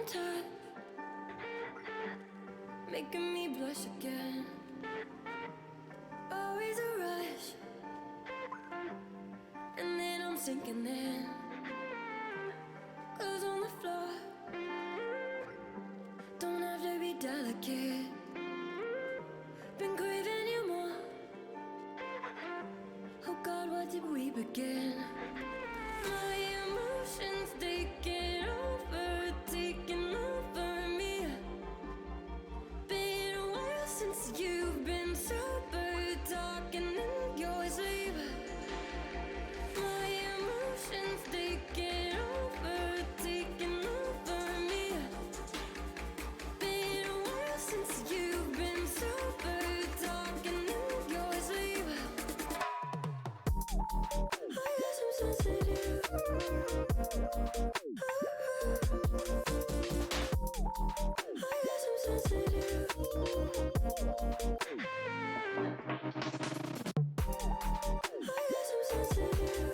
Human touch, making me blush again. Always a rush, and then I'm sinking in. Clothes on the floor, don't have to be delicate. Been craving you more. Oh God, what did we begin? My emotions taking over me. Been a while since you've been sober, talking in your sleep. My emotions taking over me. Been a while since you've been sober, talking in your sleep. I guess I'm sensitive. I guess I'm sensitive. I guess I'm sensitive.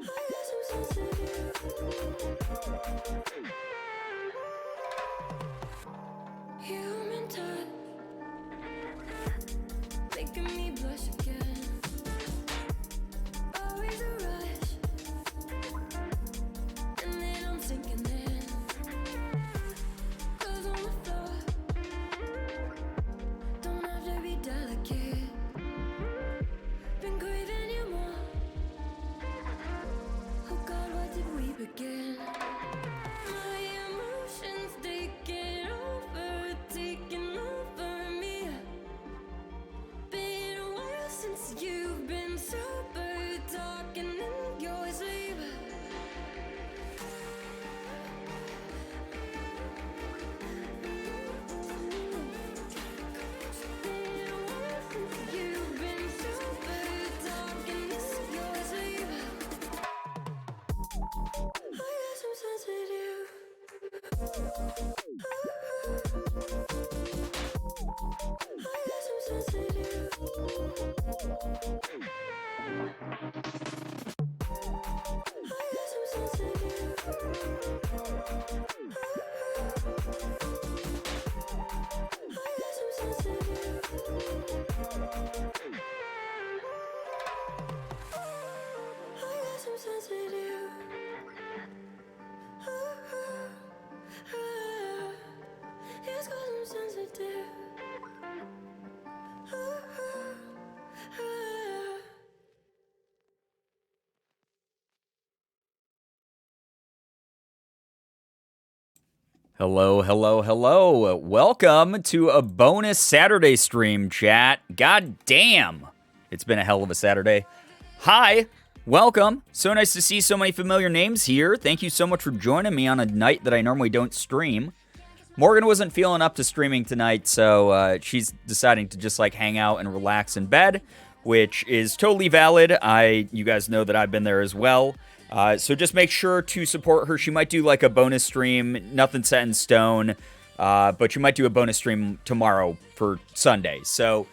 I guess I'm sensitive. Human touch, making me blush again. Always a rush, and then I'm sinking in. Clothes on the floor, don't have to be delicate. Been craving you more. Oh God, what did we begin? My emotions taking over me. Been a while since you've been sober, talking in your sleep. Been a while since you've been sober, talking in your sleep. I guess I'm sensitive. I guess I'm sensitive. I guess I'm sensitive. I guess I'm sensitive. I guess I'm sensitive. It's 'cause I'm sensitive. Hello, hello, hello. Welcome to a bonus Saturday stream, chat. God damn. It's been a hell of a Saturday. Hi, welcome. So nice to see so many familiar names here. Thank you so much for joining me on a night that I normally don't stream. Morgan wasn't feeling up to streaming tonight, so she's deciding to just like hang out and relax in bed, which is totally valid. You guys know that I've been there as well. So just make sure to support her. She might do like a bonus stream, nothing set in stone, but she might do a bonus stream tomorrow for Sunday. So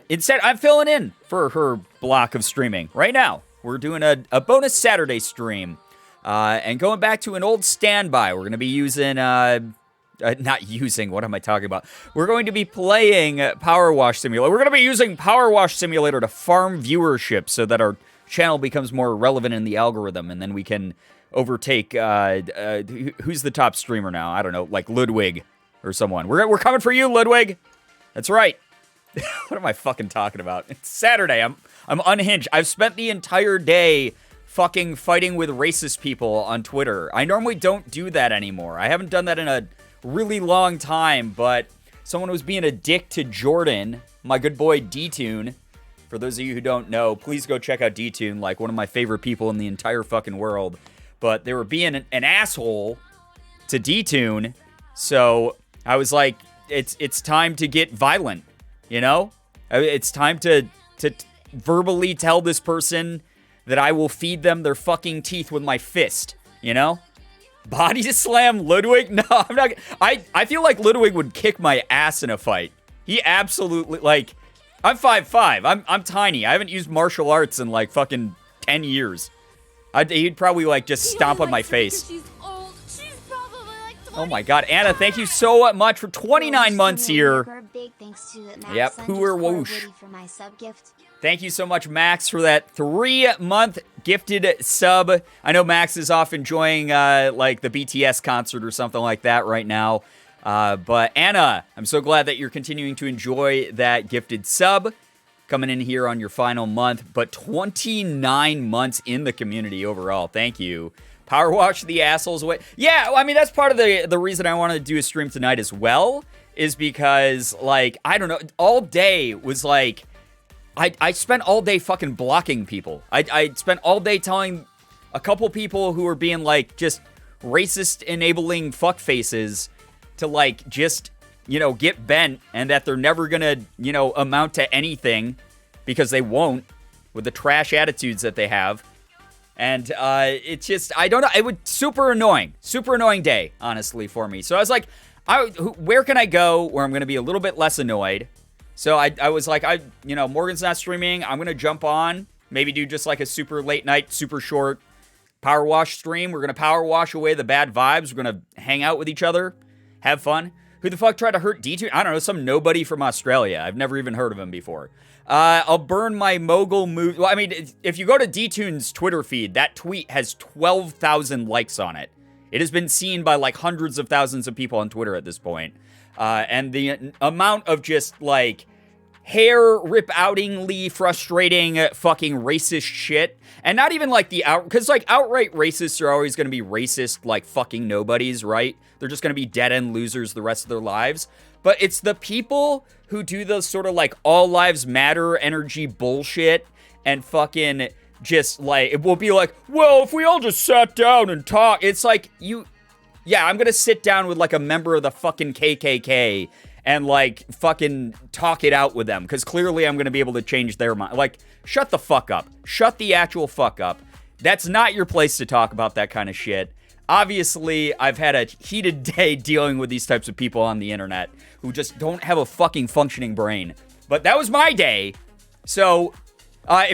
instead, I'm filling in for her block of streaming right now. We're doing a bonus Saturday stream, and going back to an old standby. We're going to be using, what am I talking about? We're going to be playing Power Wash Simulator. We're going to be using Power Wash Simulator to farm viewership so that our channel becomes more relevant in the algorithm, and then we can overtake who's the top streamer now? I don't know, like Ludwig or someone. We're coming for you, Ludwig. That's right. What am I fucking talking about? It's Saturday. I'm unhinged. I've spent the entire day fucking fighting with racist people on Twitter. I normally don't do that anymore. I haven't done that in a really long time, but someone was being a dick to Jordan, my good boy D-Tune. For those of you who don't know, please go check out D-Tune, like one of my favorite people in the entire fucking world. But they were being an asshole to D-Tune, so I was like, it's time to get violent, you know? It's time to verbally tell this person that I will feed them their fucking teeth with my fist, you know? Body slam Ludwig? No, I'm not. I feel like Ludwig would kick my ass in a fight. He absolutely, like, I'm 5'5". I'm tiny. I haven't used martial arts in like fucking 10 years. He'd probably like just He stomp only on my likes her because face. She's old. She's probably like 20. Oh my god, Anna, thank you so much for 29 months here. Big thanks to Max Yep, hooer whoosh. Woody for my sub gift. Thank you so much, Max, for that 3-month gifted sub. I know Max is off enjoying like the BTS concert or something like that right now. But Anna, I'm so glad that you're continuing to enjoy that gifted sub. Coming in here on your final month, but 29 months in the community overall. Thank you. Power wash the assholes away. Yeah, I mean, that's part of the reason I wanted to do a stream tonight as well, is because, like, I don't know, all day was like, I spent all day fucking blocking people. I spent all day telling a couple people who were being, like, just racist enabling fuckfaces to, like, just, you know, get bent, and that they're never gonna, you know, amount to anything, because they won't, with the trash attitudes that they have. And it's just, I don't know, it was super annoying day, honestly, for me. So I was like, where can I go where I'm gonna be a little bit less annoyed? So I was like, you know, Morgan's not streaming, I'm gonna jump on, maybe do just like a super late night, super short power wash stream. We're gonna power wash away the bad vibes, we're gonna hang out with each other, have fun. Who the fuck tried to hurt D-Tune? I don't know, some nobody from Australia. I've never even heard of him before. I'll burn my mogul move. Well, I mean, if you go to D-Tune's Twitter feed, that tweet has 12,000 likes on it. It has been seen by like hundreds of thousands of people on Twitter at this point. And the amount of just like hair-rip-outingly frustrating fucking racist shit. And not even like because like outright racists are always going to be racist like fucking nobodies, right? They're just going to be dead-end losers the rest of their lives. But it's the people who do the sort of like all lives matter energy bullshit and fucking just like, it will be like, well, if we all just sat down and talk, it's like yeah, I'm going to sit down with like a member of the fucking KKK and like fucking talk it out with them, because clearly I'm going to be able to change their mind. Like, shut the fuck up. Shut the actual fuck up. That's not your place to talk about that kind of shit. Obviously, I've had a heated day dealing with these types of people on the internet who just don't have a fucking functioning brain. But that was my day. So, all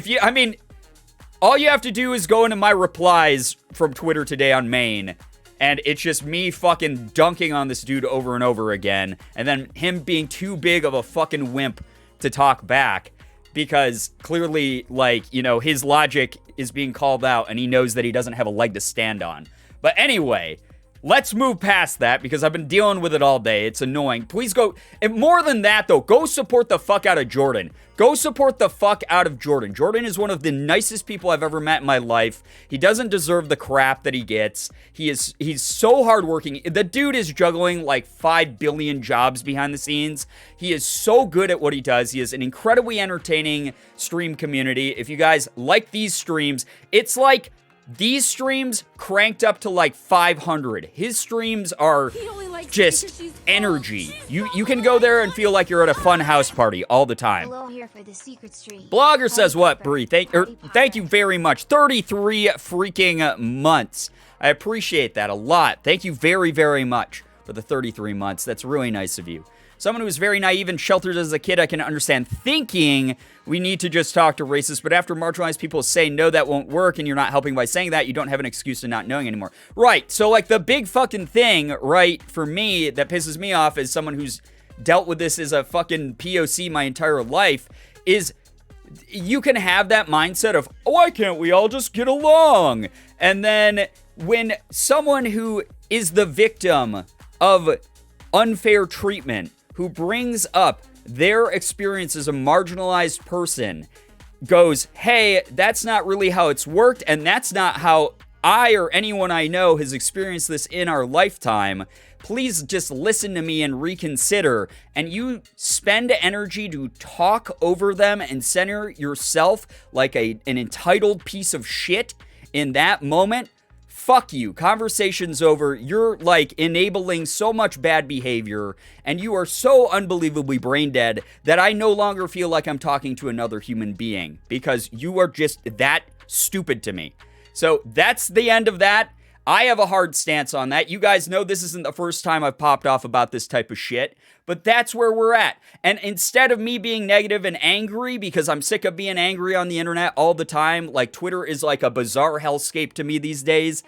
you have to do is go into my replies from Twitter today on Maine, and it's just me fucking dunking on this dude over and over again, and then him being too big of a fucking wimp to talk back, because clearly, like, you know, his logic is being called out, and he knows that he doesn't have a leg to stand on. But anyway, let's move past that, because I've been dealing with it all day. It's annoying. Please go, and more than that though, go support the fuck out of Jordan. Go support the fuck out of Jordan. Jordan is one of the nicest people I've ever met in my life. He doesn't deserve the crap that he gets. He's so hardworking. The dude is juggling like 5 billion jobs behind the scenes. He is so good at what he does. He is an incredibly entertaining stream community. If you guys like these streams, it's like these streams cranked up to like 500. His streams are just energy. You can go there and feel like you're at a fun house party all the time. Hello here for the secret stream. Blogger says what, Bree? Thank you very much. 33 freaking months. I appreciate that a lot. Thank you very, very much for the 33 months. That's really nice of you. Someone who was very naive and sheltered as a kid, I can understand thinking we need to just talk to racists, but after marginalized people say, no, that won't work, and you're not helping by saying that, you don't have an excuse to not knowing anymore. Right, so like the big fucking thing, right, for me, that pisses me off as someone who's dealt with this as a fucking POC my entire life, is you can have that mindset of, oh, why can't we all just get along? And then when someone who is the victim of unfair treatment, who brings up their experience as a marginalized person, goes, hey, that's not really how it's worked, and that's not how I or anyone I know has experienced this in our lifetime. Please just listen to me and reconsider. And you spend energy to talk over them and center yourself like an entitled piece of shit in that moment. Fuck you. Conversation's over. You're like enabling so much bad behavior, and you are so unbelievably brain dead that I no longer feel like I'm talking to another human being, because you are just that stupid to me. So that's the end of that. I have a hard stance on that. You guys know this isn't the first time I've popped off about this type of shit, but that's where we're at. And instead of me being negative and angry, because I'm sick of being angry on the internet all the time, like Twitter is like a bizarre hellscape to me these days,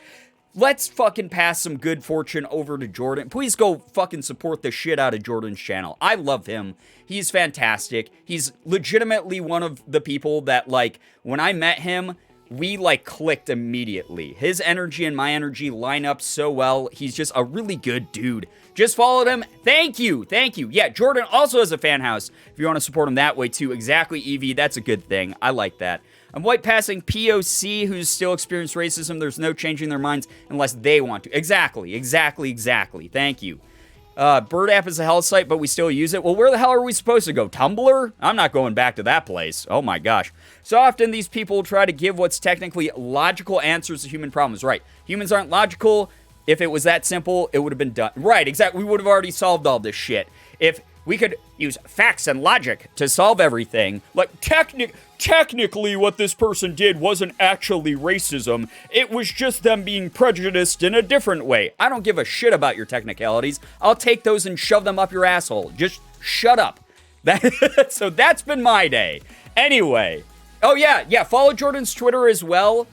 let's fucking pass some good fortune over to Jordan. Please go fucking support the shit out of Jordan's channel. I love him. He's fantastic. He's legitimately one of the people that, like, when I met him, we, like, clicked immediately. His energy and my energy line up so well. He's just a really good dude. Just followed him. Thank you. Thank you. Yeah, Jordan also has a fan house if you want to support him that way, too. Exactly, Evie. That's a good thing. I like that. I'm white passing POC who's still experienced racism. There's no changing their minds unless they want to. Exactly. Thank you. Bird app is a hell site, but we still use it. Well, where the hell are we supposed to go? Tumblr? I'm not going back to that place. Oh my gosh. So often these people try to give what's technically logical answers to human problems. Right. Humans aren't logical. If it was that simple, it would have been done. Right, exactly. We would have already solved all this shit. If we could use facts and logic to solve everything, like technically what this person did wasn't actually racism. It was just them being prejudiced in a different way. I don't give a shit about your technicalities. I'll take those and shove them up your asshole. Just shut up. So that's been my day. Anyway. Oh, yeah. Follow Jordan's Twitter as well.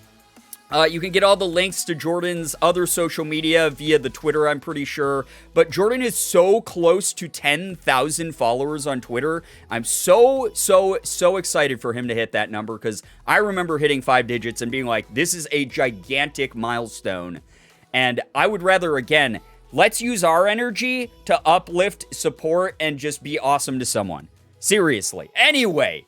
You can get all the links to Jordan's other social media via the Twitter, I'm pretty sure. But Jordan is so close to 10,000 followers on Twitter. I'm so excited for him to hit that number because I remember hitting 5 digits and being like, this is a gigantic milestone. And I would rather, again, let's use our energy to uplift, support, and just be awesome to someone. Seriously. Anyway.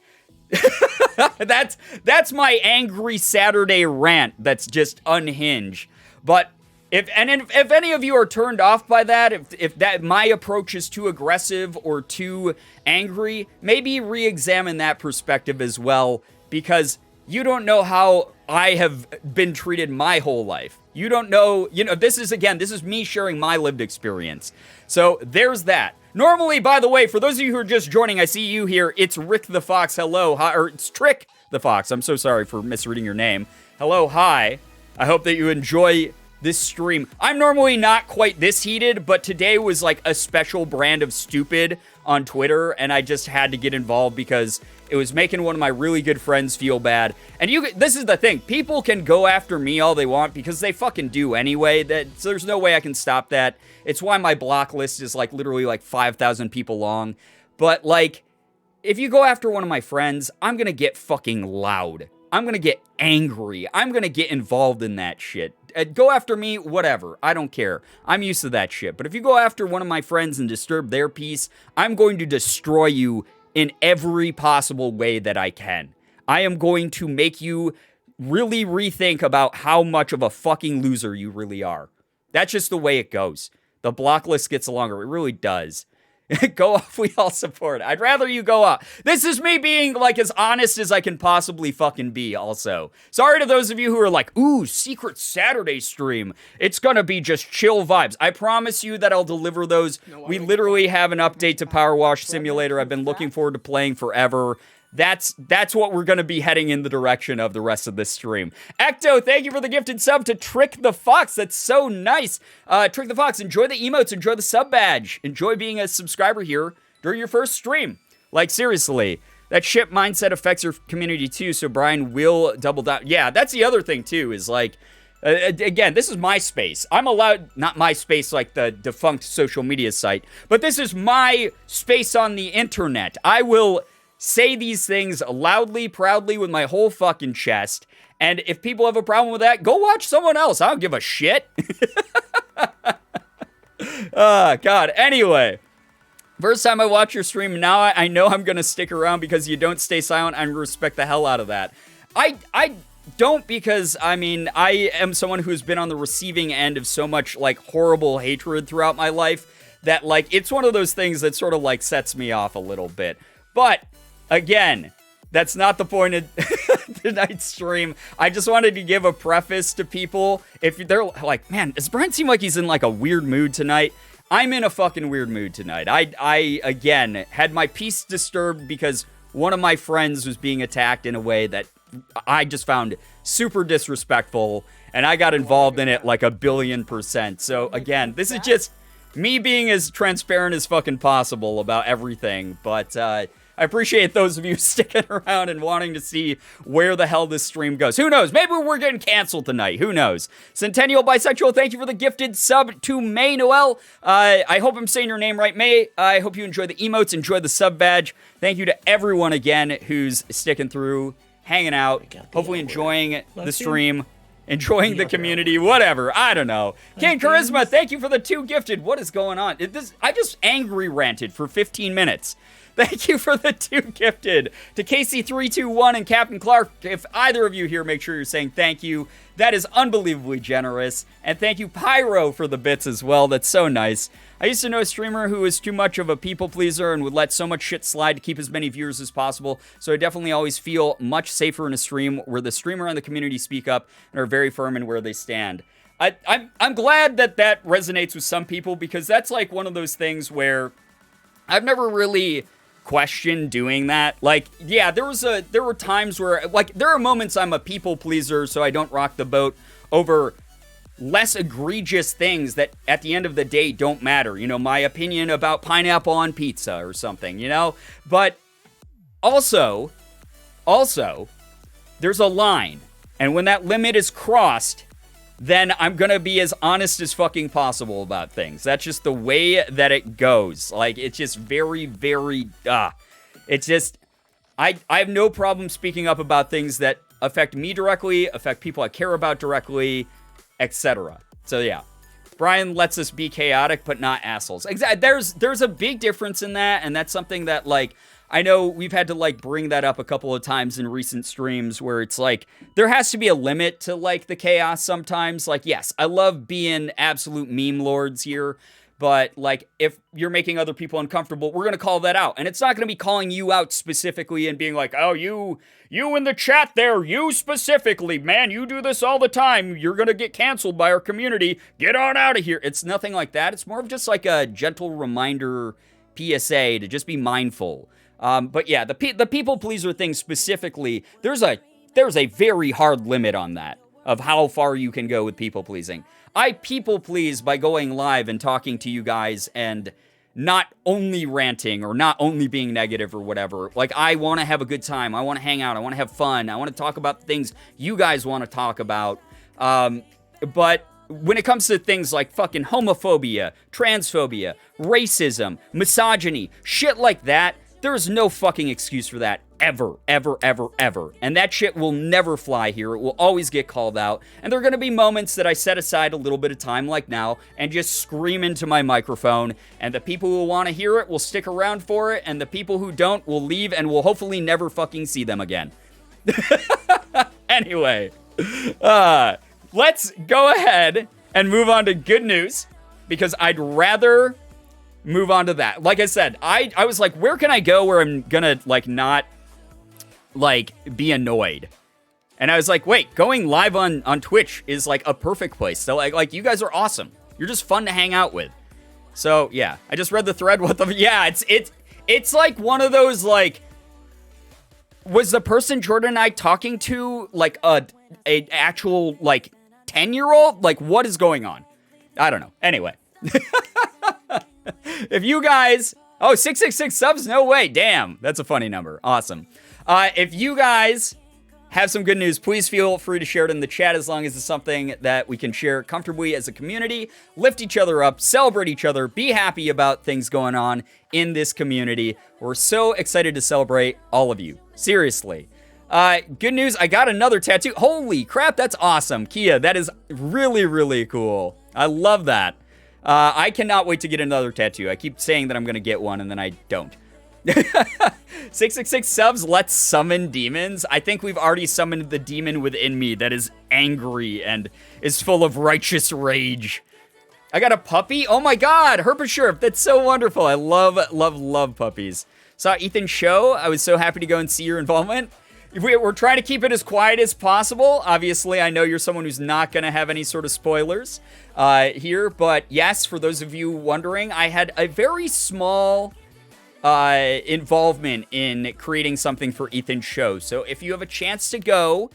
That's my angry Saturday rant that's just unhinged. But if any of you are turned off by that, if that my approach is too aggressive or too angry, maybe re-examine that perspective as well, because you don't know how I have been treated my whole life. You don't know, this is me sharing my lived experience. So there's that. Normally, by the way, for those of you who are just joining, I see you here. It's Rick the Fox. Hello. Hi, or it's Trick the Fox. I'm so sorry for misreading your name. Hello. Hi. I hope that you enjoy this stream. I'm normally not quite this heated, but today was like a special brand of stupid on Twitter, and I just had to get involved because it was making one of my really good friends feel bad. And this is the thing. People can go after me all they want because they fucking do anyway. So there's no way I can stop that. It's why my block list is like literally like 5,000 people long. But like, if you go after one of my friends, I'm gonna get fucking loud. I'm gonna get angry. I'm gonna get involved in that shit. Go after me, whatever. I don't care. I'm used to that shit. But if you go after one of my friends and disturb their peace, I'm going to destroy you in every possible way that I can. I am going to make you really rethink about how much of a fucking loser you really are. That's just the way it goes. The block list gets longer. It really does. Go off, we all support. I'd rather you go off. This is me being like as honest as I can possibly fucking be also. Sorry to those of you who are like, ooh, secret Saturday stream. It's gonna be just chill vibes. I promise you that I'll deliver those. We literally have an update to Power Wash Simulator I've been looking forward to playing forever. That's what we're going to be heading in the direction of the rest of this stream. Ecto, thank you for the gifted sub to Trick the Fox. That's so nice. Trick the Fox, enjoy the emotes, enjoy the sub badge. Enjoy being a subscriber here during your first stream. Like, seriously, that ship mindset affects your community too, so Brian will double down. Yeah, that's the other thing too, is like, again, this is my space. I'm allowed, not my space like the defunct social media site, but this is my space on the internet. I will say these things loudly, proudly, with my whole fucking chest. And if people have a problem with that, go watch someone else. I don't give a shit. Oh, God. Anyway, first time I watch your stream, now I know I'm going to stick around because you don't stay silent. I respect the hell out of that. I don't, because, I mean, I am someone who's been on the receiving end of so much, like, horrible hatred throughout my life that, like, it's one of those things that sort of, like, sets me off a little bit. But again, that's not the point of tonight's stream. I just wanted to give a preface to people. If they're like, man, does Brian seem like he's in like a weird mood tonight? I'm in a fucking weird mood tonight. I again, had my peace disturbed because one of my friends was being attacked in a way that I just found super disrespectful, and I got involved in it like 1,000,000,000%. So again, this is just me being as transparent as fucking possible about everything, but I appreciate those of you sticking around and wanting to see where the hell this stream goes. Who knows? Maybe we're getting canceled tonight. Who knows? Centennial Bisexual, thank you for the gifted sub to May Noel. I hope I'm saying your name right, May. I hope you enjoy the emotes, enjoy the sub badge. Thank you to everyone again who's sticking through, hanging out, hopefully enjoying the stream. Enjoying the community, whatever. I don't know. King Charisma, thank you for the 2 gifted. What is going on? I just angry ranted for 15 minutes. Thank you for the 2 gifted. To Casey321 and Captain Clark, if either of you here, make sure you're saying thank you. That is unbelievably generous. And thank you, Pyro, for the bits as well. That's so nice. I used to know a streamer who was too much of a people pleaser and would let so much shit slide to keep as many viewers as possible. So I definitely always feel much safer in a stream where the streamer and the community speak up and are very firm in where they stand. I'm glad that that resonates with some people, because that's like one of those things where I've never really questioned doing that. Like, yeah, there were times where, like, there are moments I'm a people pleaser, so I don't rock the boat over less egregious things that at the end of the day don't matter. You know, my opinion about pineapple on pizza or something, you know? But also, there's a line. And when that limit is crossed, then I'm gonna be as honest as fucking possible about things. That's just the way that it goes. Like, it's just very, very, it's just, I have no problem speaking up about things that affect me directly, affect people I care about directly, etc. So yeah, Brian lets us be chaotic, but not assholes. Exactly. There's a big difference in that, and that's something that, like, I know we've had to, like, bring that up a couple of times in recent streams, where it's like, there has to be a limit to, like, the chaos sometimes. Like, yes, I love being absolute meme lords here, but, like, if you're making other people uncomfortable, we're gonna call that out. And it's not gonna be calling you out specifically and being like, oh, you in the chat there, you specifically, man, you do this all the time, you're gonna get canceled by our community, get on out of here. It's nothing like that. It's more of just like a gentle reminder PSA to just be mindful. But yeah, the people pleaser thing specifically, there's a very hard limit on that, of how far you can go with people pleasing. I people please by going live and talking to you guys and not only ranting or not only being negative or whatever. Like, I want to have a good time. I want to hang out. I want to have fun. I want to talk about things you guys want to talk about. But when it comes to things like fucking homophobia, transphobia, racism, misogyny, shit like that, there is no fucking excuse for that ever, ever, ever, ever. And that shit will never fly here. It will always get called out. And there are going to be moments that I set aside a little bit of time, like now, and just scream into my microphone. And the people who want to hear it will stick around for it. And the people who don't will leave and will hopefully never fucking see them again. Anyway, let's go ahead and move on to good news, because I'd rather move on to that. Like I said, I was like, where can I go where I'm gonna, like, not, like, be annoyed? And I was like, wait, going live on Twitch is, like, a perfect place. So, like, you guys are awesome. You're just fun to hang out with. So, yeah, I just read the thread. What the, yeah, it's like one of those, like, was the person Jordan and I talking to, like, a actual, like, 10-year-old? Like, what is going on? I don't know. Anyway. If you guys, 666 subs, no way, damn, that's a funny number, awesome. If you guys have some good news, please feel free to share it in the chat, as long as it's something that we can share comfortably as a community, lift each other up, celebrate each other, be happy about things going on in this community. We're so excited to celebrate all of you, seriously. Good news, I got another tattoo. Holy crap, that's awesome, Kia, that is really, really cool. I love that. I cannot wait to get another tattoo. I keep saying that I'm going to get one, and then I don't. 666 subs, let's summon demons. I think we've already summoned the demon within me that is angry and is full of righteous rage. I got a puppy? Oh my god, Herpeshirp, that's so wonderful. I love, love, love puppies. Saw Ethan's show. I was so happy to go and see your involvement. We're trying to keep it as quiet as possible. Obviously, I know you're someone who's not going to have any sort of spoilers here. But yes, for those of you wondering, I had a very small involvement in creating something for Ethan's show. So if you have a chance to go,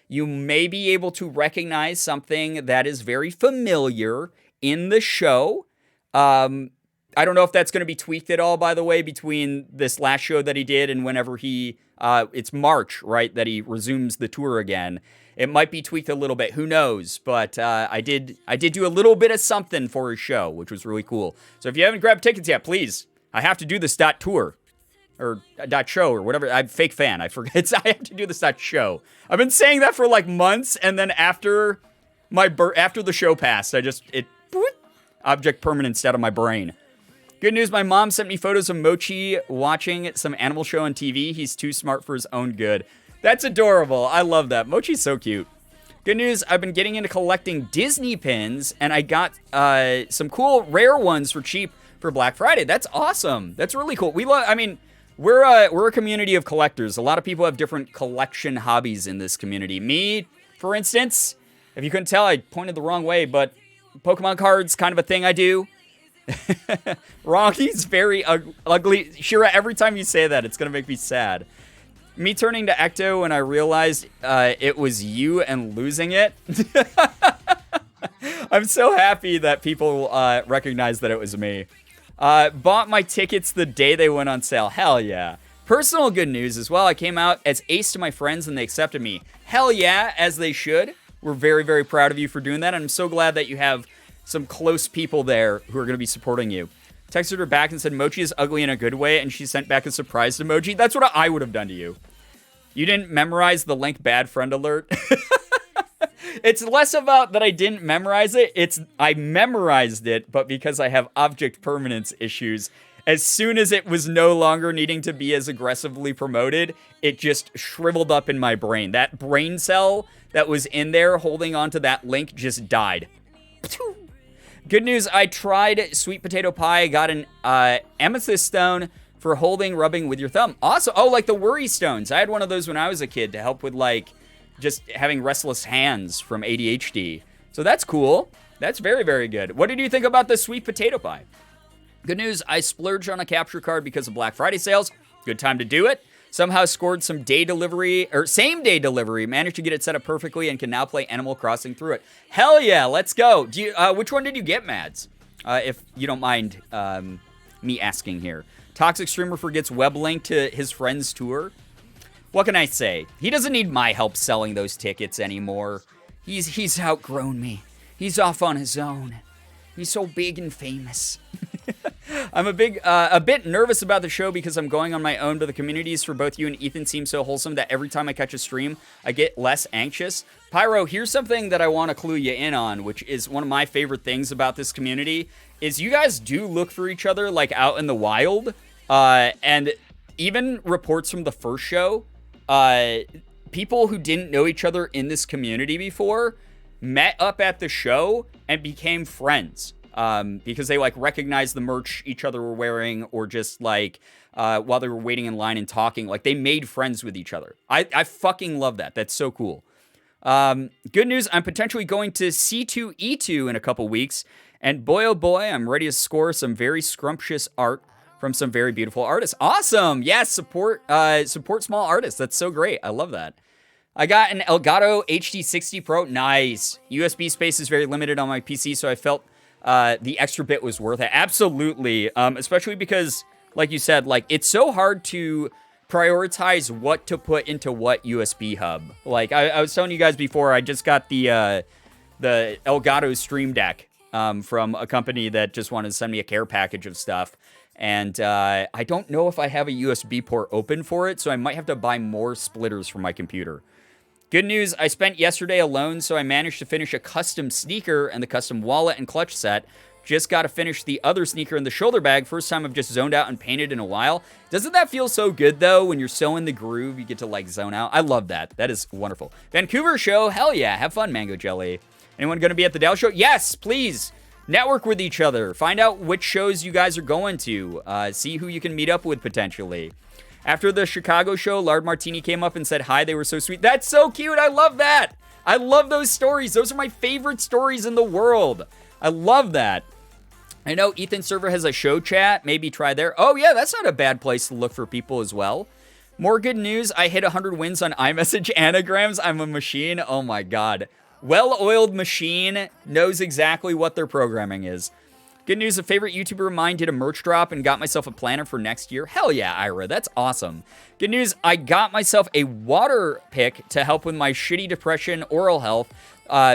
you may be able to recognize something that is very familiar in the show. I don't know if that's going to be tweaked at all, by the way, between this last show that he did and whenever it's March, right, that he resumes the tour again. It might be tweaked a little bit. Who knows? But I did do a little bit of something for his show, which was really cool. So if you haven't grabbed tickets yet, please. I have to do this .tour or .show or whatever. I'm a fake fan. I forget. I have to do this .show. I've been saying that for like months, and then after the show passed, object permanence out of my brain. Good news, my mom sent me photos of Mochi watching some animal show on TV. He's too smart for his own good. That's adorable. I love that. Mochi's so cute. Good news, I've been getting into collecting Disney pins, and I got some cool rare ones for cheap for Black Friday. That's awesome. That's really cool. We're a community of collectors. A lot of people have different collection hobbies in this community. Me, for instance, if you couldn't tell, I pointed the wrong way, but Pokemon cards, kind of a thing I do. Rocky's very ugly. Shira, every time you say that, it's going to make me sad. Me turning to Ecto when I realized it was you and losing it. I'm so happy that people recognize that it was me. Bought my tickets the day they went on sale. Hell yeah. Personal good news as well. I came out as ace to my friends and they accepted me. Hell yeah, as they should. We're very, very proud of you for doing that. And I'm so glad that you have some close people there who are going to be supporting you. Texted her back and said, Mochi is ugly in a good way, and she sent back a surprised emoji. That's what I would have done to you. You didn't memorize the link bad friend alert? It's less about that I didn't memorize it. It's I memorized it, but because I have object permanence issues, as soon as it was no longer needing to be as aggressively promoted, it just shriveled up in my brain. That brain cell that was in there holding onto that link just died. Good news, I tried sweet potato pie. Got an amethyst stone for rubbing with your thumb. Awesome. Oh, like the worry stones. I had one of those when I was a kid to help with like just having restless hands from ADHD. So that's cool. That's very, very good. What did you think about the sweet potato pie? Good news, I splurged on a capture card because of Black Friday sales. Good time to do it. Somehow scored some same day delivery. Managed to get it set up perfectly and can now play Animal Crossing through it. Hell yeah, let's go. Which one did you get, Mads? If you don't mind me asking here. Toxic Streamer forgets web link to his friend's tour. What can I say? He doesn't need my help selling those tickets anymore. He's outgrown me. He's off on his own. He's so big and famous. I'm a bit nervous about the show because I'm going on my own, but the communities for both you and Ethan seem so wholesome that every time I catch a stream, I get less anxious. Pyro, here's something that I want to clue you in on, which is one of my favorite things about this community, is you guys do look for each other, like, out in the wild. And even reports from the first show, people who didn't know each other in this community before met up at the show and became friends. Because they like recognized the merch each other were wearing, or just like while they were waiting in line and talking, like they made friends with each other. I fucking love that. That's so cool. Good news, I'm potentially going to C2E2 in a couple weeks, and boy oh boy, I'm ready to score some very scrumptious art from some very beautiful artists. Awesome. Yes, support small artists. That's so great. I love that. I got an Elgato HD60 Pro. Nice. USB space is very limited on my PC, so I felt the extra bit was worth it. Absolutely. Especially because, like you said, like it's so hard to prioritize what to put into what USB hub. Like I was telling you guys before, I just got the Elgato Stream Deck from a company that just wanted to send me a care package of stuff. And I don't know if I have a USB port open for it, so I might have to buy more splitters for my computer. Good news, I spent yesterday alone, so I managed to finish a custom sneaker and the custom wallet and clutch set. Just got to finish the other sneaker in the shoulder bag. First time I've just zoned out and painted in a while. Doesn't that feel so good, though? When you're so in the groove, you get to, like, zone out. I love that. That is wonderful. Vancouver show, hell yeah. Have fun, Mango Jelly. Anyone going to be at the Dallas show? Yes, please. Network with each other. Find out which shows you guys are going to. See who you can meet up with, potentially. After the Chicago show, Lard Martini came up and said hi. They were so sweet. That's so cute. I love that. I love those stories. Those are my favorite stories in the world. I love that. I know Ethan's server has a show chat. Maybe try there. Oh, yeah, that's not a bad place to look for people as well. More good news. I hit 100 wins on iMessage anagrams. I'm a machine. Oh, my God. Well-oiled machine knows exactly what their programming is. Good news, a favorite YouTuber of mine did a merch drop and got myself a planner for next year. Hell yeah, Ira, that's awesome. Good news, I got myself a water pick to help with my shitty depression, oral health.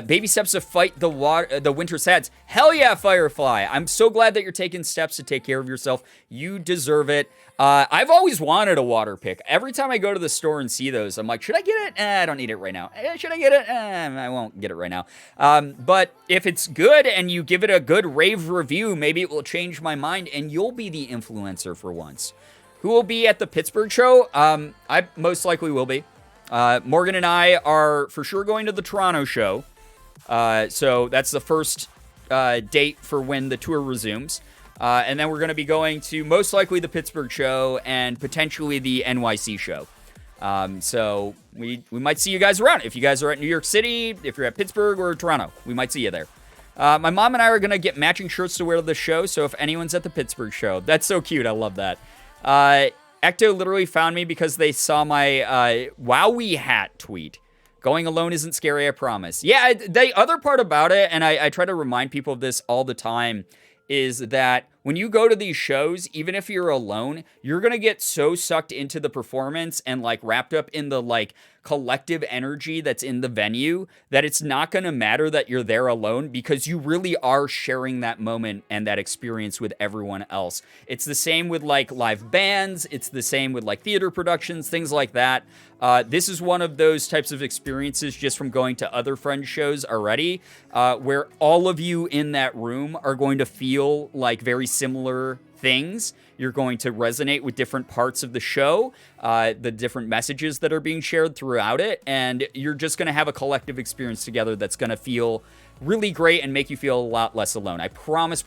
Baby steps to fight the winter sads. Hell yeah, Firefly. I'm so glad that you're taking steps to take care of yourself. You deserve it. I've always wanted a water pick. Every time I go to the store and see those, I'm like, should I get it? I don't need it right now. Should I get it? I won't get it right now. But if it's good and you give it a good rave review, maybe it will change my mind and you'll be the influencer for once. Who will be at the Pittsburgh show? I most likely will be. Morgan and I are for sure going to the Toronto show. So that's the first date for when the tour resumes. And then we're going to be going to most likely the Pittsburgh show and potentially the NYC show. So we might see you guys around. If you guys are at New York City, if you're at Pittsburgh or Toronto, we might see you there. My mom and I are going to get matching shirts to wear to the show. So if anyone's at the Pittsburgh show, that's so cute. I love that. Ecto literally found me because they saw my Wowie hat tweet. Going alone isn't scary, I promise. Yeah, the other part about it, and I try to remind people of this all the time, is that when you go to these shows, even if you're alone, you're going to get so sucked into the performance and like wrapped up in the like collective energy that's in the venue that it's not going to matter that you're there alone because you really are sharing that moment and that experience with everyone else. It's the same with like live bands. It's the same with like theater productions, things like that. This is one of those types of experiences just from going to other friend shows already, where all of you in that room are going to feel like very similar things. You're going to resonate with different parts of the show, the different messages that are being shared throughout it, and you're just going to have a collective experience together that's going to feel really great and make you feel a lot less alone. I promise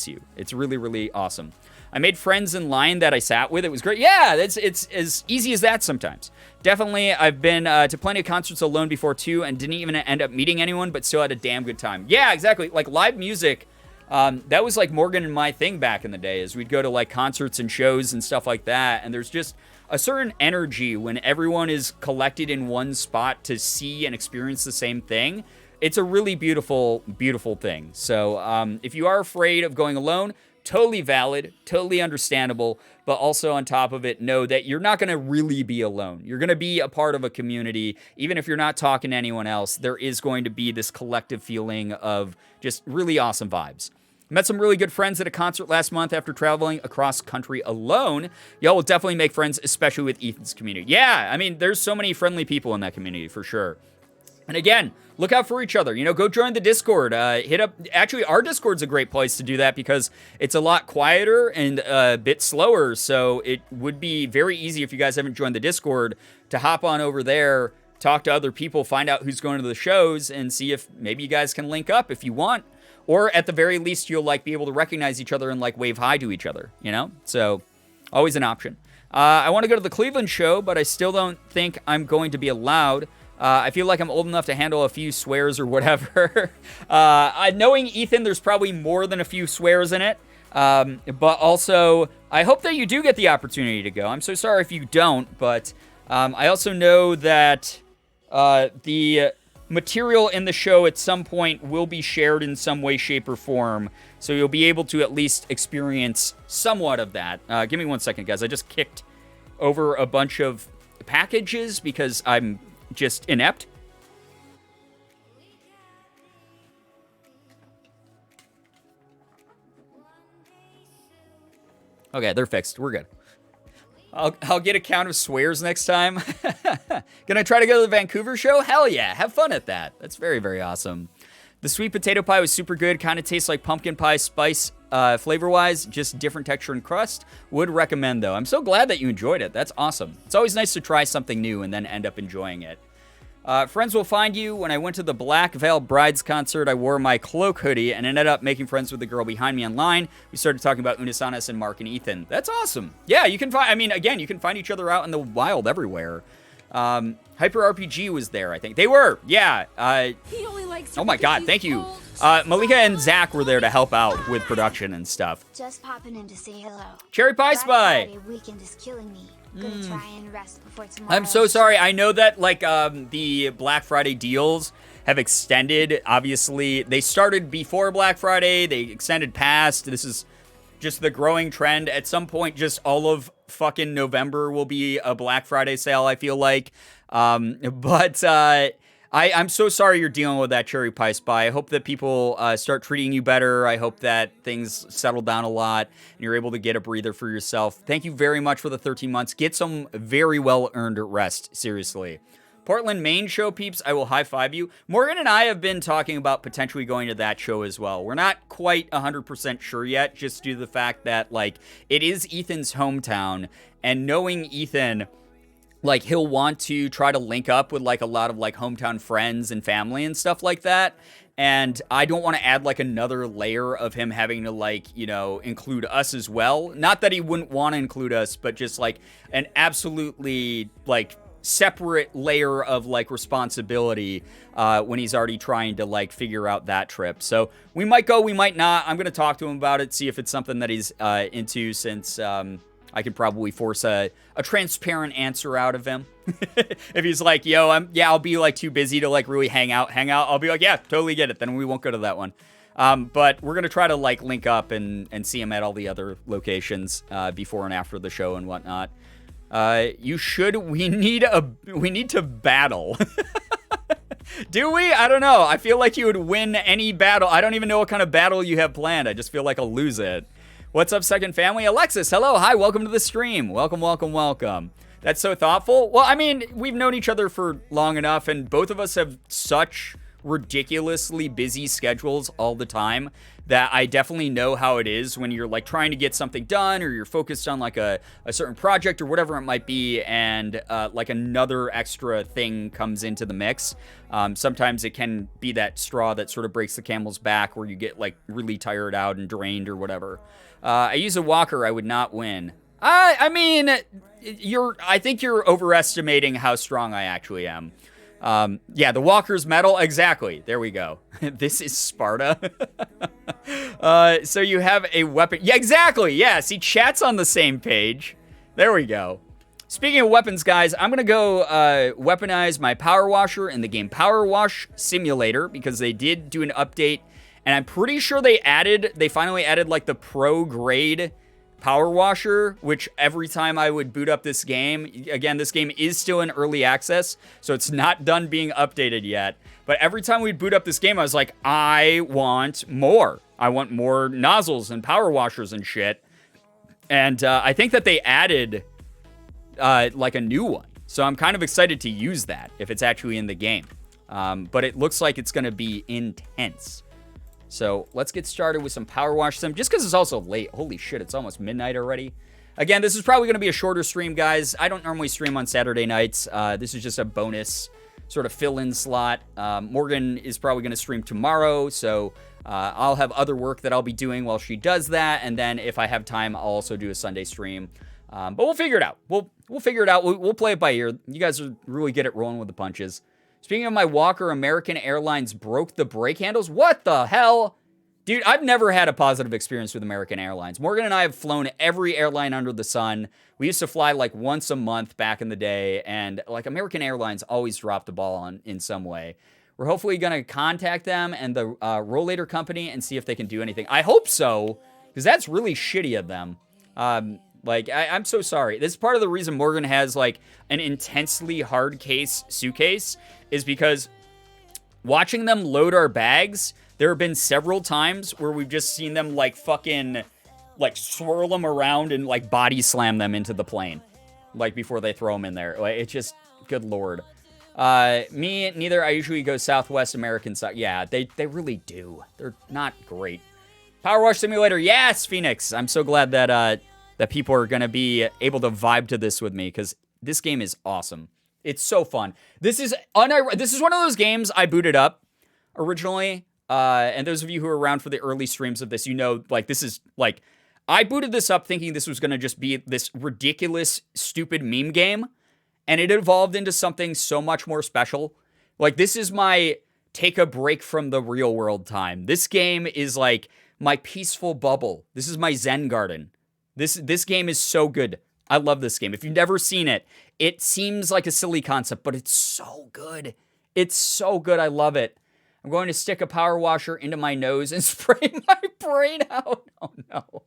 you. It's really, really awesome. I made friends in line that I sat with. It was great. Yeah, it's as easy as that sometimes. Definitely, I've been to plenty of concerts alone before, too, and didn't even end up meeting anyone, but still had a damn good time. Yeah, exactly. Like, live music, that was, like, Morgan and my thing back in the day, is we'd go to, like, concerts and shows and stuff like that, and there's just a certain energy when everyone is collected in one spot to see and experience the same thing. It's a really beautiful, beautiful thing. So, if you are afraid of going alone, totally valid, totally understandable, but also on top of it, know that you're not going to really be alone. You're going to be a part of a community. Even if you're not talking to anyone else, there is going to be this collective feeling of just really awesome vibes. Met some really good friends at a concert last month after traveling across country alone. Y'all will definitely make friends, especially with Ethan's community. Yeah, I mean, there's so many friendly people in that community for sure. And again, look out for each other. You know, go join the Discord. Hit up. Actually, our Discord's a great place to do that because it's a lot quieter and a bit slower. So it would be very easy if you guys haven't joined the Discord to hop on over there, talk to other people, find out who's going to the shows, and see if maybe you guys can link up if you want. Or at the very least, you'll like be able to recognize each other and like wave hi to each other. You know, so always an option. I want to go to the Cleveland show, but I still don't think I'm going to be allowed. I feel like I'm old enough to handle a few swears or whatever. Knowing Ethan, there's probably more than a few swears in it. But also, I hope that you do get the opportunity to go. I'm so sorry if you don't, but I also know that the material in the show at some point will be shared in some way, shape, or form. So you'll be able to at least experience somewhat of that. Give me 1 second, guys. I just kicked over a bunch of packages because I'm just inept. Okay, they're fixed. We're good. I'll get a count of swears next time. Gonna try to go to the Vancouver show? Hell yeah, have fun at that. That's very, very awesome. The sweet potato pie was super good. Kind of tastes like pumpkin pie spice flavor-wise, just different texture and crust. Would recommend, though. I'm so glad that you enjoyed it. That's awesome. It's always nice to try something new and then end up enjoying it. Friends will find you. When I went to the Black Veil Brides concert, I wore my cloak hoodie and ended up making friends with the girl behind me online. We started talking about Unisanas and Mark and Ethan. That's awesome. Yeah, you can find, I mean, again, you can find each other out in the wild everywhere. Hyper RPG was there, I think. They were, yeah. He only likes oh my god, thank you. Malika and Zach were there to help out with production and stuff. Just popping in to say hello. Cherry Pie Black Spy! Friday weekend is killing me. Gonna try and rest before tomorrow. I'm so sorry. I know that, like, the Black Friday deals have extended. Obviously, they started before Black Friday. They extended past. This is just the growing trend. At some point, just all of fucking November will be a Black Friday sale, I feel like. I'm so sorry you're dealing with that, Cherry Pie Spy. I hope that people start treating you better. I hope that things settle down a lot and you're able to get a breather for yourself. Thank you very much for the 13 months. Get some very well-earned rest, seriously. Portland, Maine show, peeps, I will high-five you. Morgan and I have been talking about potentially going to that show as well. We're not quite 100% sure yet, just due to the fact that, like, it is Ethan's hometown, and knowing Ethan, like, he'll want to try to link up with, like, a lot of, like, hometown friends and family and stuff like that. And I don't want to add, like, another layer of him having to, like, you know, include us as well. Not that he wouldn't want to include us, but just, like, an absolutely, like, separate layer of, like, responsibility when he's already trying to, like, figure out that trip. So we might go, we might not. I'm going to talk to him about it, see if it's something that he's into, since I could probably force a transparent answer out of him. If he's like, yo, I'll be, like, too busy to, like, really hang out, I'll be like, yeah, totally get it. Then we won't go to that one. But we're going to try to, like, link up and see him at all the other locations before and after the show and whatnot. We need to battle. Do we? I don't know. I feel like you would win any battle. I don't even know what kind of battle you have planned. I just feel like I'll lose it. What's up, second family? Alexis, hello. Hi, welcome to the stream. Welcome, welcome, welcome. That's so thoughtful. Well, I mean, we've known each other for long enough, and both of us have such ridiculously busy schedules all the time that I definitely know how it is when you're, like, trying to get something done, or you're focused on, like, a certain project or whatever it might be, and like another extra thing comes into the mix. Sometimes it can be that straw that sort of breaks the camel's back, where you get, like, really tired out and drained or whatever. I use a walker. I would not win. I mean, I think you're overestimating how strong I actually am. Yeah, the walker's metal. Exactly. There we go. This is Sparta. So you have a weapon. Yeah, exactly. Yeah, see, chat's on the same page. There we go. Speaking of weapons, guys, I'm going to go weaponize my power washer in the game Power Wash Simulator, because they did do an update, and I'm pretty sure they finally added, like, the pro grade power washer, which every time I would boot up this game, again, this game is still in early access, so it's not done being updated yet, but every time we'd boot up this game, I was like, I want more. I want more nozzles and power washers and shit. And I think that they added like a new one, so I'm kind of excited to use that if it's actually in the game. But it looks like it's going to be intense. So let's get started with some Power Wash Sim, just because it's also late. Holy shit, it's almost midnight already. Again, this is probably going to be a shorter stream, guys. I don't normally stream on Saturday nights. This is just a bonus sort of fill-in slot. Morgan is probably going to stream tomorrow, so I'll have other work that I'll be doing while she does that, and then if I have time, I'll also do a Sunday stream. But we'll figure it out. We'll figure it out. We'll play it by ear. You guys are really good at rolling with the punches. Speaking of my walker, American Airlines broke the brake handles. What the hell? Dude, I've never had a positive experience with American Airlines. Morgan and I have flown every airline under the sun. We used to fly like once a month back in the day, and like American Airlines always dropped the ball in some way. We're hopefully going to contact them and the Rollator company and see if they can do anything. I hope so, because that's really shitty of them. Like, I'm so sorry. This is part of the reason Morgan has, like, an intensely hard case suitcase, is because watching them load our bags, there have been several times where we've just seen them, like, fucking, like, swirl them around and, like, body slam them into the plane, like, before they throw them in there. Like, it's just, good lord. Me, neither. I usually go Southwest American side. Yeah, they really do. They're not great. Power Wash Simulator. Yes, Phoenix. I'm so glad that, that people are going to be able to vibe to this with me, because this game is awesome. It's so fun. This is one of those games I booted up originally, and those of you who are around for the early streams of this, you know, like, this is, like, I booted this up thinking this was going to just be this ridiculous, stupid meme game, and it evolved into something so much more special. Like, this is my take a break from the real world time. This game is like my peaceful bubble. This is my Zen garden. This game is so good. I love this game. If you've never seen it, it seems like a silly concept, but it's so good. It's so good. I love it. I'm going to stick a power washer into my nose and spray my brain out. Oh no.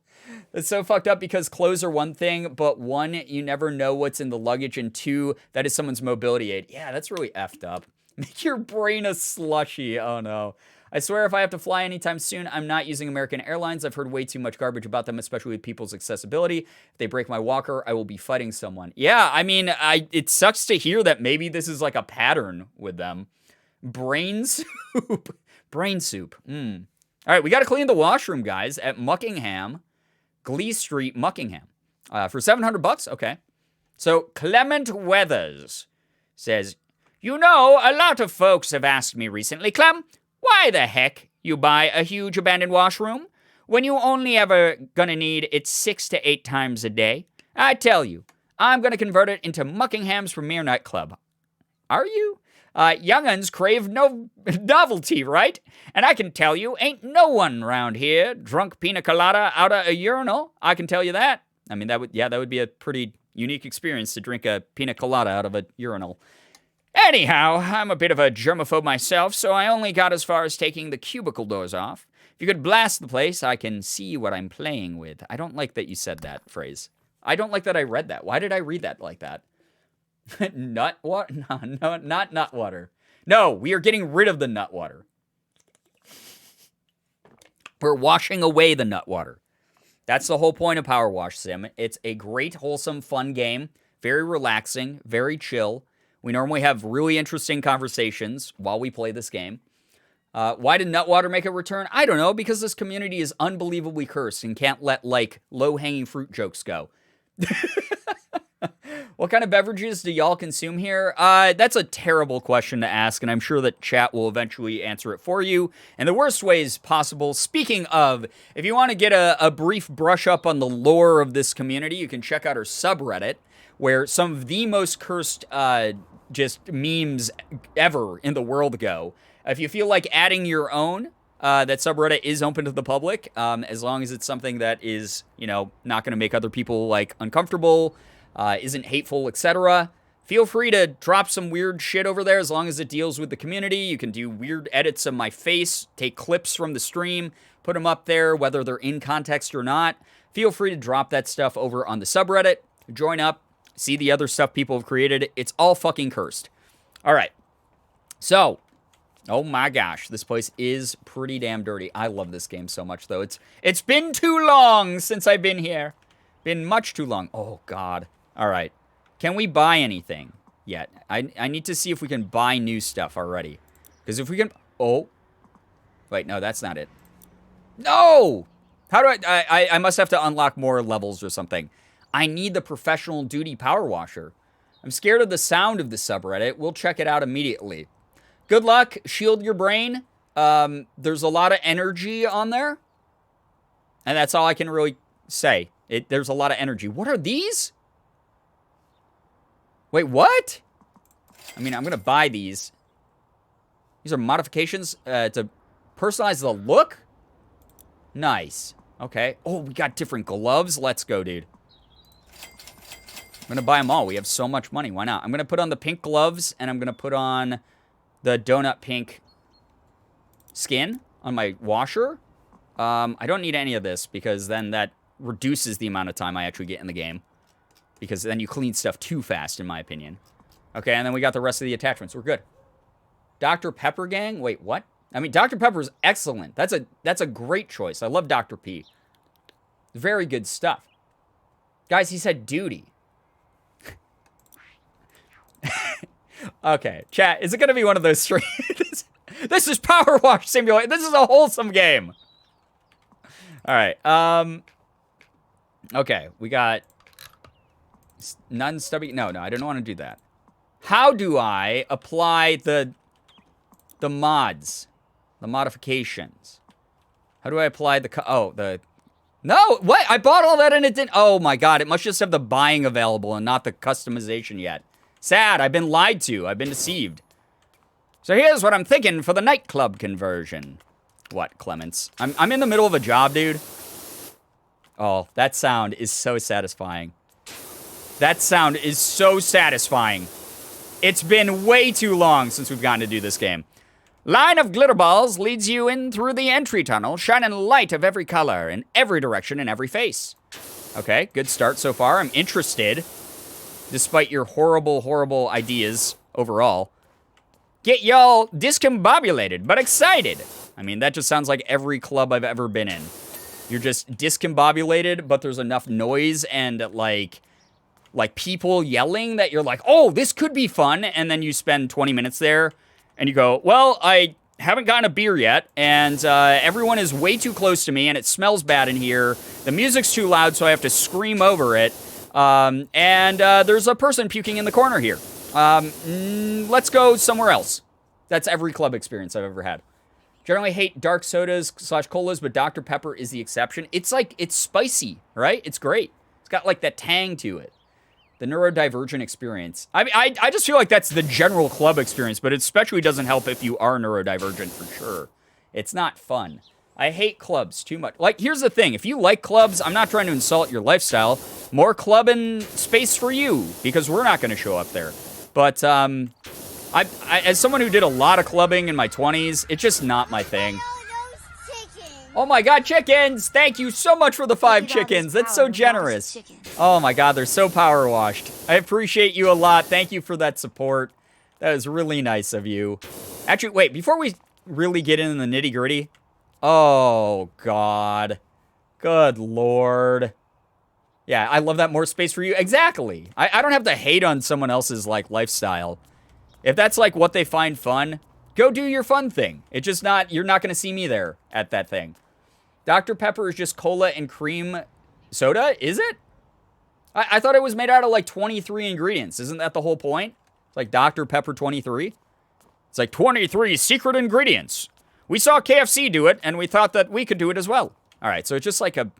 That's so fucked up because clothes are one thing, but one, you never know what's in the luggage, and two, that is someone's mobility aid. Yeah, that's really effed up. Make your brain a slushy. Oh no. I swear if I have to fly anytime soon, I'm not using American Airlines. I've heard way too much garbage about them, especially with people's accessibility. If they break my walker, I will be fighting someone. Yeah, I mean, it sucks to hear that maybe this is like a pattern with them. Brain soup. Brain soup. All right, we got to clean the washroom, guys, at Muckingham, Glee Street, Muckingham. For $700, okay. So Clement Weathers says, you know, a lot of folks have asked me recently, Clem, why the heck you buy a huge abandoned washroom when you only ever gonna need it 6 to 8 times a day? I tell you, I'm gonna convert it into Muckingham's premier nightclub. Are you? Young'uns crave novelty, right? And I can tell you, ain't no one round here drunk pina colada out of a urinal. I can tell you that. I mean, that would be a pretty unique experience to drink a pina colada out of a urinal. Anyhow, I'm a bit of a germaphobe myself, so I only got as far as taking the cubicle doors off. If you could blast the place, I can see what I'm playing with. I don't like that you said that phrase. I don't like that I read that. Why did I read that like that? Nut water? No, not nut water. No, we are getting rid of the nut water. We're washing away the nut water. That's the whole point of Power Wash Sim. It's a great, wholesome, fun game. Very relaxing, very chill. We normally have really interesting conversations while we play this game. Why did Nutwater make a return? I don't know, because this community is unbelievably cursed and can't let, like, low-hanging fruit jokes go. What kind of beverages do y'all consume here? That's a terrible question to ask, and I'm sure that chat will eventually answer it for you in the worst ways possible. Speaking of, if you want to get a brief brush up on the lore of this community, you can check out our subreddit, where some of the most cursed just memes ever in the world go. If you feel like adding your own, that subreddit is open to the public, as long as it's something that is, you know, not going to make other people, like, uncomfortable, isn't hateful, etc. Feel free to drop some weird shit over there as long as it deals with the community. You can do weird edits of my face, take clips from the stream, put them up there, whether they're in context or not. Feel free to drop that stuff over on the subreddit. Join up. See the other stuff people have created. It's all fucking cursed. All right. So, oh my gosh, this place is pretty damn dirty. I love this game so much, though. It's been too long since I've been here. Been much too long. Oh, God. All right. Can we buy anything yet? I need to see if we can buy new stuff already. Because if we can... Oh. Wait, no, that's not it. No! How do I must have to unlock more levels or something. I need the professional duty power washer. I'm scared of the sound of the subreddit. We'll check it out immediately. Good luck. Shield your brain. There's a lot of energy on there. And that's all I can really say. There's a lot of energy. What are these? Wait, what? I mean, I'm going to buy these. These are modifications to personalize the look? Nice. Okay. Oh, we got different gloves. Let's go, dude. I'm going to buy them all. We have so much money. Why not? I'm going to put on the pink gloves, and I'm going to put on the donut pink skin on my washer. I don't need any of this, because then that reduces the amount of time I actually get in the game. Because then you clean stuff too fast, in my opinion. Okay, and then we got the rest of the attachments. We're good. Dr. Pepper gang? Wait, what? I mean, Dr. Pepper is excellent. That's a great choice. I love Dr. P. Very good stuff. Guys, he said duty. Okay, chat, is it going to be one of those streams? This is Power Wash Simulator. This is a wholesome game. All right. Okay, we got none stubby. No, I don't want to do that. How do I apply the mods, the modifications? How do I apply no, what? I bought all that and it didn't. Oh my God, it must just have the buying available and not the customization yet. Sad, I've been lied to. I've been deceived. So here's what I'm thinking for the nightclub conversion. What, Clements? I'm in the middle of a job, dude. Oh, that sound is so satisfying. That sound is so satisfying. It's been way too long since we've gotten to do this game. Line of glitter balls leads you in through the entry tunnel, shining light of every color in every direction and every face. Okay, good start so far. I'm interested, despite your horrible, horrible ideas overall. Get y'all discombobulated, but excited. I mean, that just sounds like every club I've ever been in. You're just discombobulated, but there's enough noise and, like people yelling that you're like, oh, this could be fun. And then you spend 20 minutes there, and you go, well, I haven't gotten a beer yet, and everyone is way too close to me, and it smells bad in here. The music's too loud, so I have to scream over it. And there's a person puking in the corner here. Let's go somewhere else. That's every club experience I've ever had. Generally hate dark sodas / colas, but Dr. Pepper is the exception. It's like, it's spicy, right? It's great. It's got like that tang to it. The neurodivergent experience. I mean, I just feel like that's the general club experience, but it especially doesn't help if you are neurodivergent for sure. It's not fun. I hate clubs too much. Like, here's the thing. If you like clubs, I'm not trying to insult your lifestyle. More clubbing space for you, because we're not going to show up there. But, I, as someone who did a lot of clubbing in my 20s, it's just not my thing. Oh my god, chickens! Thank you so much for the 5 chickens. That's so generous. Oh my god, they're so power washed. I appreciate you a lot. Thank you for that support. That was really nice of you. Actually, wait, before we really get into the nitty gritty. Oh god. Good lord. Yeah, I love that more space for you. Exactly. I don't have to hate on someone else's, like, lifestyle. If that's, like, what they find fun, go do your fun thing. It's just not, you're not going to see me there at that thing. Dr. Pepper is just cola and cream soda, is it? I thought it was made out of, like, 23 ingredients. Isn't that the whole point? It's like Dr. Pepper 23. It's like 23 secret ingredients. We saw KFC do it, and we thought that we could do it as well. All right, so it's just like a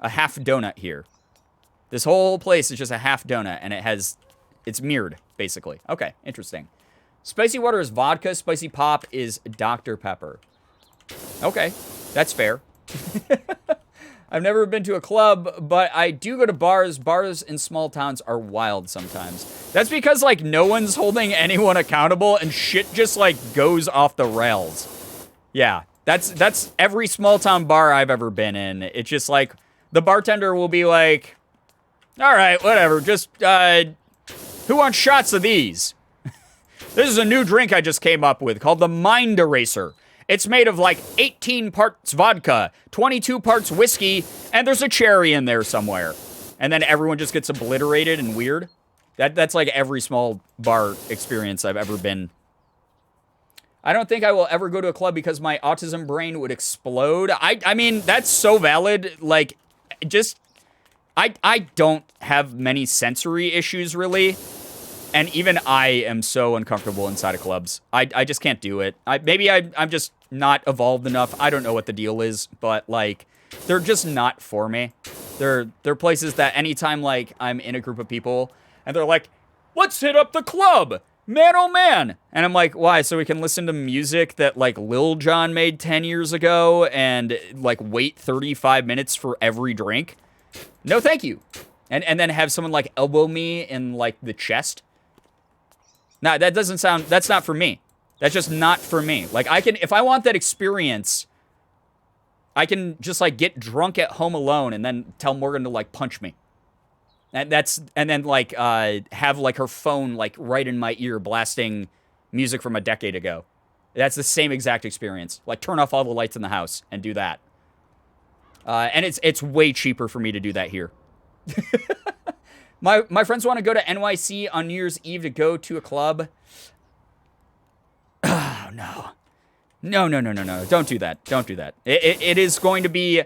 half donut here. This whole place is just a half donut, and it's mirrored, basically. Okay, interesting. Spicy water is vodka. Spicy pop is Dr. Pepper. Okay, that's fair. I've never been to a club, but I do go to bars. Bars in small towns are wild sometimes. That's because, like, no one's holding anyone accountable, and shit just, like, goes off the rails. Yeah, that's every small town bar I've ever been in. It's just, like, the bartender will be like, all right, whatever, just, who wants shots of these? This is a new drink I just came up with called the Mind Eraser. It's made of like 18 parts vodka, 22 parts whiskey, and there's a cherry in there somewhere. And then everyone just gets obliterated and weird. That's like every small bar experience I've ever been. I don't think I will ever go to a club because my autism brain would explode. I mean, that's so valid. Like, just, I don't have many sensory issues, really. And even I am so uncomfortable inside of clubs. I just can't do it. Maybe I'm just not evolved enough. I don't know what the deal is, but, like, they're just not for me. They're places that anytime, like, I'm in a group of people, and they're like, let's hit up the club! Man, oh man! And I'm like, why? So we can listen to music that, like, Lil Jon made 10 years ago and, like, wait 35 minutes for every drink? No, thank you. And then have someone, like, elbow me in, like, the chest? Nah, that doesn't sound, that's not for me. That's just not for me. Like, I can, if I want that experience, I can just, like, get drunk at home alone and then tell Morgan to, like, punch me. And then, like, have, like, her phone, like, right in my ear blasting music from a decade ago. That's the same exact experience. Like, turn off all the lights in the house and do that. And it's way cheaper for me to do that here. My friends want to go to NYC on New Year's Eve to go to a club. Oh, no. No. Don't do that. Don't do that. It is going to be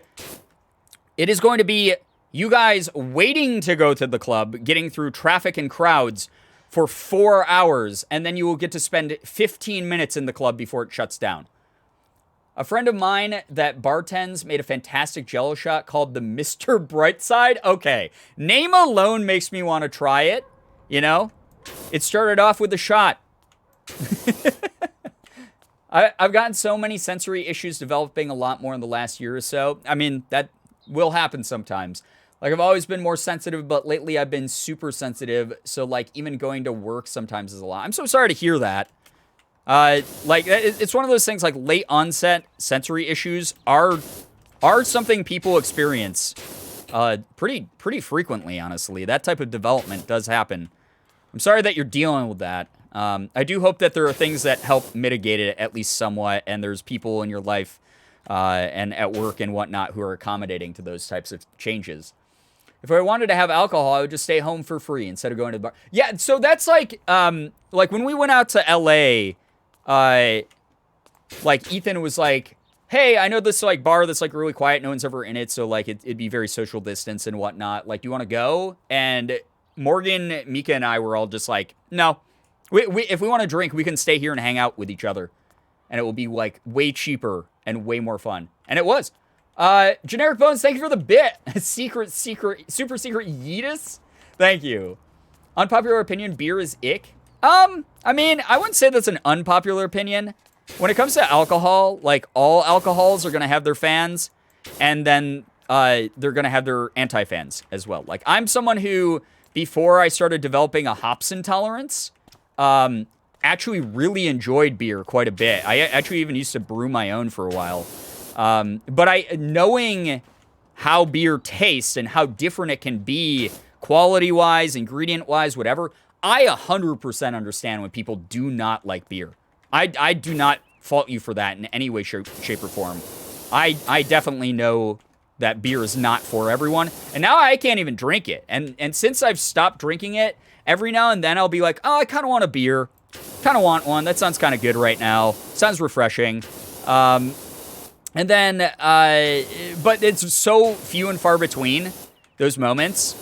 you guys waiting to go to the club, getting through traffic and crowds for 4 hours, and then you will get to spend 15 minutes in the club before it shuts down. A friend of mine that bartends made a fantastic Jello shot called the Mr. Brightside. Okay, name alone makes me want to try it, you know? It started off with a shot. I've gotten so many sensory issues developing a lot more in the last year or so. I mean, that will happen sometimes. Like, I've always been more sensitive, but lately I've been super sensitive. So, like, even going to work sometimes is a lot. I'm so sorry to hear that. Like, it's one of those things, like, late onset sensory issues are something people experience pretty frequently, honestly. That type of development does happen. I'm sorry that you're dealing with that. I do hope that there are things that help mitigate it at least somewhat, and there's people in your life and at work and whatnot who are accommodating to those types of changes. If I wanted to have alcohol, I would just stay home for free instead of going to the bar. Yeah, so that's like when we went out to LA, like Ethan was like, hey, I know this like bar that's like really quiet, no one's ever in it, so like it'd be very social distance and whatnot. Like, do you want to go? And Morgan, Mika, and I were all just like, no. If we want to drink, we can stay here and hang out with each other. And it will be, like, way cheaper and way more fun. And it was. Generic Bones, thank you for the bit. super secret Yeetus. Thank you. Unpopular opinion, beer is ick. I mean, I wouldn't say that's an unpopular opinion. When it comes to alcohol, like, all alcohols are going to have their fans. And then they're going to have their anti-fans as well. Like, I'm someone who, before I started developing a hops intolerance, actually really enjoyed beer quite a bit. I actually even used to brew my own for a while. But knowing how beer tastes and how different it can be quality-wise, ingredient-wise, whatever, I 100% understand when people do not like beer. I do not fault you for that in any way, shape, or form. I definitely know that beer is not for everyone. And now I can't even drink it. And since I've stopped drinking it, every now and then I'll be like, oh, I kind of want a beer. Kind of want one. That sounds kind of good right now. Sounds refreshing. And then, but it's so few and far between, those moments,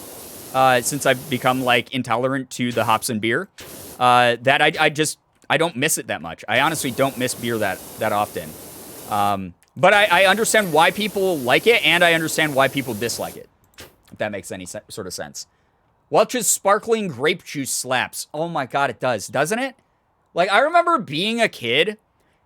since I've become, like, intolerant to the hops and beer, that I don't miss it that much. I honestly don't miss beer that often. But I understand why people like it, and I understand why people dislike it, if that makes any sort of sense. Welch's sparkling grape juice slaps. Oh my god, it does, doesn't it? Like, I remember being a kid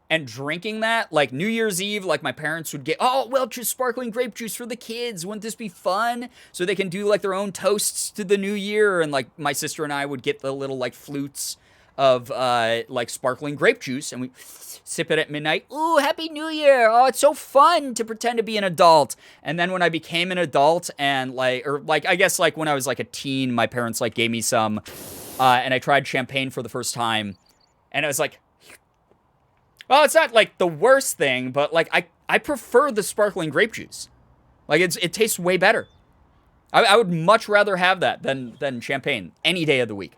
and drinking that, like, New Year's Eve, like, my parents would get, oh, Welch's sparkling grape juice for the kids. Wouldn't this be fun? So they can do, like, their own toasts to the new year. And, like, my sister and I would get the little, like, flutes of, like, sparkling grape juice, and we sip it at midnight. Ooh, Happy New Year. Oh, it's so fun to pretend to be an adult. And then when I became an adult and, like, or, like, I guess, like, when I was, like, a teen, my parents, like, gave me some, and I tried champagne for the first time, and it was like, well, it's not, like, the worst thing, but, like, I prefer the sparkling grape juice. Like, it tastes way better. I would much rather have that than champagne any day of the week.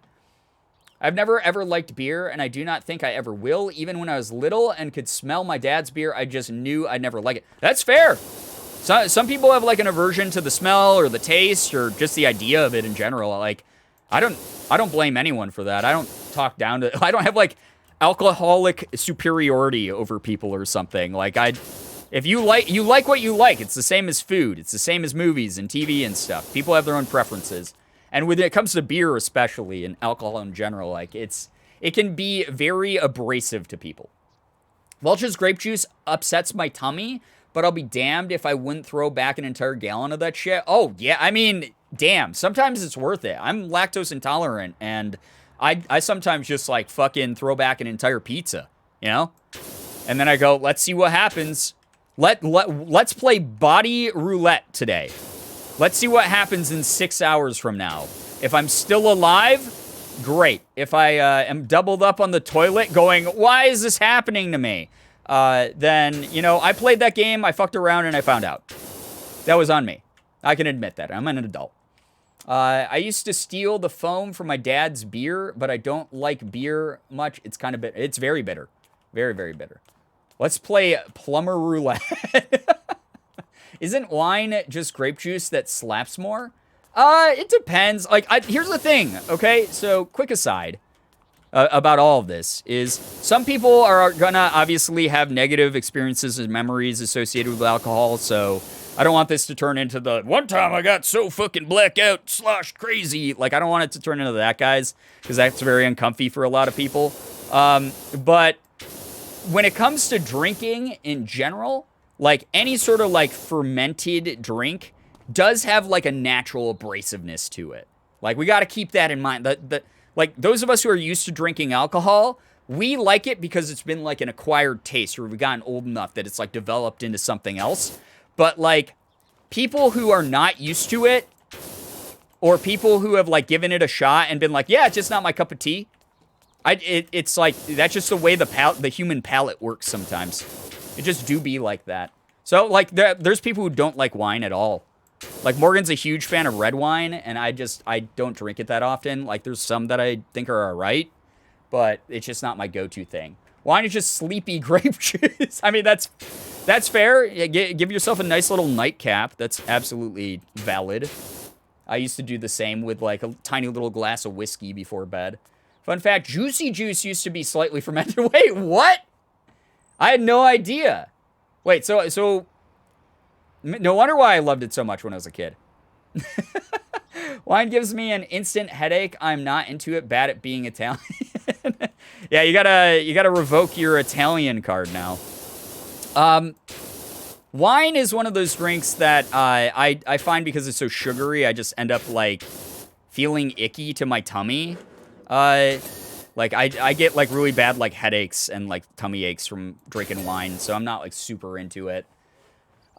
I've never ever liked beer, and I do not think I ever will. Even when I was little and could smell my dad's beer, I just knew I'd never like it. That's fair. Some people have, like, an aversion to the smell or the taste or just the idea of it in general. Like, I don't blame anyone for that. I don't talk down to, I don't have, like, alcoholic superiority over people or something. Like, if you like what you like. It's the same as food. It's the same as movies and TV and stuff. People have their own preferences. And when it comes to beer especially, and alcohol in general, like, it can be very abrasive to people. Welch's grape juice upsets my tummy, but I'll be damned if I wouldn't throw back an entire gallon of that shit. Oh, yeah, I mean, damn, sometimes it's worth it. I'm lactose intolerant, and I sometimes just, like, fucking throw back an entire pizza, you know? And then I go, let's see what happens. Let's play body roulette today. Let's see what happens in 6 hours from now. If I'm still alive, great. If I am doubled up on the toilet going, why is this happening to me? Then, you know, I played that game, I fucked around, and I found out. That was on me. I can admit that. I'm an adult. I used to steal the foam from my dad's beer, but I don't like beer much. It's kind of bitter. It's very bitter. Very, very bitter. Let's play plumber roulette. Isn't wine just grape juice that slaps more? It depends. Like, here's the thing, okay? So, quick aside about all of this is some people are gonna obviously have negative experiences and memories associated with alcohol, so I don't want this to turn into the one time I got so fucking blackout, sloshed crazy. Like, I don't want it to turn into that, guys, because that's very uncomfy for a lot of people. But when it comes to drinking in general, like any sort of like fermented drink does have like a natural abrasiveness to it. Like we got to keep that in mind. Like those of us who are used to drinking alcohol, we like it because it's been like an acquired taste, or we've gotten old enough that it's like developed into something else. But like people who are not used to it, or people who have like given it a shot and been like, yeah, it's just not my cup of tea. It's like that's just the way the human palate works sometimes. It just do be like that. So like there's people who don't like wine at all. Like Morgan's a huge fan of red wine, and I don't drink it that often. Like there's some that I think are alright, but it's just not my go-to thing. Wine is just sleepy grape juice. I mean that's fair. Give yourself a nice little nightcap. That's absolutely valid. I used to do the same with like a tiny little glass of whiskey before bed. Fun fact, Juicy Juice used to be slightly fermented. Wait, what? I had no idea. Wait, so no wonder why I loved it so much when I was a kid. Wine gives me an instant headache. I'm not into it. Bad at being Italian. Yeah, you gotta revoke your Italian card now. Wine is one of those drinks that I find because it's so sugary, I just end up like feeling icky to my tummy. Like I get like really bad like headaches and like tummy aches from drinking wine, so I'm not like super into it.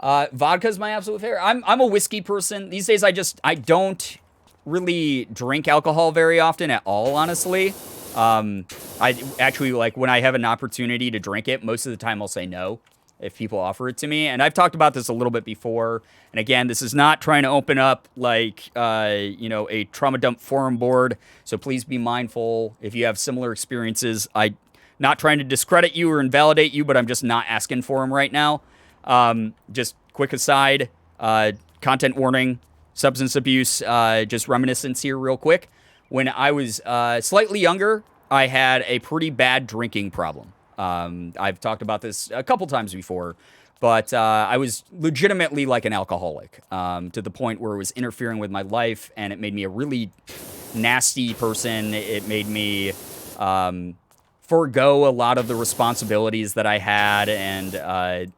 Vodka's my absolute favorite. I'm a whiskey person. These days I don't really drink alcohol very often at all, honestly. I actually like when I have an opportunity to drink it, most of the time I'll say no if people offer it to me. And I've talked about this a little bit before. And again, this is not trying to open up like, a trauma dump forum board. So please be mindful if you have similar experiences. I'm not trying to discredit you or invalidate you, but I'm just not asking for them right now. Just quick aside, content warning, substance abuse, just reminiscence here real quick. When I was slightly younger, I had a pretty bad drinking problem. I've talked about this a couple times before, but I was legitimately like an alcoholic, to the point where it was interfering with my life, and it made me a really nasty person. It made me forego a lot of the responsibilities that I had, and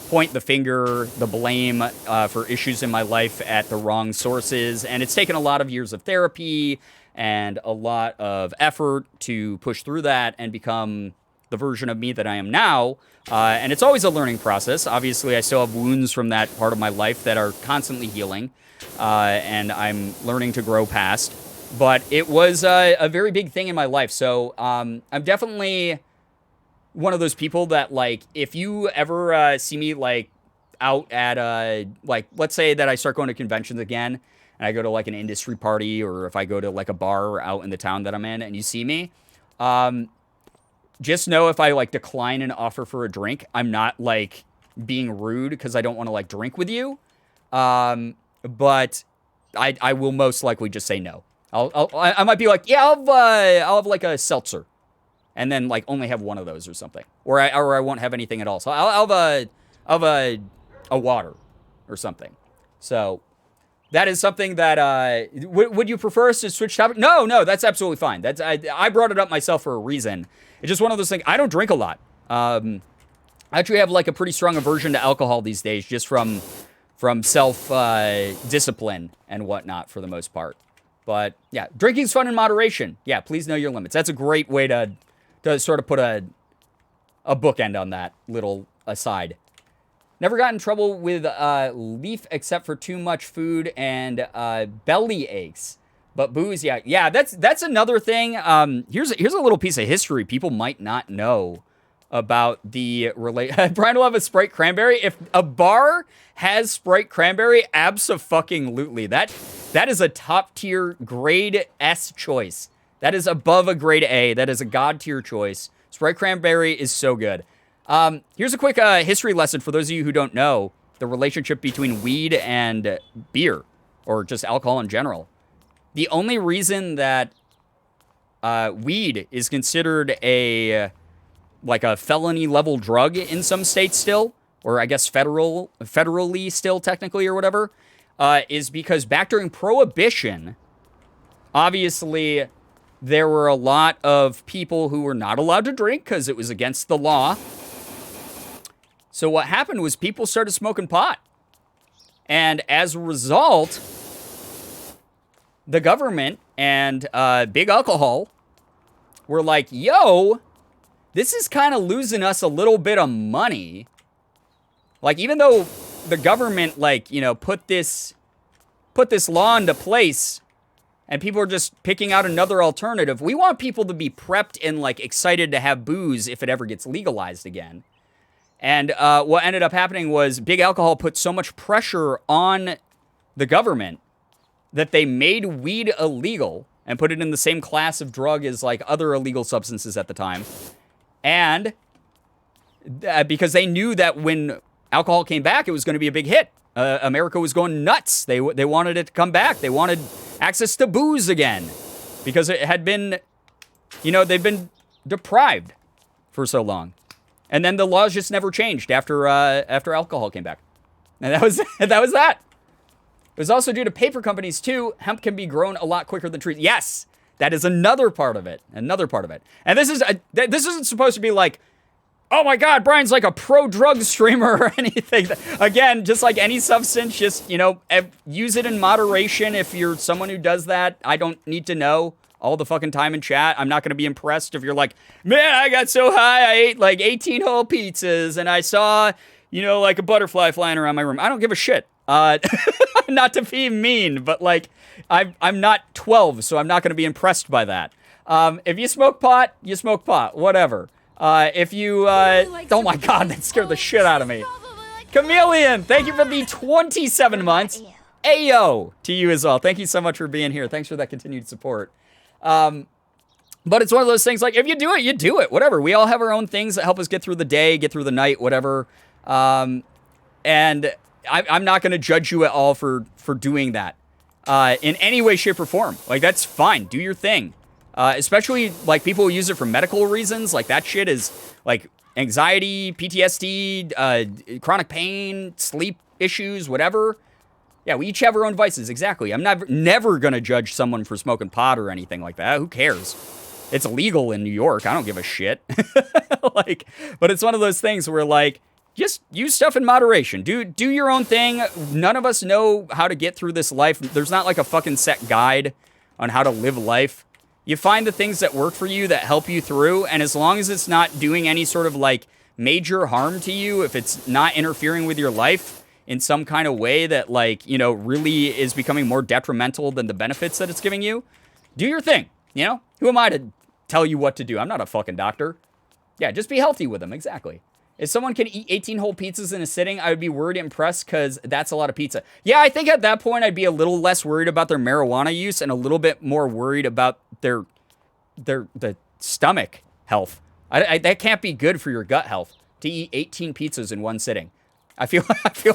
point the finger, the blame for issues in my life at the wrong sources. And it's taken a lot of years of therapy and a lot of effort to push through that and become the version of me that I am now. And it's always a learning process. Obviously, I still have wounds from that part of my life that are constantly healing, and I'm learning to grow past. But it was a very big thing in my life. So I'm definitely one of those people that, like, if you ever see me, like, out at, like, let's say that I start going to conventions again, and I go to, like, an industry party, or if I go to, like, a bar out in the town that I'm in, and you see me, just know if I, like, decline an offer for a drink, I'm not, like, being rude because I don't want to, like, drink with you. But I will most likely just say no. I might be like, yeah, I'll have, like, a seltzer. And then, like, only have one of those or something. Or I won't have anything at all. So I'll have a water or something. So that is something that, would you prefer us to switch topic? No, that's absolutely fine. I brought it up myself for a reason. It's just one of those things. I don't drink a lot. I actually have, like, a pretty strong aversion to alcohol these days, just from self discipline and whatnot for the most part. But yeah, drinking's fun in moderation. Yeah, please know your limits. That's a great way to sort of put a bookend on that little aside. Never got in trouble with leaf except for too much food and belly aches. But booze, yeah, that's another thing. Here's a little piece of history people might not know about the Brian will have a Sprite cranberry. If a bar has Sprite cranberry, abso-fucking-lutely. That is a top tier grade S choice. That is above a grade A. That is a god tier choice. Sprite cranberry is so good. Here's a quick history lesson for those of you who don't know the relationship between weed and beer, or just alcohol in general. The only reason that weed is considered a felony level drug in some states still, or I guess federally still technically or whatever, is because back during Prohibition, obviously there were a lot of people who were not allowed to drink because it was against the law. So what happened was people started smoking pot. And as a result, the government and big alcohol were like, yo, this is kind of losing us a little bit of money. Like, even though the government, like, you know, put this law into place and people are just picking out another alternative, we want people to be prepped and, like, excited to have booze if it ever gets legalized again. And what ended up happening was big alcohol put so much pressure on the government that they made weed illegal and put it in the same class of drug as, like, other illegal substances at the time. And because they knew that when alcohol came back, it was going to be a big hit. America was going nuts. They wanted it to come back. They wanted access to booze again because it had been, you know, they've been deprived for so long. And then the laws just never changed after alcohol came back. And that was that. It was also due to paper companies, too. Hemp can be grown a lot quicker than trees. Yes, that is another part of it. Another part of it. And this isn't supposed to be like, oh my God, Brian's like a pro-drug streamer or anything. Again, just like any substance, just, you know, use it in moderation if you're someone who does that. I don't need to know all the fucking time in chat. I'm not going to be impressed if you're like, man, I got so high, I ate like 18 whole pizzas and I saw, you know, like a butterfly flying around my room. I don't give a shit. Not to be mean, but like, I'm not 12, so I'm not going to be impressed by that. If you smoke pot, you smoke pot, whatever. If you, oh my God, that scared the shit out of me. Chameleon, thank you for the 27 months. Ayo to you as well. Thank you so much for being here. Thanks for that continued support. But it's one of those things, like, if you do it, you do it, whatever. We all have our own things that help us get through the day, get through the night, whatever. And I'm not going to judge you at all for doing that, in any way, shape, or form. Like, that's fine. Do your thing. Especially, like, people who use it for medical reasons. Like, that shit is, like, anxiety, PTSD, chronic pain, sleep issues, whatever. Yeah, we each have our own vices, exactly. I'm never gonna judge someone for smoking pot or anything like that. Who cares? It's illegal in New York. I don't give a shit. Like, but it's one of those things where, like, just use stuff in moderation. Do your own thing. None of us know how to get through this life. There's not like a fucking set guide on how to live life. You find the things that work for you that help you through, and as long as it's not doing any sort of, like, major harm to you, if it's not interfering with your life in some kind of way that, like, you know, really is becoming more detrimental than the benefits that it's giving you, do your thing, you know? Who am I to tell you what to do? I'm not a fucking doctor. Yeah, just be healthy with them, exactly. If someone can eat 18 whole pizzas in a sitting, I would be worried and impressed because that's a lot of pizza. Yeah, I think at that point I'd be a little less worried about their marijuana use and a little bit more worried about the stomach health. That can't be good for your gut health to eat 18 pizzas in one sitting. I feel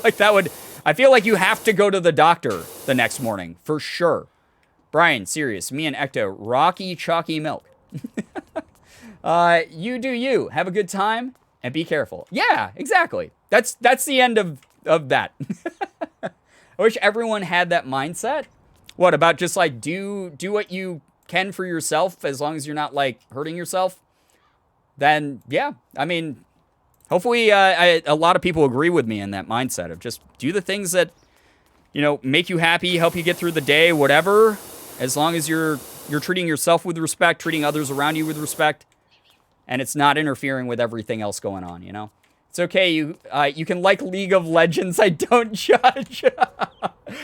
like you have to go to the doctor the next morning for sure. Brian, serious. Me and Ecto, rocky chalky milk. You do you. Have a good time and be careful. Yeah, exactly. That's the end of that. I wish everyone had that mindset. What about just like do what you can for yourself as long as you're not like hurting yourself? Then yeah, I mean, hopefully a lot of people agree with me in that mindset of just do the things that, you know, make you happy, help you get through the day, whatever. As long as you're treating yourself with respect, treating others around you with respect, and it's not interfering with everything else going on, you know? It's okay, you can like League of Legends, I don't judge.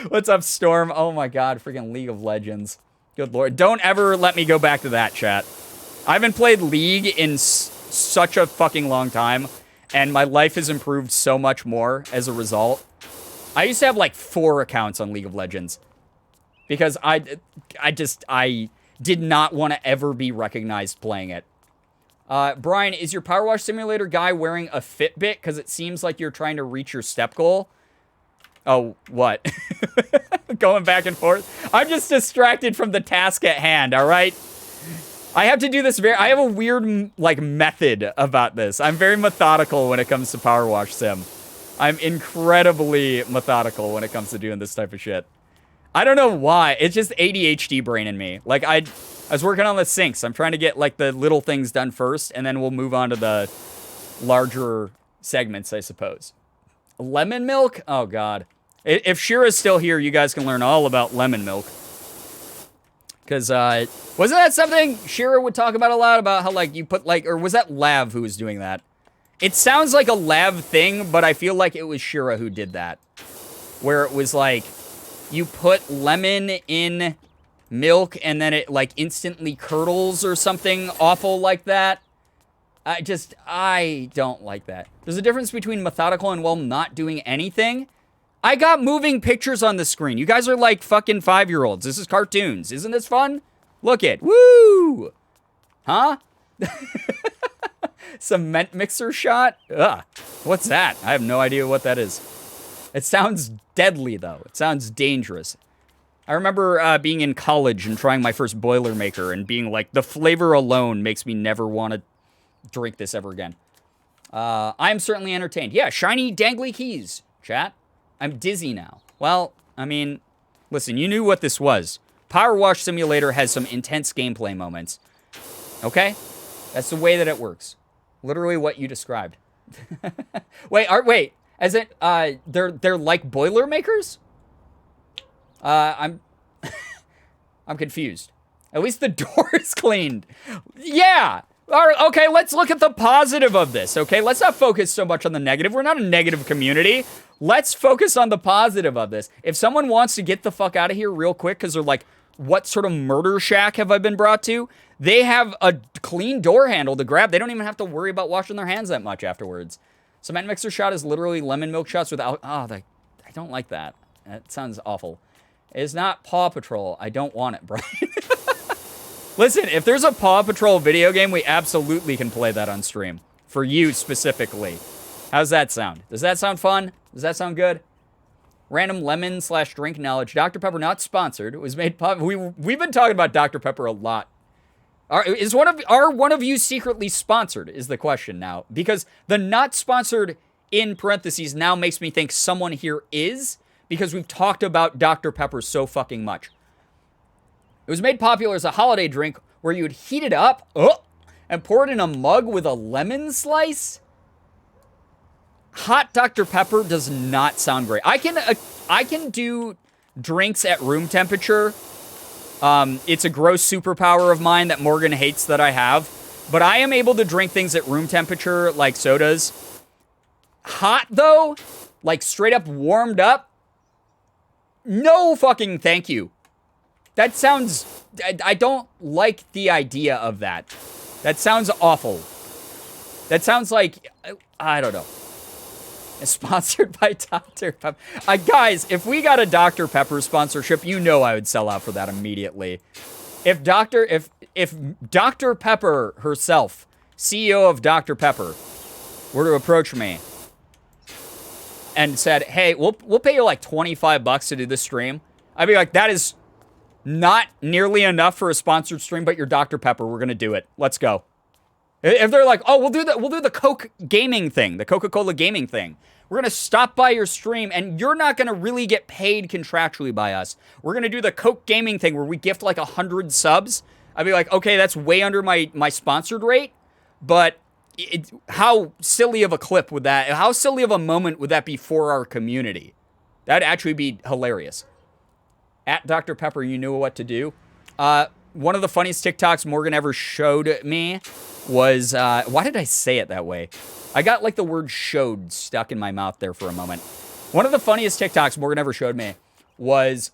What's up, Storm? Oh my God, freaking League of Legends. Good Lord. Don't ever let me go back to that, chat. I haven't played League in such a fucking long time, and my life has improved so much more as a result. I used to have like 4 accounts on League of Legends because I did not want to ever be recognized playing it. Brian, is your Power Wash Simulator guy wearing a Fitbit? Because it seems like you're trying to reach your step goal. Oh, what? Going back and forth? I'm just distracted from the task at hand, all right? I have to do this I have a weird, like, method about this. I'm very methodical when it comes to Power Wash Sim. I'm incredibly methodical when it comes to doing this type of shit. I don't know why. It's just ADHD brain in me. Like, I was working on the sinks. I'm trying to get like the little things done first, and then we'll move on to the larger segments, I suppose. Lemon milk? Oh, God. If Shira's still here, you guys can learn all about lemon milk. Because, wasn't that something Shira would talk about a lot? About how, like, you put, like, or was that Lav who was doing that? It sounds like a Lav thing, but I feel like it was Shira who did that. Where it was, like, you put lemon in milk and then it, like, instantly curdles or something awful like that. I don't like that. There's a difference between methodical and, well, not doing anything. I got moving pictures on the screen. You guys are like fucking 5-year-olds. This is cartoons. Isn't this fun? Look it. Woo! Huh? Cement mixer shot? Ugh. What's that? I have no idea what that is. It sounds deadly, though. It sounds dangerous. I remember being in college and trying my first Boilermaker and being like, the flavor alone makes me never want to drink this ever again. I'm certainly entertained. Yeah, shiny dangly keys, chat. I'm dizzy now. Well, I mean, listen, you knew what this was. Power Wash Simulator has some intense gameplay moments. Okay? That's the way that it works. Literally what you described. Wait. As it, they're like Boilermakers? I'm confused. At least the door is cleaned. Yeah! All right, okay, let's look at the positive of this, okay? Let's not focus so much on the negative. We're not a negative community. Let's focus on the positive of this. If someone wants to get the fuck out of here real quick because they're like, what sort of murder shack have I been brought to? They have a clean door handle to grab. They don't even have to worry about washing their hands that much afterwards. Cement mixer shot is literally lemon milk shots without... Oh, I don't like that. That sounds awful. It's not Paw Patrol. I don't want it, Brian. Listen, if there's a Paw Patrol video game, we absolutely can play that on stream. For you specifically. How's that sound? Does that sound fun? Does that sound good? Random lemon / drink knowledge. Dr. Pepper not sponsored. It was made we've been talking about Dr. Pepper a lot. Are one of you secretly sponsored is the question now. Because the not sponsored in parentheses now makes me think someone here is. Because we've talked about Dr. Pepper so fucking much. It was made popular as a holiday drink where you would heat it up and pour it in a mug with a lemon slice. Hot Dr. Pepper does not sound great. I can do drinks at room temperature. It's a gross superpower of mine that Morgan hates that I have. But I am able to drink things at room temperature like sodas. Hot, though, like straight up warmed up, no fucking thank you. That sounds... I don't like the idea of that. That sounds awful. That sounds like... I don't know. It's sponsored by Dr. Pepper. Guys, if we got a Dr. Pepper sponsorship, you know I would sell out for that immediately. If Dr. Pepper herself, CEO of Dr. Pepper, were to approach me and said, hey, we'll pay you like $25 to do this stream, I'd be like, that is not nearly enough for a sponsored stream, but you're Dr. Pepper. We're going to do it. Let's go. If they're like, oh, we'll do the Coke gaming thing, the Coca-Cola gaming thing. We're going to stop by your stream, and you're not going to really get paid contractually by us. We're going to do the Coke gaming thing where we gift like 100 subs. I'd be like, okay, that's way under my sponsored rate, but how silly of a clip would that, how silly of a moment would that be for our community? That'd actually be hilarious. At Dr. Pepper, you knew what to do. One of the funniest TikToks Morgan ever showed me was, why did I say it that way? I got like the word showed stuck in my mouth there for a moment. One of the funniest TikToks Morgan ever showed me was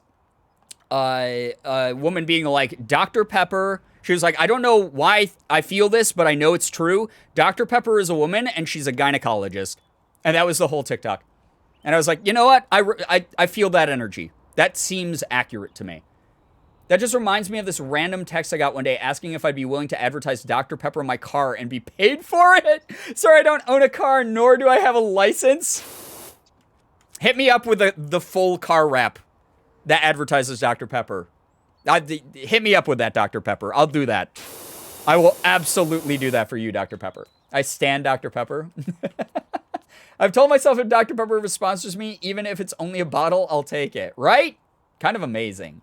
a woman being like, Dr. Pepper. She was like, I don't know why I feel this, but I know it's true. Dr. Pepper is a woman and she's a gynecologist. And that was the whole TikTok. And I was like, you know what? I feel that energy. That seems accurate to me. That just reminds me of this random text I got one day asking if I'd be willing to advertise Dr. Pepper in my car and be paid for it. Sorry, I don't own a car, nor do I have a license. Hit me up with the full car wrap that advertises Dr. Pepper. Hit me up with that, Dr. Pepper. I'll do that. I will absolutely do that for you, Dr. Pepper. I stand Dr. Pepper. I've told myself if Dr. Pepper sponsors me, even if it's only a bottle, I'll take it. Right? Kind of amazing.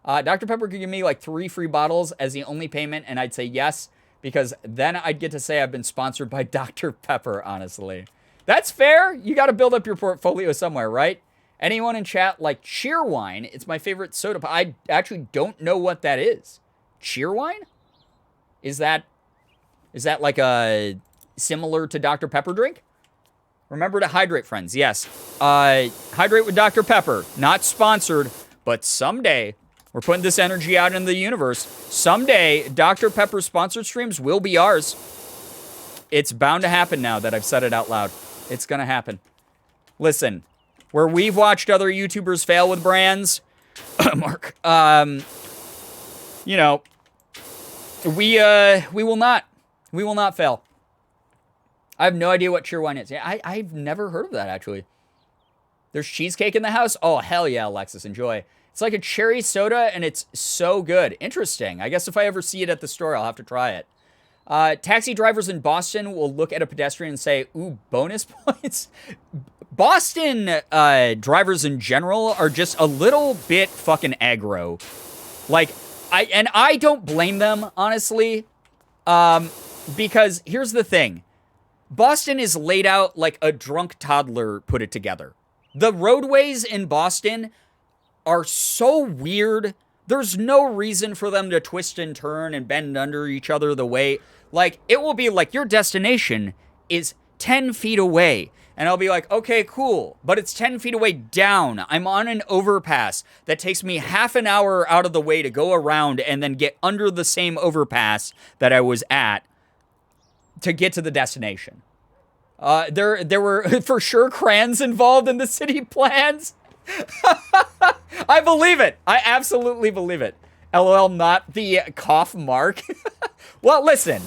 Dr. Pepper could give me like 3 free bottles as the only payment, and I'd say yes, because then I'd get to say I've been sponsored by Dr. Pepper, honestly. That's fair. You got to build up your portfolio somewhere, right? Anyone in chat like Cheerwine? It's my favorite soda. I actually don't know what that is. Cheerwine? Is that like a similar to Dr. Pepper drink? Remember to hydrate, friends. Yes. Hydrate with Dr. Pepper. Not sponsored, but someday we're putting this energy out into the universe. Someday Dr. Pepper sponsored streams will be ours. It's bound to happen now that I've said it out loud. It's going to happen. Listen, where we've watched other YouTubers fail with brands, Mark, you know, we will not fail. I have no idea what Cheerwine is. Yeah, I've never heard of that, actually. There's cheesecake in the house? Oh, hell yeah, Alexis, enjoy. It's like a cherry soda, and it's so good. Interesting. I guess if I ever see it at the store, I'll have to try it. Taxi drivers in Boston will look at a pedestrian and say, ooh, bonus points? Boston drivers in general are just a little bit fucking aggro. Like, I don't blame them, honestly, because here's the thing. Boston is laid out like a drunk toddler put it together. The roadways in Boston are so weird. There's no reason for them to twist and turn and bend under each other the way, like, it will be like your destination is 10 feet away. And I'll be like, okay, cool. But it's 10 feet away down. I'm on an overpass that takes me half an hour out of the way to go around and then get under the same overpass that I was at to get to the destination. There were for sure crayons involved in the city plans. I believe it. I absolutely believe it. LOL, not the cough Mark. Well, listen,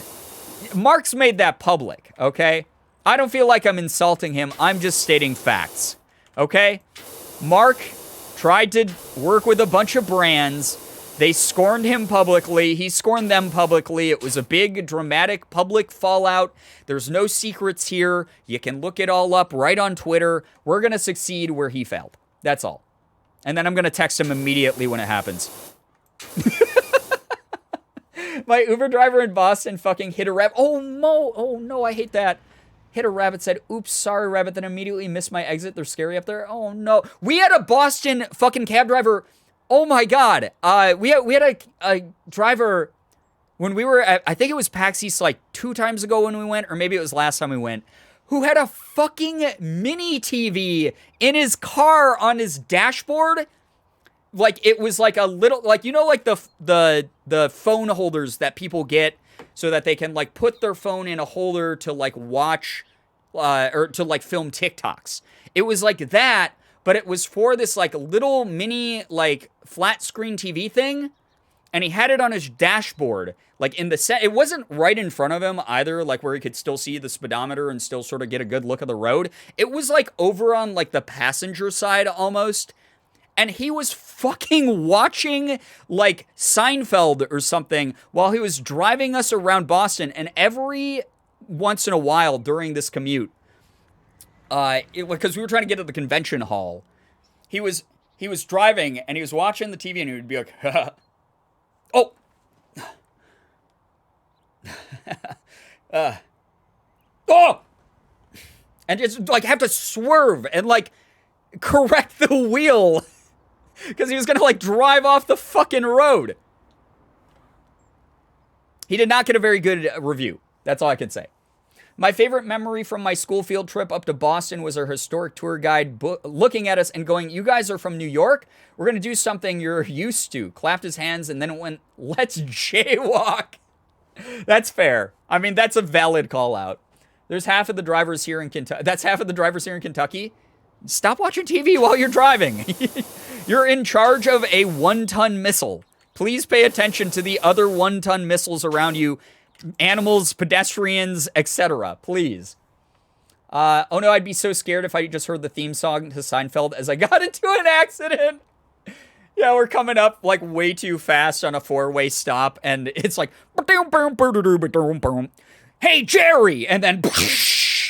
Mark's made that public, okay? I don't feel like I'm insulting him. I'm just stating facts, okay? Mark tried to work with a bunch of brands. They scorned him publicly. He scorned them publicly. It was a big, dramatic public fallout. There's no secrets here. You can look it all up right on Twitter. We're going to succeed where he failed. That's all. And then I'm going to text him immediately when it happens. My Uber driver in Boston fucking hit a rabbit. Oh no, I hate that. Hit a rabbit, said, oops, sorry, rabbit, then immediately missed my exit. They're scary up there. Oh no. We had a Boston fucking cab driver. Oh my God. We had a driver when we were at, I think it was PAX East like 2 times ago when we went, or maybe it was last time we went, who had a fucking mini TV in his car on his dashboard. Like, it was like a little, like, you know, like the phone holders that people get so that they can, like, put their phone in a holder to, like, watch or to, like, film TikToks. It was like that, but it was for this, like, little mini, like, flat screen TV thing. And he had it on his dashboard, like, in the set. It wasn't right in front of him either, like, where he could still see the speedometer and still sort of get a good look of the road. It was, like, over on, like, the passenger side almost. And he was fucking watching, like, Seinfeld or something while he was driving us around Boston. And every once in a while during this commute, because we were trying to get to the convention hall, he was driving and he was watching the TV and he would be like, oh. Oh! And just, like, have to swerve and, like, correct the wheel. Because he was going to, like, drive off the fucking road. He did not get a very good review. That's all I can say. My favorite memory from my school field trip up to Boston was our historic tour guide looking at us and going, you guys are from New York? We're going to do something you're used to. Clapped his hands and then it went, let's jaywalk. That's fair. I mean, that's a valid call out. There's half of the drivers here in Kentucky. That's half of the drivers here in Kentucky. Stop watching TV while you're driving. You're in charge of a 1-ton missile. Please pay attention to the other 1-ton missiles around you. Animals, pedestrians, etc. Please. Oh no, I'd be so scared if I just heard the theme song to Seinfeld as I got into an accident. Yeah, we're coming up like way too fast on a 4-way stop, and it's like, hey Jerry, and then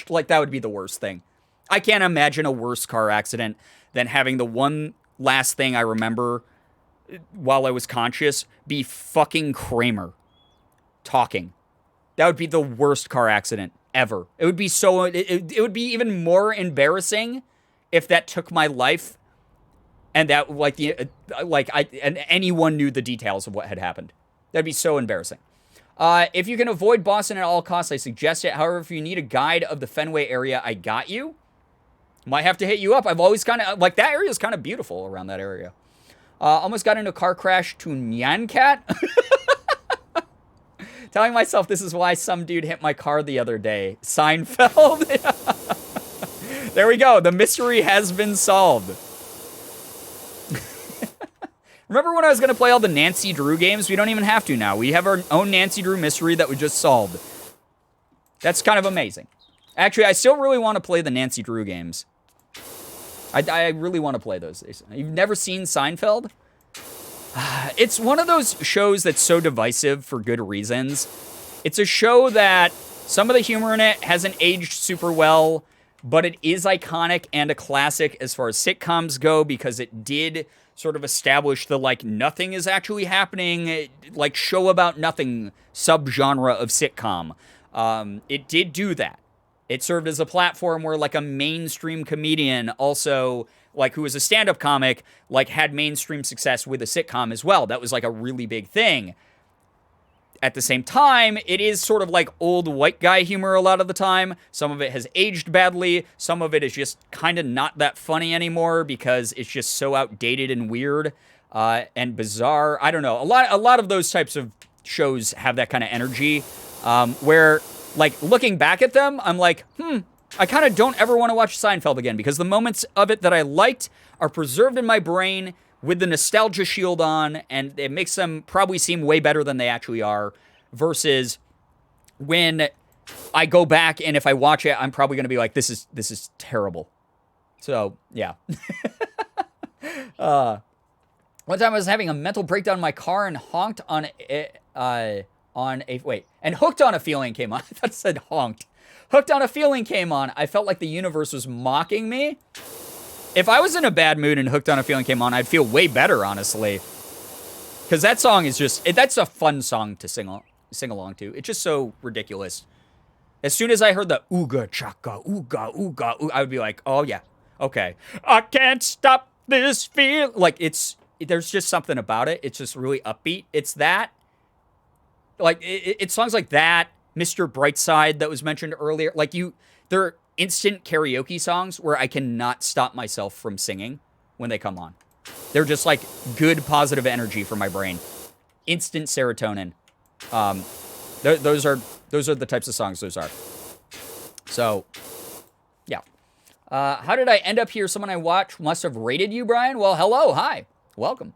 like that would be the worst thing. I can't imagine a worse car accident than having the one last thing I remember while I was conscious be fucking Kramer talking. That would be the worst car accident ever. It would be so, it would be even more embarrassing if that took my life and that and anyone knew the details of what had happened. That'd be so embarrassing. If you can avoid Boston at all costs, I suggest it. However, if you need a guide of the Fenway area, I got you. Might have to hit you up. I've always kind of, that area is kind of beautiful around that area. Almost got into a car crash to Nyan Cat. Telling myself this is why some dude hit my car the other day. Seinfeld. There we go. The mystery has been solved. Remember when I was going to play all the Nancy Drew games? We don't even have to now. We have our own Nancy Drew mystery that we just solved. That's kind of amazing. Actually, I still really want to play the Nancy Drew games. I really want to play those. You've never seen Seinfeld? It's one of those shows that's so divisive for good reasons. It's a show that some of the humor in it hasn't aged super well, but it is iconic and a classic as far as sitcoms go because it did sort of establish the, nothing is actually happening, show about nothing subgenre of sitcom. It did do that. It served as a platform where, a mainstream comedian also, who was a stand-up comic, had mainstream success with a sitcom as well. That was, a really big thing. At the same time, it is sort of old white guy humor a lot of the time. Some of it has aged badly. Some of it is just kind of not that funny anymore because it's just so outdated and weird and bizarre. I don't know. A lot of those types of shows have that kind of energy where, looking back at them, I'm I kind of don't ever want to watch Seinfeld again because the moments of it that I liked are preserved in my brain with the nostalgia shield on, and it makes them probably seem way better than they actually are, versus when I go back and if I watch it, I'm probably going to be like, this is terrible. So, yeah. One time I was having a mental breakdown in my car and honked on and hooked on a feeling came on. I thought it said honked. Hooked on a feeling came on. I felt like the universe was mocking me. If I was in a bad mood and Hooked on a Feeling came on, I'd feel way better, honestly. Because that song is just, that's a fun song to sing along to. It's just so ridiculous. As soon as I heard the ooga chaka, ooga, ooga, ooga, I would be like, oh yeah, okay. I can't stop this feel. There's just something about it. It's just really upbeat. It's that. It's songs like that, Mr. Brightside that was mentioned earlier. They're instant karaoke songs where I cannot stop myself from singing when they come on. They're just good positive energy for my brain. Instant serotonin. Those are the types of songs those are. So, yeah. How did I end up here? Someone I watch must have rated you, Brian. Well, hello, hi, welcome.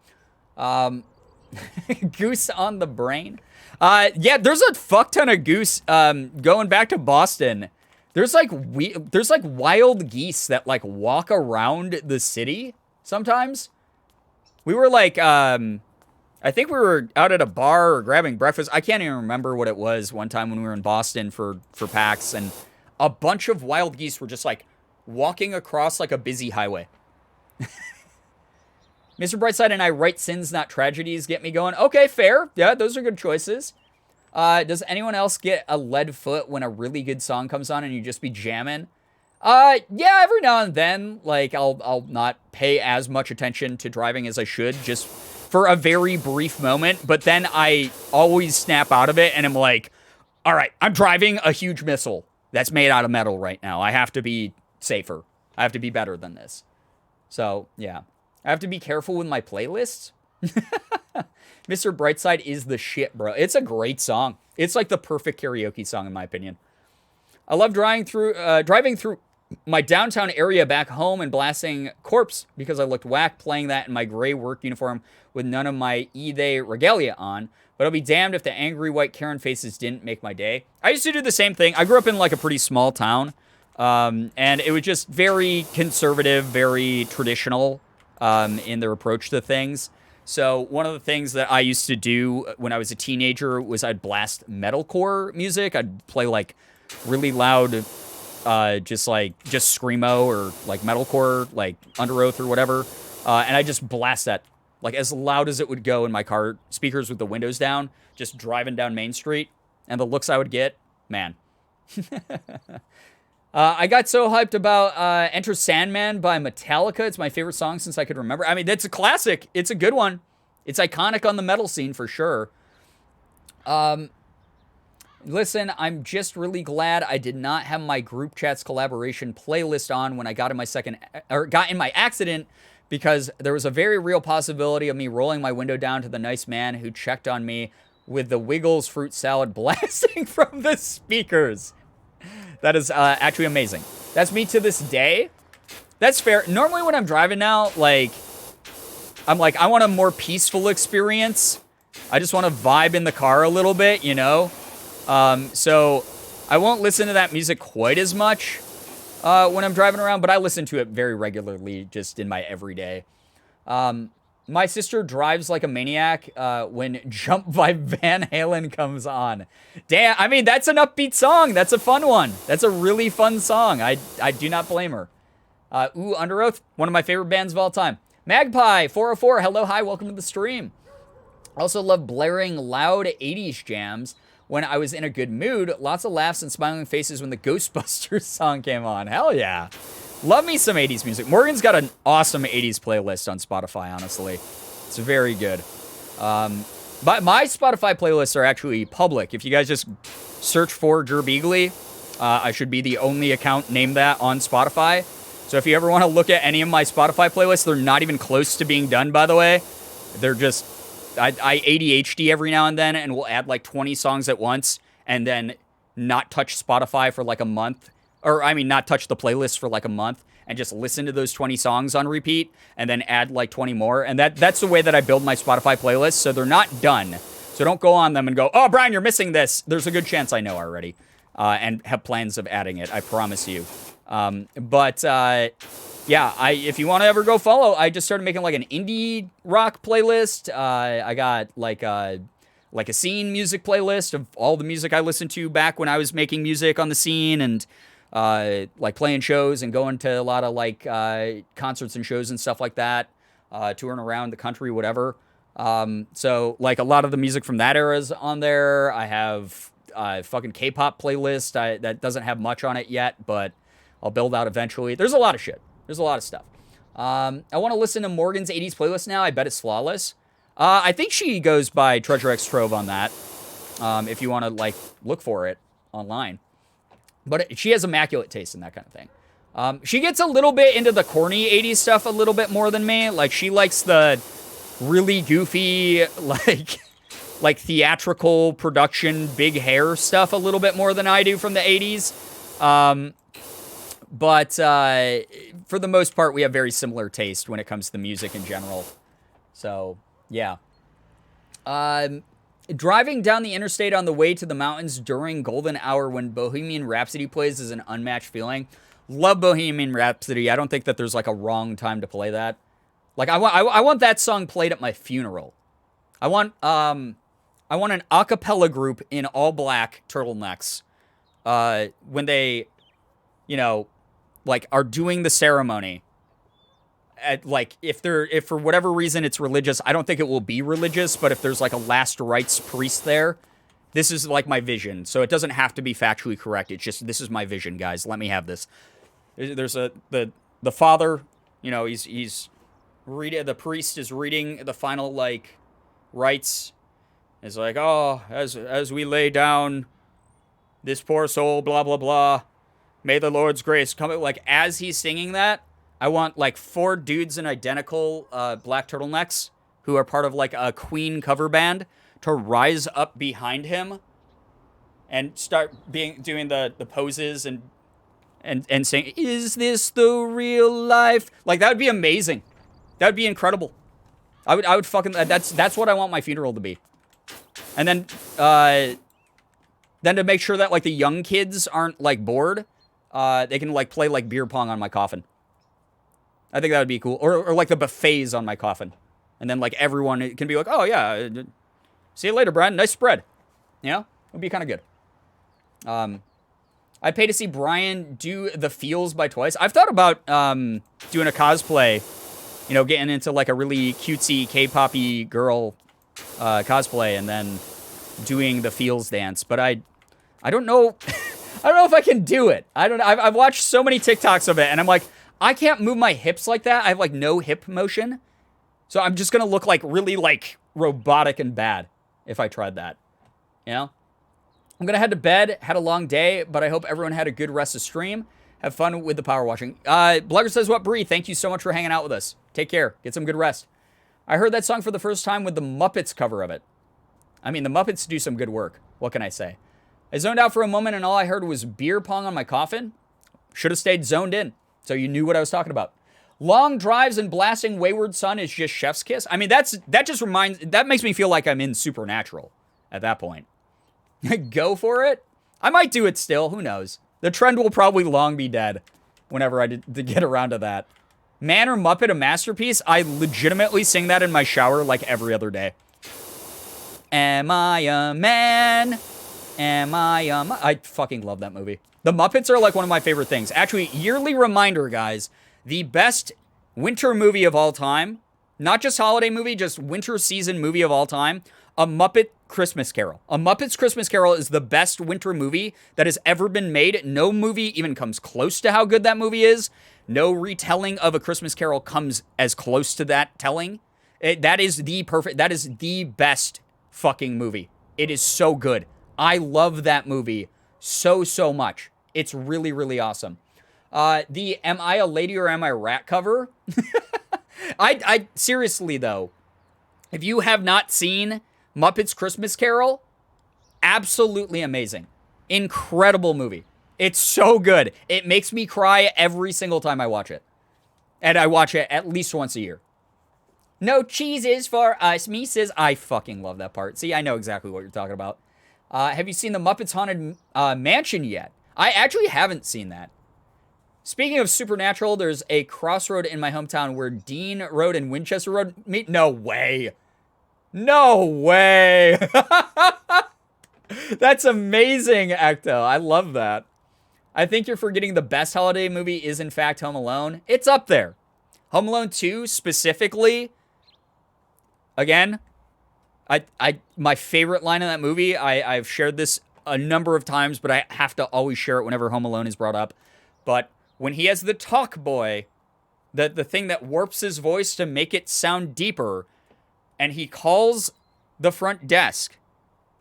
Goose on the brain. Yeah, there's a fuck ton of goose. Going back to Boston. There's wild geese that walk around the city sometimes. We were I think we were out at a bar or grabbing breakfast. I can't even remember what it was one time when we were in Boston for PAX, and a bunch of wild geese were just walking across a busy highway. Mr. Brightside and I write sins, not tragedies, get me going. Okay, fair. Yeah, those are good choices. Does anyone else get a lead foot when a really good song comes on and you just be jamming? Yeah, every now and then, I'll not pay as much attention to driving as I should, just for a very brief moment, but then I always snap out of it and I'm like, all right, I'm driving a huge missile that's made out of metal right now. I have to be safer. I have to be better than this. So, yeah. I have to be careful with my playlists. Mr. Brightside is the shit, bro. It's a great song. It's the perfect karaoke song, in my opinion. I love driving through my downtown area back home and blasting Corpse because I looked whack playing that in my gray work uniform with none of my E-Day regalia on. But I'll be damned if the angry white Karen faces didn't make my day. I used to do the same thing. I grew up in a pretty small town. And it was just very conservative, very traditional in their approach to things. So one of the things that I used to do when I was a teenager was I'd blast metalcore music. I'd play really loud, just screamo or metalcore, Under Oath or whatever. And I just blast that like as loud as it would go in my car speakers with the windows down, just driving down Main Street, and the looks I would get, man. I got so hyped about Enter Sandman by Metallica. It's my favorite song since I could remember. I mean, that's a classic. It's a good one. It's iconic on the metal scene for sure. Listen, I'm just really glad I did not have my group chats collaboration playlist on when I got in my accident, because there was a very real possibility of me rolling my window down to the nice man who checked on me with the Wiggles fruit salad blasting from the speakers. That is actually amazing. That's me to this day. That's fair. Normally when I'm driving now, like, I'm like, I want a more peaceful experience. I just want to vibe in the car a little bit, you know? So I won't listen to that music quite as much when I'm driving around, but I listen to it very regularly just in my everyday. My sister drives like a maniac when Jump by Van Halen comes on. Damn, I mean, that's an upbeat song. That's a fun one. That's a really fun song. I do not blame her. Under Oath, one of my favorite bands of all time. Magpie 404, hello, hi, welcome to the stream. Also love blaring loud 80s jams when I was in a good mood. Lots of laughs and smiling faces when the Ghostbusters song came on. Hell yeah. Love me some 80s music. Morgan's got an awesome 80s playlist on Spotify, honestly. It's very good. But my Spotify playlists are actually public. If you guys just search for Girbeagly, I should be the only account named that on Spotify. So if you ever want to look at any of my Spotify playlists, they're not even close to being done, by the way. They're just... I ADHD every now and then, and we'll add like 20 songs at once, and then not touch Spotify for like a month. Or, I mean, not touch the playlist for like a month, and just listen to those 20 songs on repeat, and then add like 20 more. And that's the way that I build my Spotify playlists, so they're not done. So don't go on them and go, oh, Brian, you're missing this. There's a good chance I know already, and have plans of adding it, I promise you. Yeah, if you want to ever go follow, I just started making like an indie rock playlist. I got like a scene music playlist of all the music I listened to back when I was making music on the scene, and like playing shows and going to a lot of like concerts and shows and stuff like that, touring around the country, whatever. So like a lot of the music from that era is on there. I have a fucking K-pop playlist that doesn't have much on it yet, but I'll build out eventually. There's a lot of shit. There's a lot of stuff. I want to listen to Morgan's 80s playlist now. I bet it's flawless. I think she goes by Treasure X Trove on that, if you want to like look for it online. But she has immaculate taste in that kind of thing. She gets a little bit into the corny 80s stuff a little bit more than me. Like, she likes the really goofy, like theatrical production, big hair stuff a little bit more than I do from the 80s. But for the most part, we have very similar taste when it comes to the music in general. So, yeah. Driving down the interstate on the way to the mountains during golden hour when Bohemian Rhapsody plays is an unmatched feeling. Love Bohemian Rhapsody. I don't think that there's like a wrong time to play that. Like, I want that song played at my funeral. I want an a cappella group in all black turtlenecks when they, you know, like, are doing the ceremony. Like, if for whatever reason it's religious, I don't think it will be religious, but if there's like a last rites priest there, this is like my vision. So it doesn't have to be factually correct. It's just, this is my vision, guys. Let me have this. There's the father, you know, he's reading, the priest is reading the final like rites. It's like, oh, as we lay down this poor soul, blah blah blah. May the Lord's grace come. Like, as he's singing that, I want like 4 dudes in identical black turtlenecks who are part of like a Queen cover band to rise up behind him and start doing the poses and saying, "Is this the real life?" Like, that would be amazing. That would be incredible. I would fucking, that's what I want my funeral to be. And then to make sure that like the young kids aren't like bored, they can like play like beer pong on my coffin. I think that would be cool. Or like the buffets on my coffin. And then like everyone can be like, oh yeah, see you later, Brian. Nice spread. You know? It would be kind of good. I'd pay to see Brian do The Feels by Twice. I've thought about doing a cosplay you know, getting into like a really cutesy K-poppy girl cosplay and then doing the feels dance. But I don't know. I don't know if I can do it. I don't know. I've watched so many TikToks of it, and I'm like, I can't move my hips like that. I have like no hip motion. So I'm just going to look like really like robotic and bad if I tried that. You know? I'm going to head to bed. Had a long day, but I hope everyone had a good rest of stream. Have fun with the power washing. Blugger says, what, Bree? Thank you so much for hanging out with us. Take care. Get some good rest. I heard that song for the first time with the Muppets cover of it. I mean, the Muppets do some good work. What can I say? I zoned out for a moment, and all I heard was beer pong on my coffin. Should have stayed zoned in, so you knew what I was talking about. Long drives and blasting Wayward Son is just chef's kiss. I mean, that makes me feel like I'm in Supernatural at that point. Go for it. I might do it still. Who knows? The trend will probably long be dead whenever I get around to that. Man or Muppet a masterpiece? I legitimately sing that in my shower like every other day. Am I a man? Am I a I fucking love that movie. The Muppets are like one of my favorite things. Actually, yearly reminder, guys. The best winter movie of all time. Not just holiday movie, just winter season movie of all time. A Muppet Christmas Carol. A Muppet's Christmas Carol is the best winter movie that has ever been made. No movie even comes close to how good that movie is. No retelling of A Christmas Carol comes as close to that telling. That is the best fucking movie. It is so good. I love that movie so much. It's really, really awesome. The Am I a Lady or Am I a Rat cover? I seriously though, if you have not seen Muppets Christmas Carol, absolutely amazing. Incredible movie. It's so good. It makes me cry every single time I watch it. And I watch it at least once a year. No cheeses for us, me says. I fucking love that part. See, I know exactly what you're talking about. Have you seen the Muppets Haunted Mansion yet? I actually haven't seen that. Speaking of Supernatural, there's a crossroad in my hometown where Dean Road and Winchester Road meet. No way. No way. That's amazing, Ecto. I love that. I think you're forgetting the best holiday movie is, in fact, Home Alone. It's up there. Home Alone 2, specifically. Again, my favorite line in that movie, I've shared this a number of times, but I have to always share it whenever Home Alone is brought up. But when he has the talk boy, the thing that warps his voice to make it sound deeper, and he calls the front desk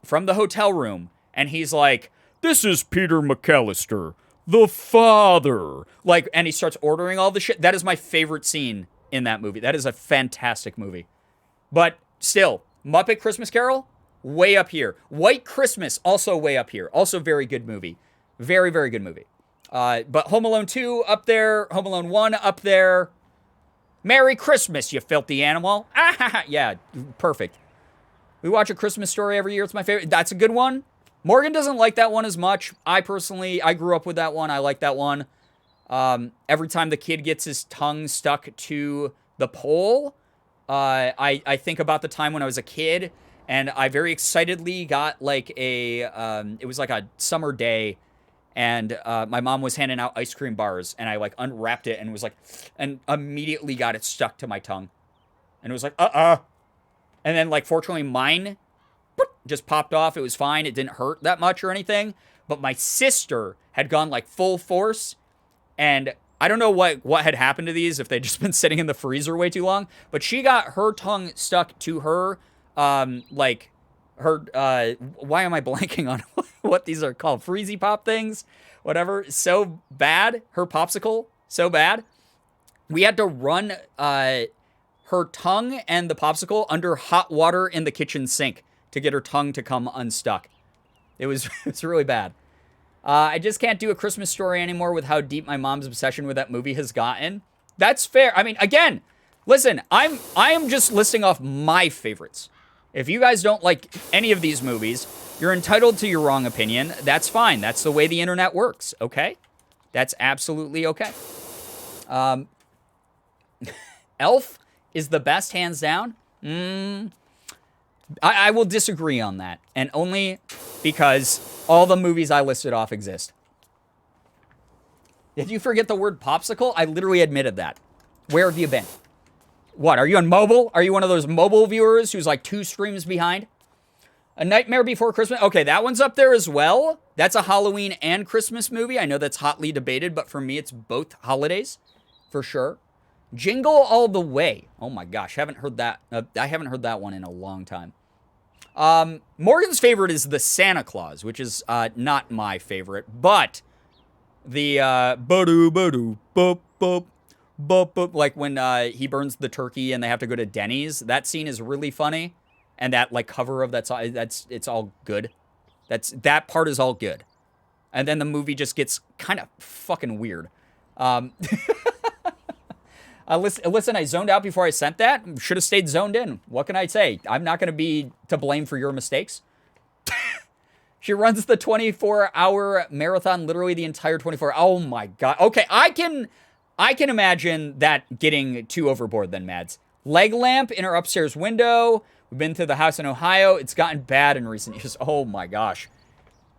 from the hotel room, and he's like, "This is Peter McAllister, the father." Like, and he starts ordering all the shit. That is my favorite scene in that movie. That is a fantastic movie. But still, Muppet Christmas Carol, way up here. White Christmas, also way up here. Also very good movie. Very, very good movie. But Home Alone 2, up there. Home Alone 1, up there. Merry Christmas, you filthy animal. Ah, yeah, perfect. We watch A Christmas Story every year. It's my favorite. That's a good one. Morgan doesn't like that one as much. I grew up with that one. I like that one. Every time the kid gets his tongue stuck to the pole, I think about the time when I was a kid, and I very excitedly got like it was like a summer day, and my mom was handing out ice cream bars, and I like unwrapped it and was like, and immediately got it stuck to my tongue, and it was like, and then like fortunately mine just popped off. It was fine. It didn't hurt that much or anything, but my sister had gone like full force, and I don't know what had happened to these, if they'd just been sitting in the freezer way too long, but she got her tongue stuck to her, like, her, why am I blanking on what these are called? Freezy Pop things? Whatever. So bad. Her popsicle. So bad. We had to run, her tongue and the popsicle under hot water in the kitchen sink to get her tongue to come unstuck. It's really bad. I just can't do A Christmas Story anymore with how deep my mom's obsession with that movie has gotten. That's fair. I mean, again, listen, I am just listing off my favorites. If you guys don't like any of these movies, you're entitled to your wrong opinion. That's fine. That's the way the internet works, okay? That's absolutely okay. Elf is the best, hands down. I will disagree on that, and only because all the movies I listed off exist. Did you forget the word popsicle? I literally admitted that. Where have you been? What, are you on mobile? Are you one of those mobile viewers who's like 2 streams behind? A Nightmare Before Christmas. Okay, that one's up there as well. That's a Halloween and Christmas movie. I know that's hotly debated, but for me, it's both holidays, for sure. Jingle All the Way. Oh my gosh, haven't heard that. I haven't heard that one in a long time. Morgan's favorite is the Santa Claus, which is not my favorite, but the ba-doo, ba-doo, boop, boop, boop, boop, like when he burns the turkey and they have to go to Denny's. That scene is really funny. And that like cover of that song, it's all good. That part is all good. And then the movie just gets kind of fucking weird. Listen, I zoned out before I sent that. Should have stayed zoned in. What can I say? I'm not going to be to blame for your mistakes. She runs the 24-hour marathon, literally the entire 24. Oh my god. Okay, I can imagine that getting too overboard then, Mads. Leg lamp in her upstairs window. We've been to the house in Ohio. It's gotten bad in recent years. Oh my gosh.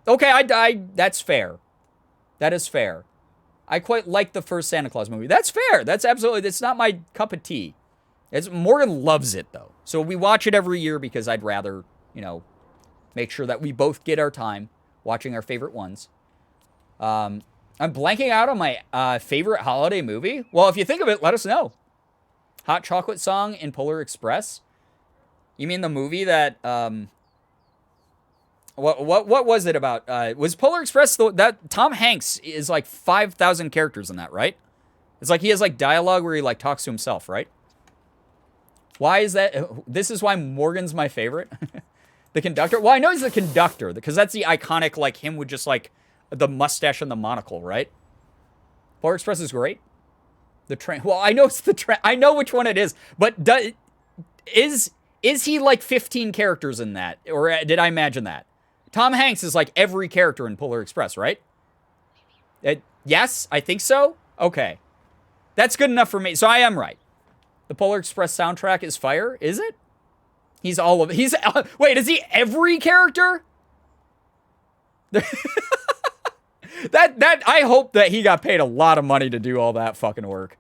Okay, I that's fair. That is fair. I quite like the first Santa Claus movie. That's fair. That's not my cup of tea. Morgan loves it though. So we watch it every year because I'd rather, make sure that we both get our time watching our favorite ones. I'm blanking out on my favorite holiday movie. Well, if you think of it, let us know. Hot Chocolate Song in Polar Express. You mean the movie that what was it about? Was Polar Express that Tom Hanks is like 5,000 characters in that, right? It's like he has like dialogue where he like talks to himself, right? Why is that? This is why Morgan's my favorite. The conductor. Well, I know he's the conductor because that's the iconic like him with just like the mustache and the monocle, right? Polar Express is great. The train. Well, I know it's the train. I know which one it is, but is he like 15 characters in that? Or did I imagine that? Tom Hanks is like every character in Polar Express, right? Yes, I think so. Okay. That's good enough for me. So I am right. The Polar Express soundtrack is fire, is it? Wait, is he every character? I hope that he got paid a lot of money to do all that fucking work.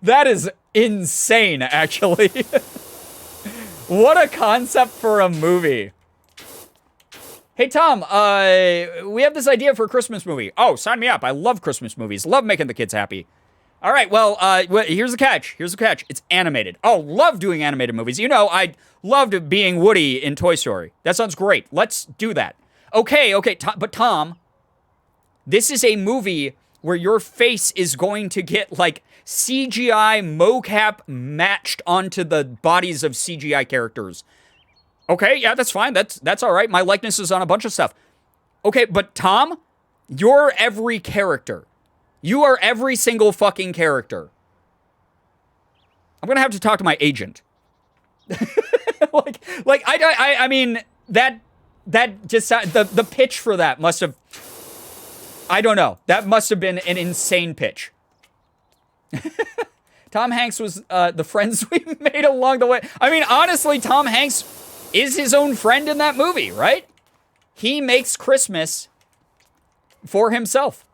That is insane, actually. What a concept for a movie. Hey, Tom, we have this idea for a Christmas movie. Oh, sign me up. I love Christmas movies. Love making the kids happy. All right, well, here's the catch. It's animated. Oh, love doing animated movies. I loved being Woody in Toy Story. That sounds great. Let's do that. Okay, but Tom, this is a movie where your face is going to get, like, CGI mocap matched onto the bodies of CGI characters. Okay, yeah, that's fine. That's all right. My likeness is on a bunch of stuff. Okay, but Tom, you're every character. You are every single fucking character. I'm gonna have to talk to my agent. I mean, that just the pitch for that must have, I don't know. That must have been an insane pitch. Tom Hanks was the friends we made along the way. I mean, honestly, Tom Hanks is his own friend in that movie, right? He makes Christmas for himself,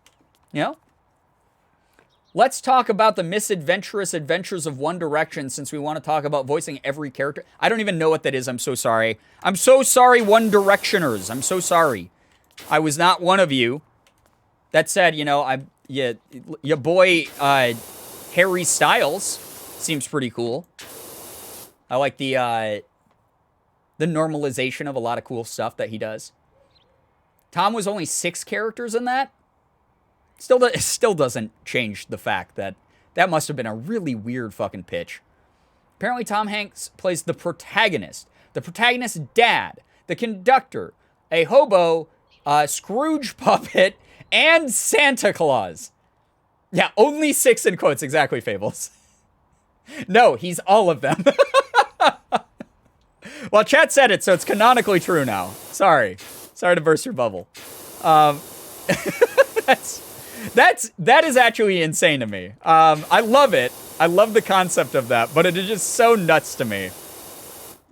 Let's talk about the misadventurous adventures of One Direction since we want to talk about voicing every character. I don't even know what that is. I'm so sorry. I'm so sorry, One Directioners. I'm so sorry. I was not one of you. That said, your boy Harry Styles seems pretty cool. I like the normalization of a lot of cool stuff that he does. Tom was only 6 characters in that. It still doesn't change the fact that must have been a really weird fucking pitch. Apparently, Tom Hanks plays the protagonist's dad, the conductor, a hobo, Scrooge puppet, and Santa Claus. Yeah, only 6 in quotes, exactly, Fables. No, he's all of them. Well, chat said it, so it's canonically true now. Sorry to burst your bubble. That is actually insane to me. I love it. I love the concept of that, but it is just so nuts to me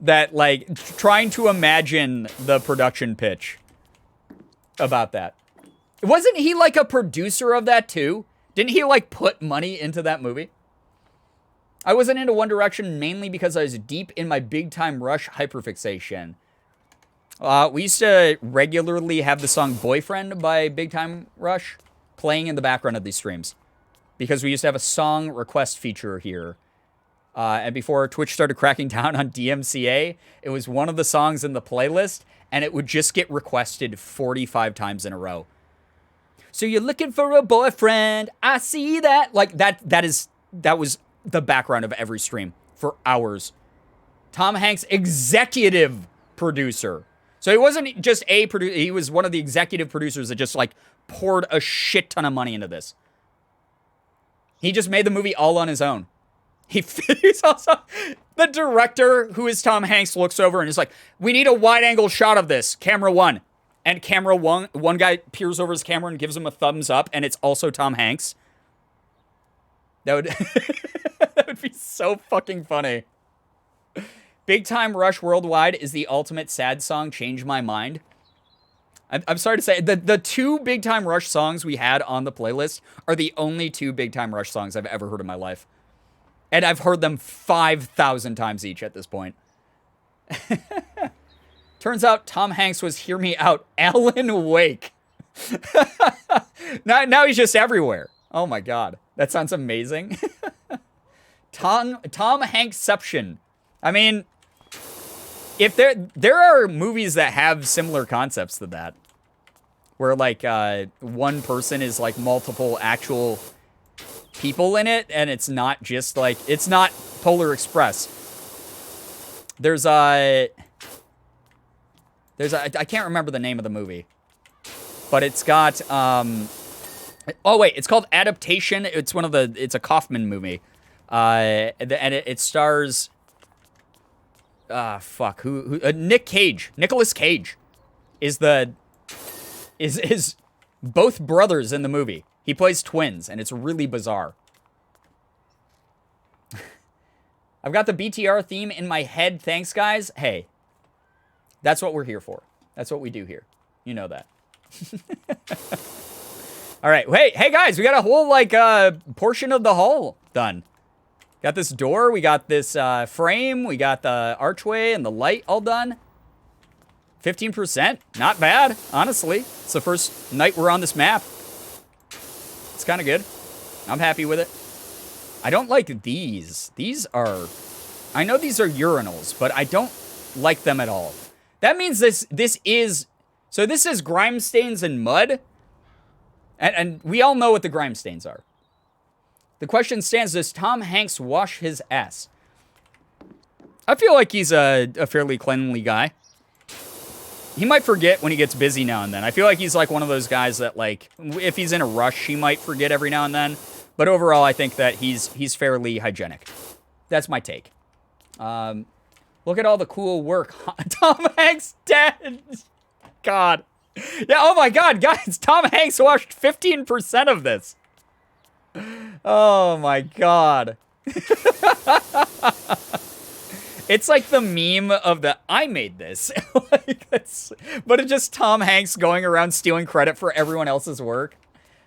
that, like, trying to imagine the production pitch about that. Wasn't he, like, a producer of that, too? Didn't he, like, put money into that movie? I wasn't into One Direction mainly because I was deep in my Big Time Rush hyperfixation. We used to regularly have the song Boyfriend by Big Time Rush playing in the background of these streams. Because we used to have a song request feature here. And before Twitch started cracking down on DMCA, it was one of the songs in the playlist, and it would just get requested 45 times in a row. So you're looking for a boyfriend, I see that. Like, that was the background of every stream for hours. Tom Hanks, executive producer. So he wasn't just a producer, he was one of the executive producers that just, like, poured a shit ton of money into this. He just made the movie all on his own. He's also the director, who is Tom Hanks, looks over and is like, we need a wide angle shot of this. Camera one. And camera one guy peers over his camera and gives him a thumbs up, and it's also Tom Hanks. That would that would be so fucking funny. Big Time Rush Worldwide is the ultimate sad song, Change My Mind. I'm sorry to say, the two Big Time Rush songs we had on the playlist are the only two Big Time Rush songs I've ever heard in my life. And I've heard them 5,000 times each at this point. Turns out Tom Hanks was Hear Me Out, Alan Wake. now he's just everywhere. Oh my God. That sounds amazing. Tom Hanksception. I mean, if there are movies that have similar concepts to that, where like one person is like multiple actual people in it, and it's not just like, it's not Polar Express. There's I can't remember the name of the movie, but it's got oh wait, it's called Adaptation. It's a Kaufman movie, and it stars Nick Cage. Nicolas Cage is both brothers in the movie. He plays twins, and it's really bizarre. I've got the BTR theme in my head. Thanks, guys. Hey, that's what we're here for. That's what we do here. You know that. All right. Hey, guys, we got a whole, like, portion of the hall done. Got this door. We got this frame. We got the archway and the light all done. 15%. Not bad, honestly. It's the first night we're on this map. It's kind of good. I'm happy with it. I don't like these. These are... I know these are urinals, but I don't like them at all. That means this is... So this is grime stains and mud. And we all know what the grime stains are. The question stands, does Tom Hanks wash his ass? I feel like he's a fairly cleanly guy. He might forget when he gets busy now and then. I feel like he's like one of those guys that, like, if he's in a rush, he might forget every now and then. But overall, I think that he's fairly hygienic. That's my take. Look at all the cool work. Tom Hanks dead. God. Yeah, oh my God, guys. Tom Hanks washed 15% of this. Oh my God. It's like the meme of the, I made this. Like, but it's just Tom Hanks going around stealing credit for everyone else's work.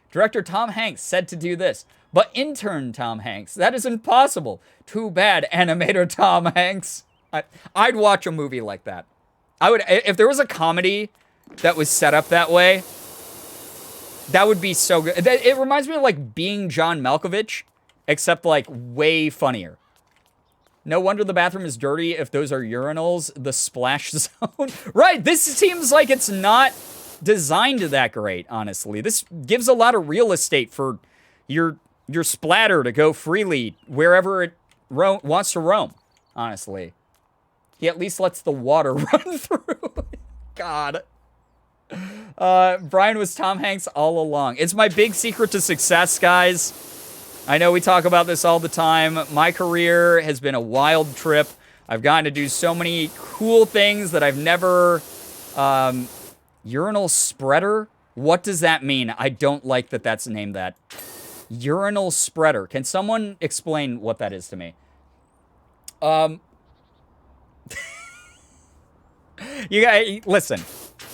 Director Tom Hanks said to do this, but intern Tom Hanks, that is impossible. Too bad, animator Tom Hanks. I'd watch a movie like that. I would, if there was a comedy that was set up that way, that would be so good. It reminds me of like Being John Malkovich, except like way funnier. No wonder the bathroom is dirty if those are urinals. The splash zone. Right, this seems like it's not designed that great, honestly. This gives a lot of real estate for your splatter to go freely wherever it wants to roam, honestly. He at least lets the water run through. God. Brian was Tom Hanks all along. It's my big secret to success, guys. I know we talk about this all the time. My career has been a wild trip. I've gotten to do so many cool things that I've never... urinal spreader? What does that mean? I don't like that that's named that. Urinal spreader. Can someone explain what that is to me? You guys, listen.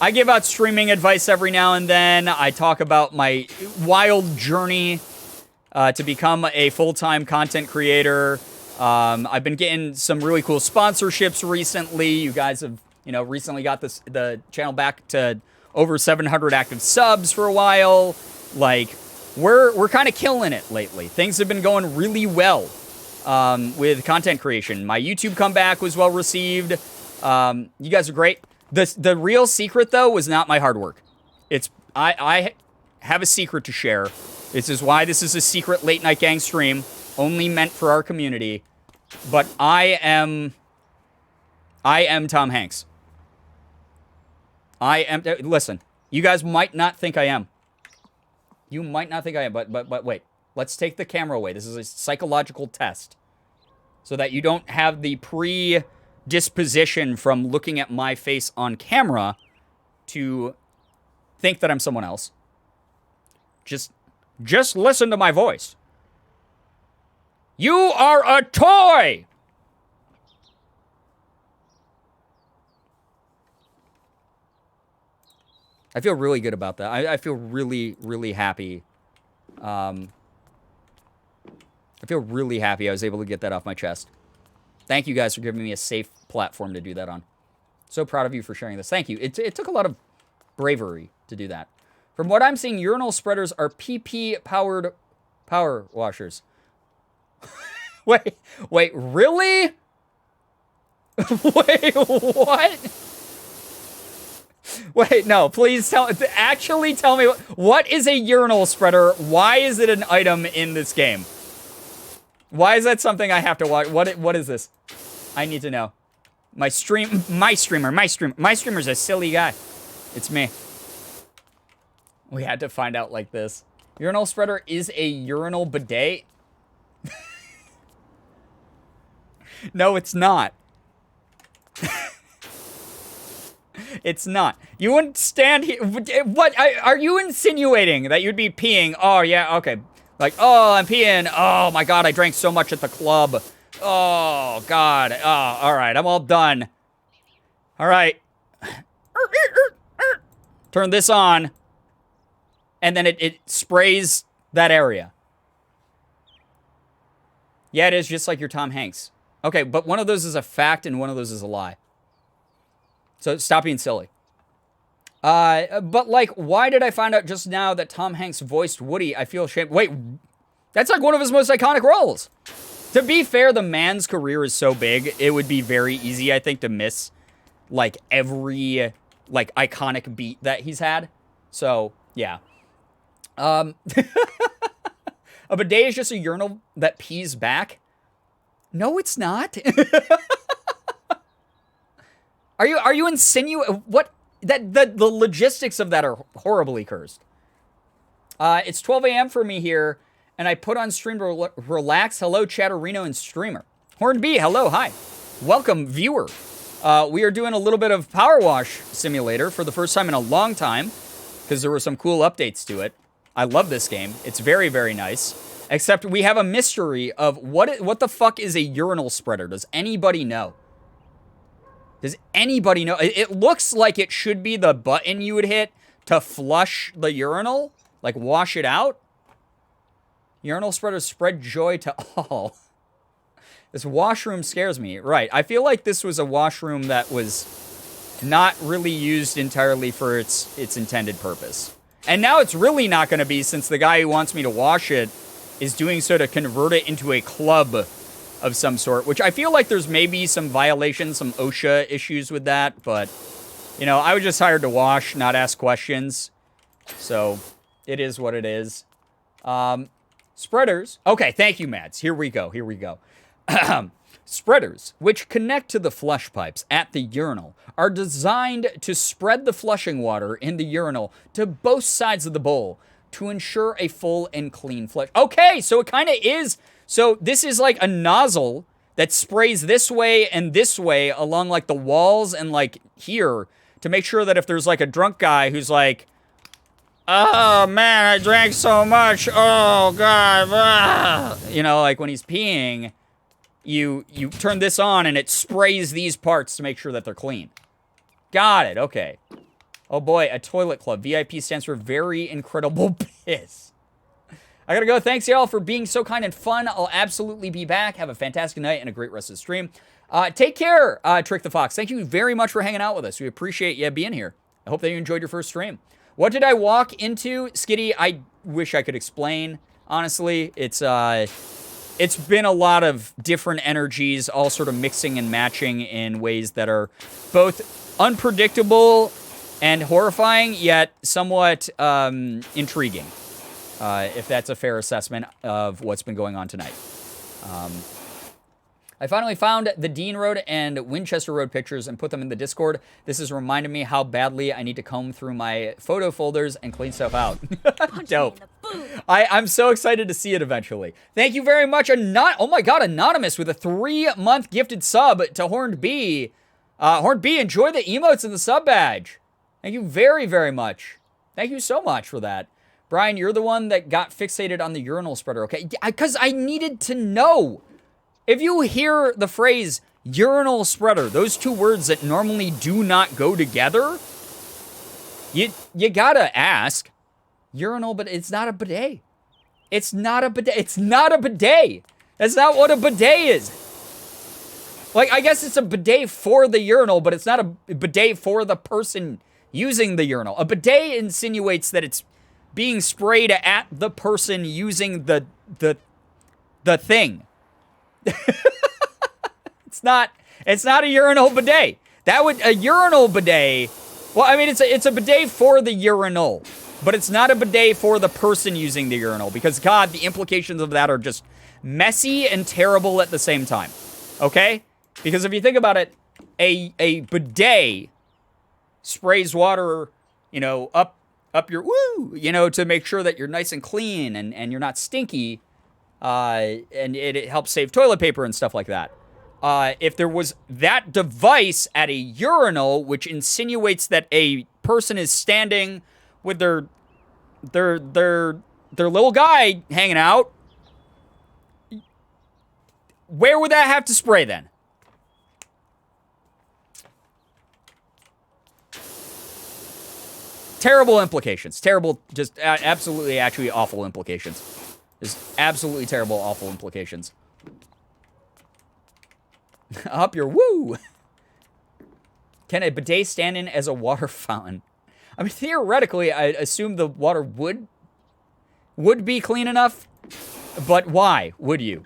I give out streaming advice every now and then. I talk about my wild journey to become a full-time content creator. I've been getting some really cool sponsorships recently. You guys have, recently got the channel back to over 700 active subs for a while. Like, we're kind of killing it lately. Things have been going really well with content creation. My YouTube comeback was well received. You guys are great. The real secret, though, was not my hard work. I have a secret to share. This is why this is a secret late night gang stream, only meant for our community. But I am Tom Hanks. Listen, you guys might not think I am. You might not think I am, but wait. Let's take the camera away. This is a psychological test. So that you don't have the predisposition from looking at my face on camera to think that I'm someone else. Just listen to my voice. You are a toy! I feel really good about that. I feel really, really happy. I feel really happy I was able to get that off my chest. Thank you guys for giving me a safe platform to do that on. So proud of you for sharing this. Thank you. It took a lot of bravery to do that. From what I'm seeing, urinal spreaders are PP-powered power washers. Wait, really? Wait, what? Wait, no, please actually tell me, what is a urinal spreader? Why is it an item in this game? Why is that something I have to watch? What is this? I need to know. My streamer's a silly guy. It's me. We had to find out like this. Urinal spreader is a urinal bidet? No, it's not. It's not. You wouldn't stand here. What? Are you insinuating that you'd be peeing? Oh, yeah, okay. Like, oh, I'm peeing. Oh, my God, I drank so much at the club. Oh, God. Oh, all right, I'm all done. All right. Turn this on. And then it sprays that area. Yeah, it is just like your Tom Hanks. Okay, but one of those is a fact and one of those is a lie. So stop being silly. But like, why did I find out just now that Tom Hanks voiced Woody? I feel ashamed. Wait, that's like one of his most iconic roles. To be fair, the man's career is so big, it would be very easy, I think, to miss like every like iconic beat that he's had. So yeah. A bidet is just a urinal that pees back. No, it's not. Are you insinuating what? The logistics of that are horribly cursed. It's 12 a.m. for me here, and I put on stream to relax. Hello, Chatterino and streamer. Horn B, hello, hi. Welcome, viewer. We are doing a little bit of Power Wash Simulator for the first time in a long time, because there were some cool updates to it. I love this game. It's very, very nice. Except we have a mystery of what the fuck is a urinal spreader? Does anybody know? Does anybody know? It looks like it should be the button you would hit to flush the urinal. Like, wash it out. Urinal spreaders spread joy to all. This washroom scares me. Right. I feel like this was a washroom that was not really used entirely for its intended purpose. And now it's really not going to be, since the guy who wants me to wash it is doing so to convert it into a club of some sort, which I feel like there's maybe some violations, some OSHA issues with that, but, you know, I was just hired to wash, not ask questions, so it is what it is. Spreaders. Okay, thank you, Mads. Here we go. Spreaders, which connect to the flush pipes at the urinal, are designed to spread the flushing water in the urinal to both sides of the bowl to ensure a full and clean flush. Okay, so it kind of is. So this is like a nozzle that sprays this way and this way along like the walls and like here to make sure that if there's like a drunk guy who's like, oh man, I drank so much. Oh God. Ah. You know, like when he's peeing, you turn this on and it sprays these parts to make sure that they're clean. Got it. Okay. Oh boy, a toilet club. VIP stands for very incredible piss. I gotta go. Thanks, y'all, for being so kind and fun. I'll absolutely be back. Have a fantastic night and a great rest of the stream. Take care, Trick the Fox. Thank you very much for hanging out with us. We appreciate you being here. I hope that you enjoyed your first stream. What did I walk into, Skitty? I wish I could explain. Honestly, it's been a lot of different energies, all sort of mixing and matching in ways that are both unpredictable and horrifying, yet somewhat intriguing. If that's a fair assessment of what's been going on tonight. I finally found the Dean Road and Winchester Road pictures and put them in the Discord. This has reminded me how badly I need to comb through my photo folders and clean stuff out. Dope. I'm so excited to see it eventually. Thank you very much. Oh my god, Anonymous with a 3-month gifted sub to Horned B. Horned B, enjoy the emotes and the sub badge. Thank you very, very much. Thank you so much for that. Brian, you're the one that got fixated on the urinal spreader, okay? Because I needed to know. If you hear the phrase urinal spreader, those two words that normally do not go together, you gotta ask. Urinal, but it's not a bidet. It's not a bidet. It's not a bidet. That's not what a bidet is. Like, I guess it's a bidet for the urinal, but it's not a bidet for the person using the urinal. A bidet insinuates that it's being sprayed at the person using the thing. It's not a urinal bidet. A urinal bidet. Well, I mean, it's a bidet for the urinal, but it's not a bidet for the person using the urinal because, God, the implications of that are just messy and terrible at the same time. Okay? Because if you think about it, a bidet sprays water, up your to make sure that you're nice and clean and you're not stinky. And it helps save toilet paper and stuff like that. If there was that device at a urinal, which insinuates that a person is standing with their little guy hanging out, where would that have to spray then? Terrible implications. Terrible, just absolutely, actually awful implications. Just absolutely terrible, awful implications. Up your woo! Can a bidet stand in as a water fountain? I mean, theoretically, I assume the water would be clean enough, but why would you?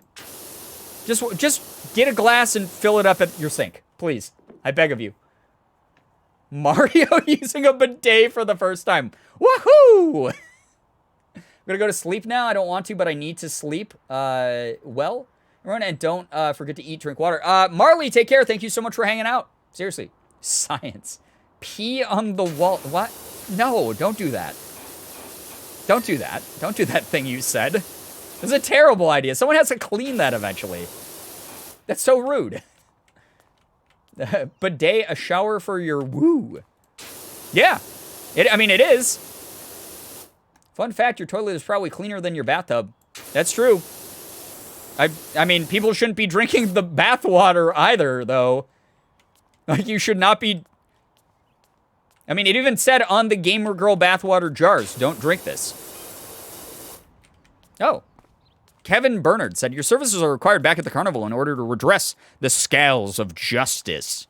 Just get a glass and fill it up at your sink, please. I beg of you. Mario using a bidet for the first time. Woohoo! I'm gonna go to sleep now. I don't want to, but I need to sleep. Well, everyone, and don't forget to eat, drink water. Marley, take care. Thank you so much for hanging out. Seriously. Science. Pee on the wall. What? No, don't do that. Don't do that. Don't do that thing you said. It's a terrible idea. Someone has to clean that eventually. That's so rude. Bidet, a shower for your woo. Yeah. I mean, it is. Fun fact, your toilet is probably cleaner than your bathtub. That's true. I mean, people shouldn't be drinking the bath water either, though. Like, you should not be... I mean, it even said on the Gamer Girl bathwater jars, don't drink this. Oh. Kevin Bernard said, your services are required back at the carnival in order to redress the scales of justice.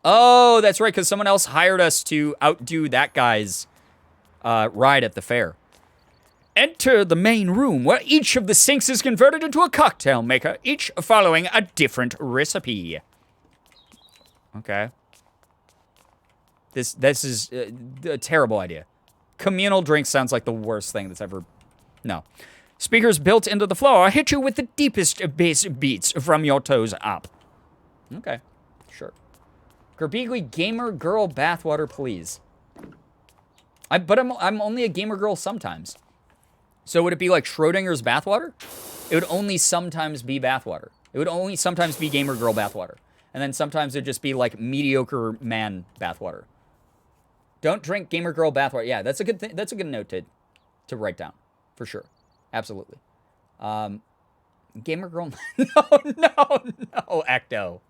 Oh, that's right, because someone else hired us to outdo that guy's ride at the fair. Enter the main room, where each of the sinks is converted into a cocktail maker, each following a different recipe. Okay. This is a terrible idea. Communal drink sounds like the worst thing that's ever... No. Speakers built into the floor hit you with the deepest bass beats from your toes up. Okay, sure. Girbeagly gamer girl bathwater, please. But I'm only a gamer girl sometimes. So would it be like Schrodinger's bathwater? It would only sometimes be bathwater. It would only sometimes be gamer girl bathwater. And then sometimes it'd just be like mediocre man bathwater. Don't drink gamer girl bathwater. Yeah, that's a good thing. That's a good note to write down, for sure. Absolutely. Gamer girl. No, Ecto.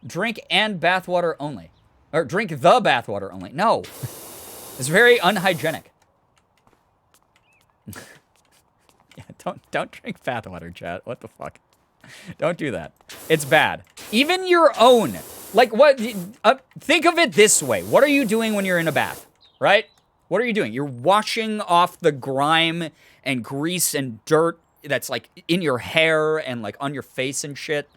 Drink and bathwater only. Or drink the bathwater only. No. It's very unhygienic. Don't drink bathwater, chat. What the fuck? Don't do that. It's bad. Even your own. Like, what? Think of it this way. What are you doing when you're in a bath, right? What are you doing? You're washing off the grime and grease and dirt that's, like, in your hair and, like, on your face and shit.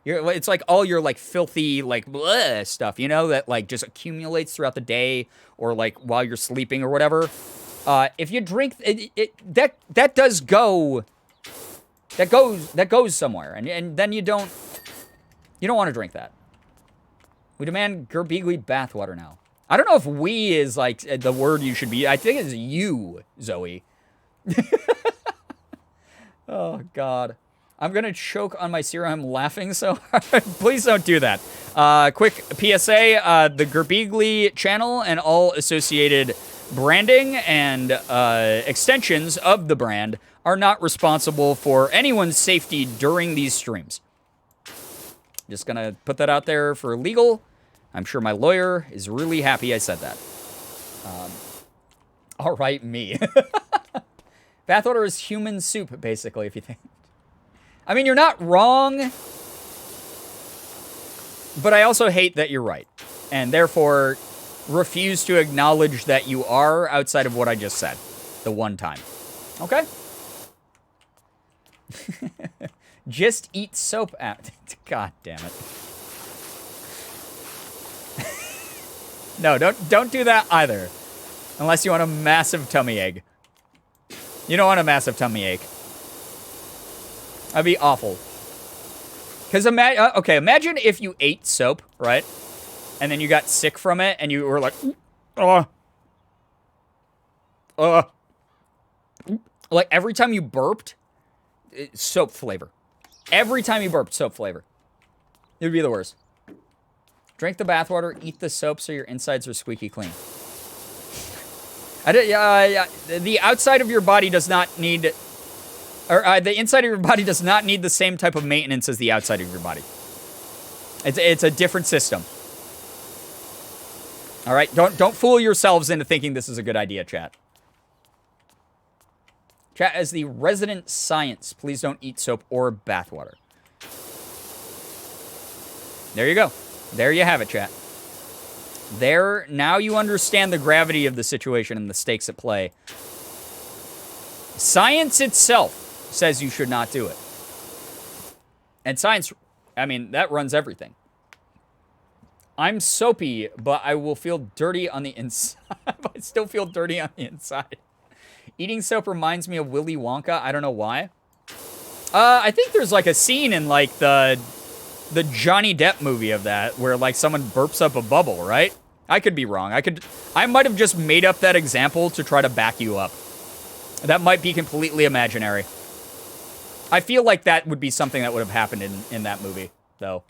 It's, like, all your, like, filthy, like, bleh stuff, you know, that, like, just accumulates throughout the day or, like, while you're sleeping or whatever. If you drink, that does go... That goes somewhere, and then you don't want to drink that. We demand Girbeagly bathwater now. I don't know if "we" is like the word you should be. I think it's you, Zoe. Oh God, I'm gonna choke on my cereal. I'm laughing so hard. Please don't do that. Quick PSA: the Girbeagly channel and all associated branding and extensions of the brand are not responsible for anyone's safety during these streams. Just gonna put that out there for legal. I'm sure my lawyer is really happy I said that. All right, me. Bathwater is human soup, basically, if you think. I mean, you're not wrong, but I also hate that you're right, and therefore refuse to acknowledge that you are outside of what I just said the one time. Okay? Just eat soap out. God damn it. No, don't do that either. Unless you want a massive tummy ache. You don't want a massive tummy ache. That'd be awful. Because imagine if you ate soap, right? And then you got sick from it, and you were like, like every time you burped, soap flavor. Every time you burped, soap flavor. It would be the worst. Drink the bathwater, eat the soap so your insides are squeaky clean. The outside of your body does not need... Or the inside of your body does not need the same type of maintenance as the outside of your body. It's a different system. All right? Don't fool yourselves into thinking this is a good idea, chat. Chat, as the resident science, please don't eat soap or bathwater. There you go. There you have it, chat. There, now you understand the gravity of the situation and the stakes at play. Science itself says you should not do it. And science, I mean, that runs everything. I'm soapy, but I will feel dirty on the inside. I still feel dirty on the inside. Eating soap reminds me of Willy Wonka. I don't know why. I think there's like a scene in like the Johnny Depp movie of that where like someone burps up a bubble, right? I could be wrong. I might have just made up that example to try to back you up. That might be completely imaginary. I feel like that would be something that would have happened in that movie, though.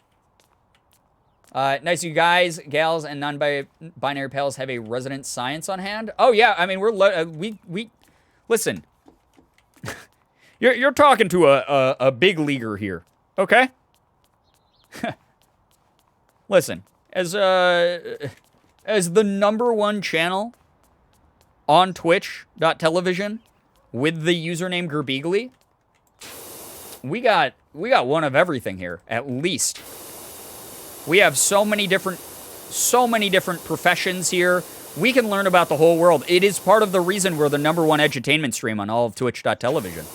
Nice, you guys, gals, and non-binary pals have a resident science on hand. Oh yeah, I mean we listen. You're talking to a big leaguer here, okay? Listen, as the #1 channel on Twitch.television with the username Girbeagly, we got one of everything here, at least. We have so many different professions here. We can learn about the whole world. It is part of the reason we're the #1 edutainment stream on all of Twitch.television,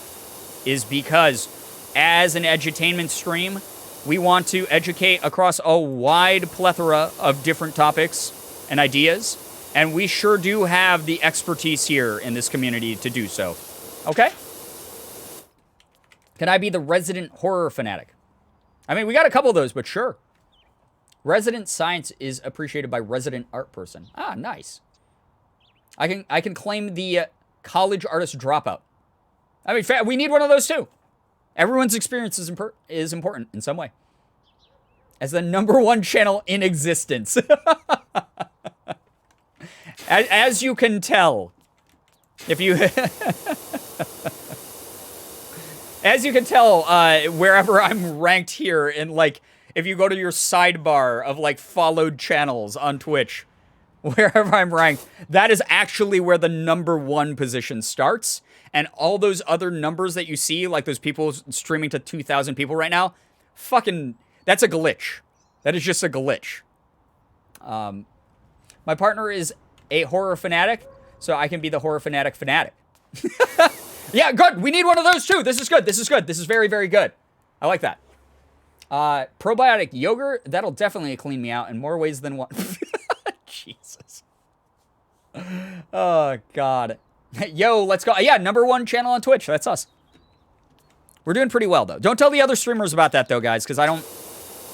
is because as an edutainment stream, we want to educate across a wide plethora of different topics and ideas, and we sure do have the expertise here in this community to do so. Okay? Can I be the resident horror fanatic? I mean, we got a couple of those, but sure. Resident science is appreciated by resident art person. Ah, nice. I can claim the college artist dropout. I mean, we need one of those too. Everyone's experience is important in some way. As the #1 channel in existence. as you can tell, if you... As you can tell, wherever I'm ranked here in, like, if you go to your sidebar of, like, followed channels on Twitch, wherever I'm ranked, that is actually where the number 1 position starts. And all those other numbers that you see, like those people streaming to 2,000 people right now, fucking, that's a glitch. That is just a glitch. My partner is a horror fanatic, so I can be the horror fanatic. Yeah, good. We need one of those too. This is good. This is good. This is very, very good. I like that. Probiotic yogurt, that'll definitely clean me out in more ways than one. Jesus. Oh, God. Yo, let's go. Yeah, number 1 channel on Twitch. That's us. We're doing pretty well, though. Don't tell the other streamers about that, though, guys, because I don't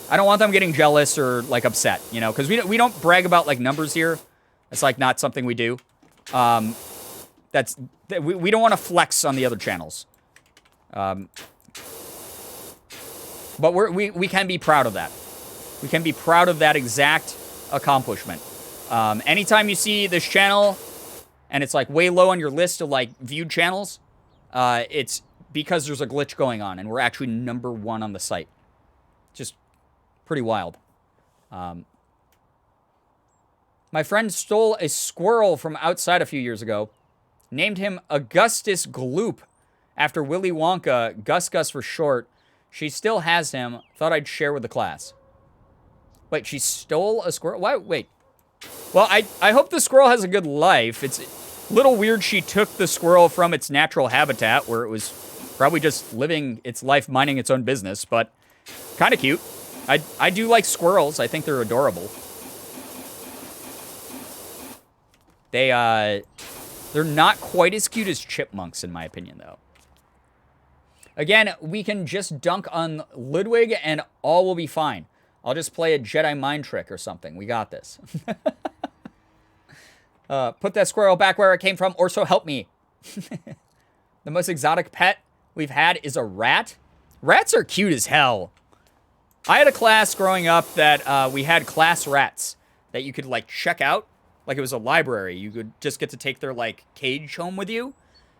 want them getting jealous or, like, upset, you know, because we don't brag about, like, numbers here. It's, like, not something we do. We don't want to flex on the other channels. But we can be proud of that. We can be proud of that exact accomplishment. Anytime you see this channel and it's like way low on your list of like viewed channels, it's because there's a glitch going on and we're actually number 1 on the site. Just pretty wild. My friend stole a squirrel from outside a few years ago, named him Augustus Gloop after Willy Wonka, Gus Gus for short. She still has him. Thought I'd share with the class. Wait, she stole a squirrel? Why? Wait. Well, I hope the squirrel has a good life. It's a little weird she took the squirrel from its natural habitat where it was probably just living its life minding its own business, but kind of cute. I do like squirrels. I think they're adorable. They're not quite as cute as chipmunks, in my opinion, though. Again, we can just dunk on Ludwig and all will be fine. I'll just play a Jedi mind trick or something. We got this. Put that squirrel back where it came from, or so help me. The most exotic pet we've had is a rat. Rats are cute as hell. I had a class growing up that we had class rats that you could, like, check out. Like, it was a library. You could just get to take their, like, cage home with you.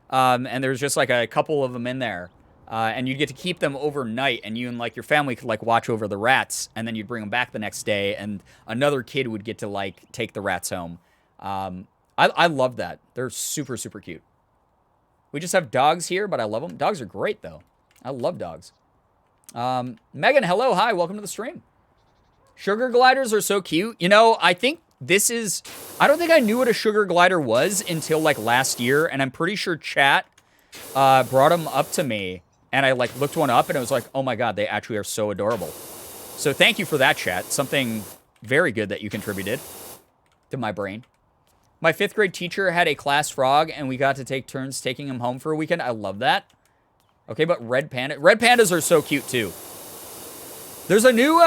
And there's just, like, a couple of them in there. And you'd get to keep them overnight, and you and, like, your family could, like, watch over the rats, and then you'd bring them back the next day, and another kid would get to, like, take the rats home. I love that. They're super, super cute. We just have dogs here, but I love them. Dogs are great, though. I love dogs. Megan, hello, hi, welcome to the stream. Sugar gliders are so cute. You know, I think this is... I don't think I knew what a sugar glider was until, like, last year, and I'm pretty sure chat brought them up to me. And I, like, looked one up, and I was like, oh, my God, they actually are so adorable. So thank you for that, chat. Something very good that you contributed to my brain. My 5th grade teacher had a class frog, and we got to take turns taking him home for a weekend. I love that. Okay, but red pandas are so cute, too. There's a new,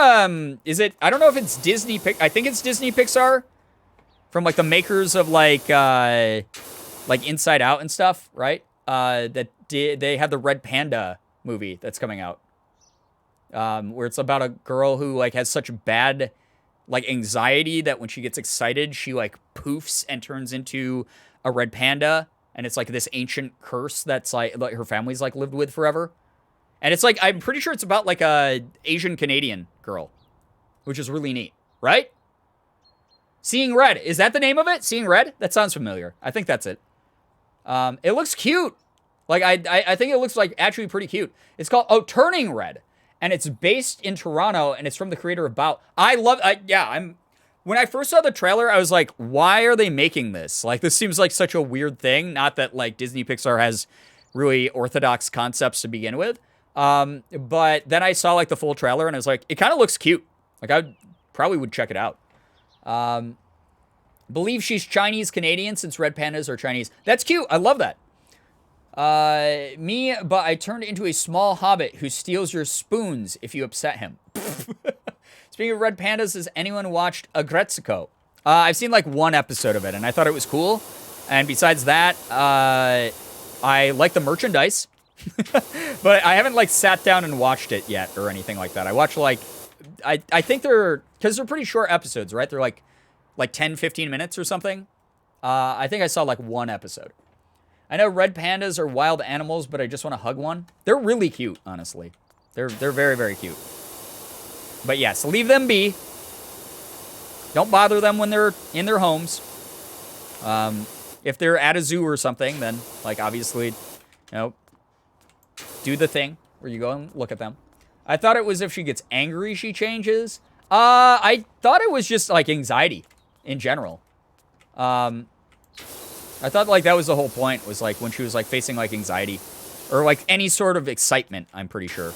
is it, I don't know if it's Disney, I think it's Disney Pixar. From, like, the makers of, like Inside Out and stuff, right? They have the Red Panda movie that's coming out, where it's about a girl who, like, has such bad, like, anxiety that when she gets excited, she, like, poofs and turns into a red panda, and it's, like, this ancient curse that's, like her family's, like, lived with forever. And it's, like, I'm pretty sure it's about, like, a Asian Canadian girl, which is really neat, right? Seeing Red, is that the name of it? Seeing Red? That sounds familiar. I think that's it. It looks cute. Like, I think it looks, like, actually pretty cute. It's called, Turning Red. And it's based in Toronto, and it's from the creator of Bao. When I first saw the trailer, I was like, why are they making this? Like, this seems like such a weird thing. Not that, like, Disney Pixar has really orthodox concepts to begin with. But then I saw, like, the full trailer, and I was like, it kind of looks cute. Like, I probably would check it out. Believe she's Chinese-Canadian since red pandas are Chinese. That's cute. I love that. But I turned into a small hobbit who steals your spoons if you upset him. Speaking of red pandas, has anyone watched Agretsuko? I've seen, like, one episode of it, and I thought it was cool. And besides that, I like the merchandise. But I haven't, like, sat down and watched it yet or anything like that. I watched, like... I think because they're pretty short episodes, right? They're, like 10, 15 minutes or something. I think I saw, like, one episode. I know red pandas are wild animals, but I just want to hug one. They're really cute, honestly. They're very, very cute. But yes, leave them be. Don't bother them when they're in their homes. If they're at a zoo or something, then, like, obviously, do the thing where you go and look at them. I thought it was if she gets angry, she changes. I thought it was just, like, anxiety in general. I thought, like, that was the whole point, was, like, when she was, like, facing, like, anxiety. Or, like, any sort of excitement, I'm pretty sure.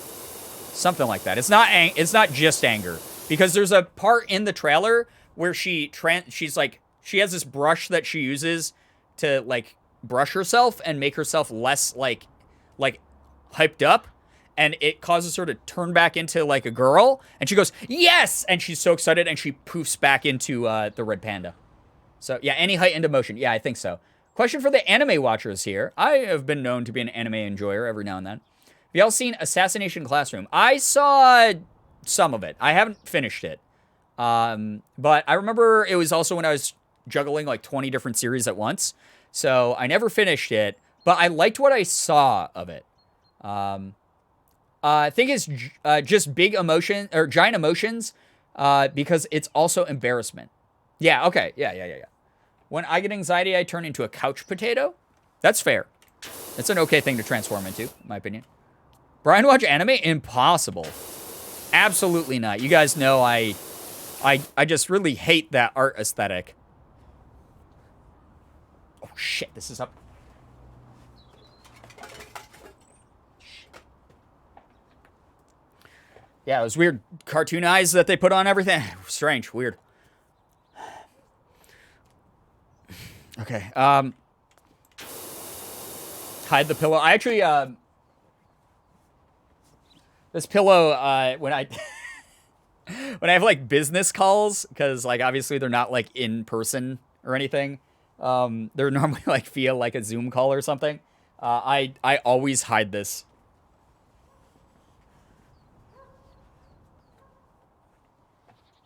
Something like that. It's not just anger. Because there's a part in the trailer where she's, like, she has this brush that she uses to, like, brush herself and make herself less, like, hyped up. And it causes her to turn back into, like, a girl. And she goes, yes! And she's so excited, and she poofs back into the red panda. So, yeah, any heightened emotion. Yeah, I think so. Question for the anime watchers here. I have been known to be an anime enjoyer every now and then. Have y'all seen Assassination Classroom? I saw some of it. I haven't finished it. But I remember it was also when I was juggling, like, 20 different series at once. So, I never finished it. But I liked what I saw of it. I think it's just big emotion, or giant emotions, because it's also embarrassment. Yeah, okay. Yeah. When I get anxiety, I turn into a couch potato. That's fair. It's an okay thing to transform into, in my opinion. Brian, watch anime? Impossible. Absolutely not. You guys know I just really hate that art aesthetic. Oh, shit. This is up. Yeah, those weird cartoon eyes that they put on everything. Strange. Weird. Okay. Hide the pillow. I actually, this pillow, when I, when I have, like, business calls, because, like, obviously they're not, like, in person or anything. They're normally, like, via, like, a Zoom call or something. I always hide this.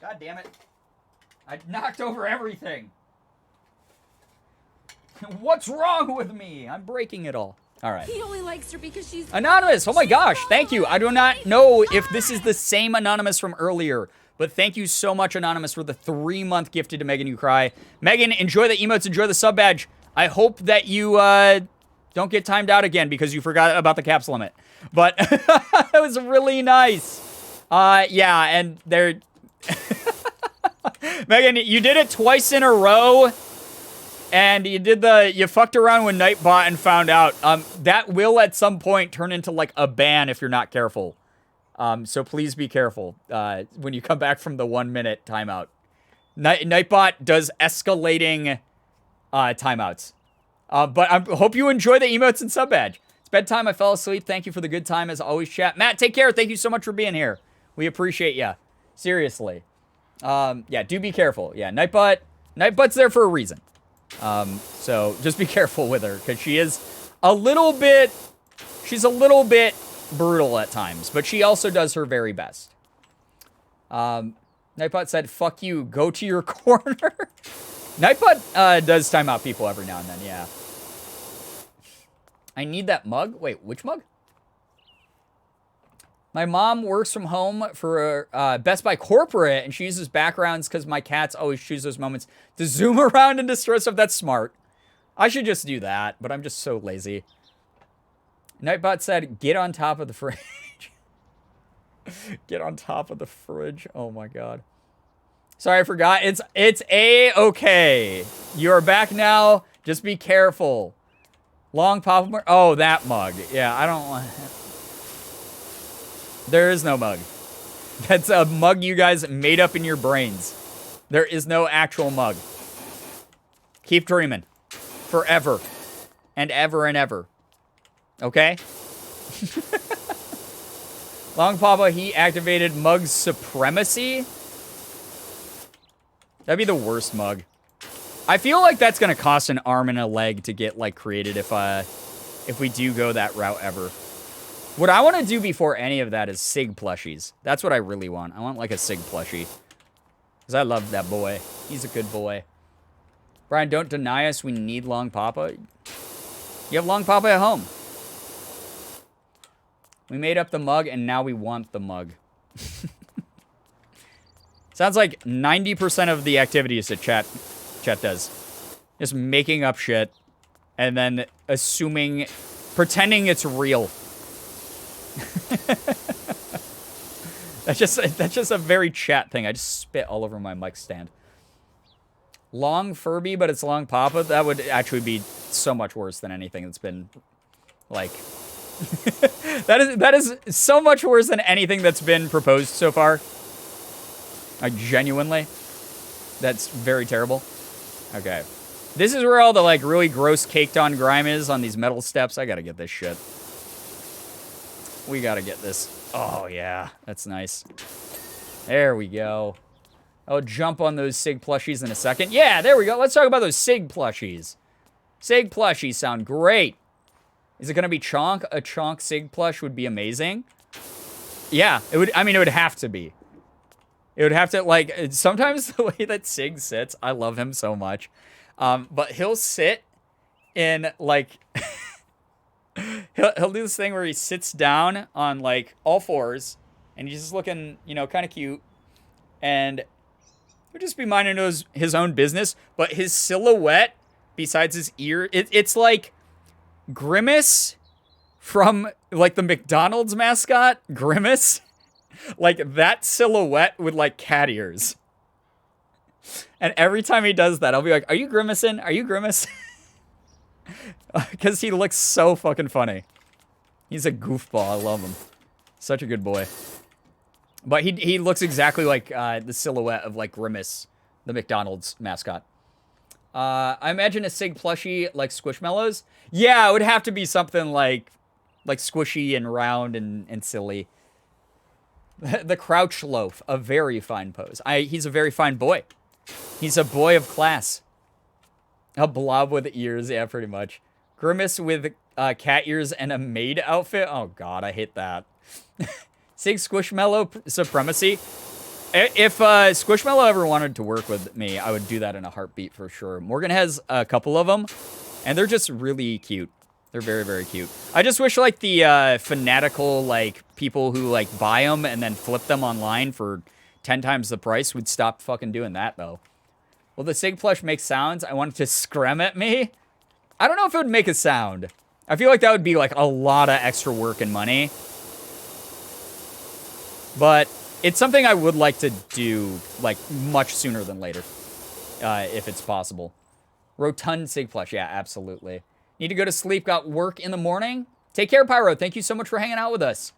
God damn it. I knocked over everything. What's wrong with me? I'm breaking it all. All right. He only likes her because she's Anonymous. Oh my gosh. Thank you. I do not know if this is the same Anonymous from earlier, but thank you so much, Anonymous, for the 3-month gifted to Megan You Cry. Megan, enjoy the emotes. Enjoy the sub badge. I hope that you don't get timed out again because you forgot about the caps limit. But it was really nice. Yeah, and they're... Megan, you did it twice in a row, and you fucked around with Nightbot and found out. That will at some point turn into, like, a ban if you're not careful. So please be careful when you come back from the 1-minute timeout. Nightbot does escalating timeouts. But I hope you enjoy the emotes and sub badge. It's bedtime. I fell asleep. Thank you for the good time as always, chat. Matt, take care. Thank you so much for being here. We appreciate you. Seriously. Yeah, do be careful. Yeah, Nightbot's there for a reason. So just be careful with her, because she's a little bit brutal at times, but she also does her very best. Nightbot said, fuck you, go to your corner. Nightbot does time out people every now and then, yeah. I need that mug. Wait, which mug? My mom works from home for Best Buy Corporate, and she uses backgrounds because my cats always choose those moments to zoom around and destroy stuff. That's smart. I should just do that, but I'm just so lazy. Nightbot said, get on top of the fridge. Get on top of the fridge. Oh, my God. Sorry, I forgot. It's A-okay. You're back now. Just be careful. Long pop. Oh, that mug. Yeah, I don't want... There is no mug. That's a mug you guys made up in your brains. There is no actual mug. Keep dreaming. Forever. And ever and ever. Okay? Long Papa, he activated mug supremacy. That'd be the worst mug. I feel like that's gonna cost an arm and a leg to get, like, created if we do go that route ever. What I want to do before any of that is Sig plushies. That's what I really want. I want, like, a Sig plushie. Because I love that boy. He's a good boy. Brian, don't deny us. We need Long Papa. You have Long Papa at home. We made up the mug, and now we want the mug. Sounds like 90% of the activities that chat does. Just making up shit and then pretending it's real. That's just a very chat thing. I just spit all over my mic stand. Long Furby, but it's long Papa. That would actually be so much worse than anything that's been, like... that is so much worse than anything that's been proposed so far. Like, genuinely. That's very terrible. Okay. This is where all the, like, really gross caked-on grime is on these metal steps. I gotta get this shit. We gotta get this. Oh, yeah. That's nice. There we go. I'll jump on those SIG plushies in a second. Yeah, there we go. Let's talk about those SIG plushies. SIG plushies sound great. Is it gonna be Chonk? A Chonk SIG plush would be amazing. Yeah, it would. I mean, it would have to be. It would have to, like, sometimes the way that SIG sits, I love him so much. But he'll sit in, like... he'll do this thing where he sits down on, like, all fours, and he's just looking, you know, kind of cute, and he'll just be minding his own business, but his silhouette, besides his ear, it's like Grimace from, like, the McDonald's mascot, Grimace, like, that silhouette with, like, cat ears. And every time he does that, I'll be like, are you grimacing? Are you grimace? Because he looks so fucking funny. He's a goofball. I love him. Such a good boy. But he looks exactly like the silhouette of, like, Grimace, the McDonald's mascot. I imagine a SIG plushie like Squishmallows. Yeah, it would have to be something like squishy and round and silly. The Crouch Loaf, a very fine pose. He's a very fine boy. He's a boy of class. A blob with ears, yeah, pretty much. Grimace with cat ears and a maid outfit. Oh god, I hate that. SIG Squishmallow supremacy. If Squishmallow ever wanted to work with me, I would do that in a heartbeat for sure. Morgan has a couple of them, and they're just really cute. They're very, very cute. I just wish, like, the fanatical, like, people who, like, buy them and then flip them online for 10 times the price would stop fucking doing that, though. Will the SIG plush make sounds? I want it to scream at me. I don't know if it would make a sound. I feel like that would be, like, a lot of extra work and money. But it's something I would like to do, like, much sooner than later. If it's possible. Rotund SIG plush. Yeah, absolutely. Need to go to sleep. Got work in the morning. Take care, Pyro. Thank you so much for hanging out with us.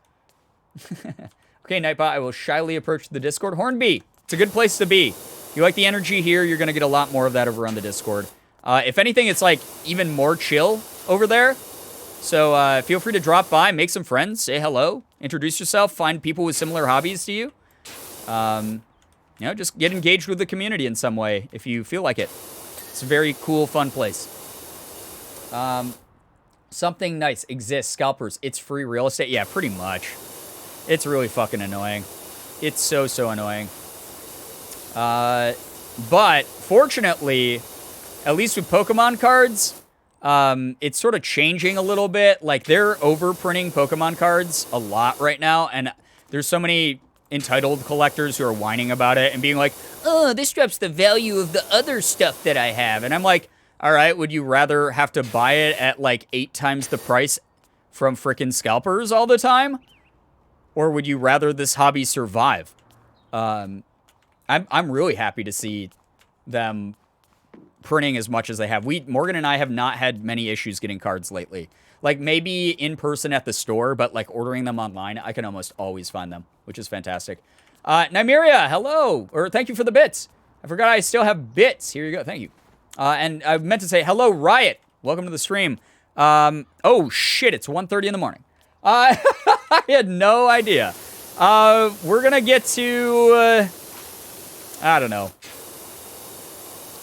Okay, Nightbot. I will shyly approach the Discord. Hornby. It's a good place to be. If you like the energy here, you're going to get a lot more of that over on the Discord. If anything, it's, like, even more chill over there. So feel free to drop by, make some friends, say hello, introduce yourself, find people with similar hobbies to you. You know, just get engaged with the community in some way if you feel like it. It's a very cool, fun place. Something nice exists. Scalpers. It's free real estate. Yeah, pretty much. It's really fucking annoying. It's so annoying. But fortunately, at least with Pokemon cards, it's sort of changing a little bit. Like, they're overprinting Pokemon cards a lot right now, and there's so many entitled collectors who are whining about it and being like, oh, this drops the value of the other stuff that I have. And I'm like, all right, would you rather have to buy it at, like, 8 times the price from frickin' scalpers all the time? Or would you rather this hobby survive? I'm really happy to see them printing as much as they have. Morgan and I have not had many issues getting cards lately. Like, maybe in person at the store, but, like, ordering them online, I can almost always find them, which is fantastic. Nymeria, hello! Or thank you for the bits. I forgot I still have bits. Here you go. Thank you. And I meant to say, hello, Riot. Welcome to the stream. Oh, shit, it's 1:30 in the morning. I had no idea. We're gonna get to, I don't know.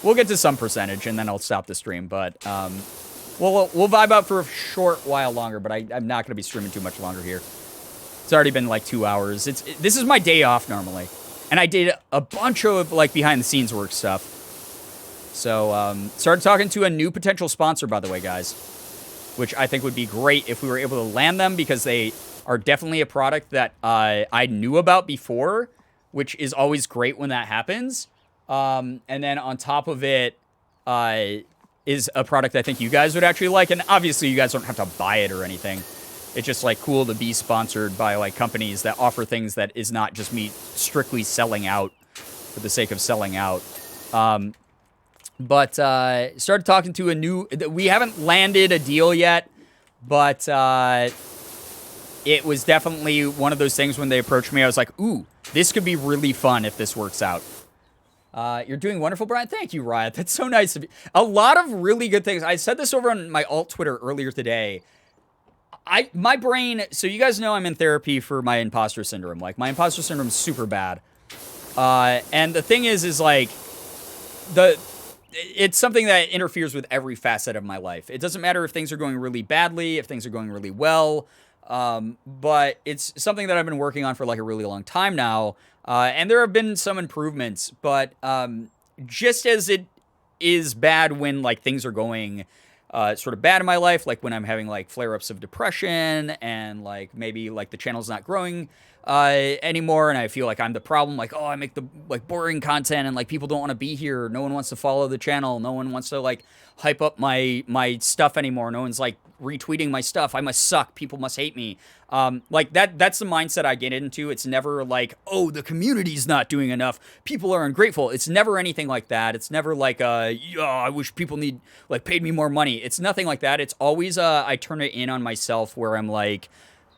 We'll get to some percentage, and then I'll stop the stream, but, we'll vibe out for a short while longer, but I'm not gonna be streaming too much longer here. It's already been, like, 2 hours. This is my day off, normally. And I did a bunch of, like, behind-the-scenes work stuff. So, started talking to a new potential sponsor, by the way, guys. Which I think would be great if we were able to land them, because they are definitely a product that I knew about before which is always great when that happens. And then on top of it, is a product I think you guys would actually like. And obviously, you guys don't have to buy it or anything. It's just like cool to be sponsored by like companies that offer things that is not just me strictly selling out for the sake of selling out. But started talking to we haven't landed a deal yet, but it was definitely one of those things when they approached me, I was like, ooh, this could be really fun if this works out. You're doing wonderful, Brian. Thank you, Riot. That's so nice of you. A lot of really good things. I said this over on my alt Twitter earlier today. My brain, so you guys know I'm in therapy for my imposter syndrome. Like, my imposter syndrome is super bad. And the thing is like, it's something that interferes with every facet of my life. It doesn't matter if things are going really badly, if things are going really well, but it's something that I've been working on for like a really long time now. And there have been some improvements, but just as it is bad when like things are going sort of bad in my life, like when I'm having like flare-ups of depression and like maybe like the channel's not growing anymore and I feel like I'm the problem, like, oh, I make the like boring content and like people don't want to be here, no one wants to follow the channel, no one wants to like hype up my stuff anymore, no one's like retweeting my stuff, I must suck, people must hate me. Like that's the mindset I get into. It's never like, oh, the community's not doing enough, people are ungrateful. It's never anything like that. It's never like I wish people paid me more money. It's nothing like that. It's always I turn it in on myself where I'm like,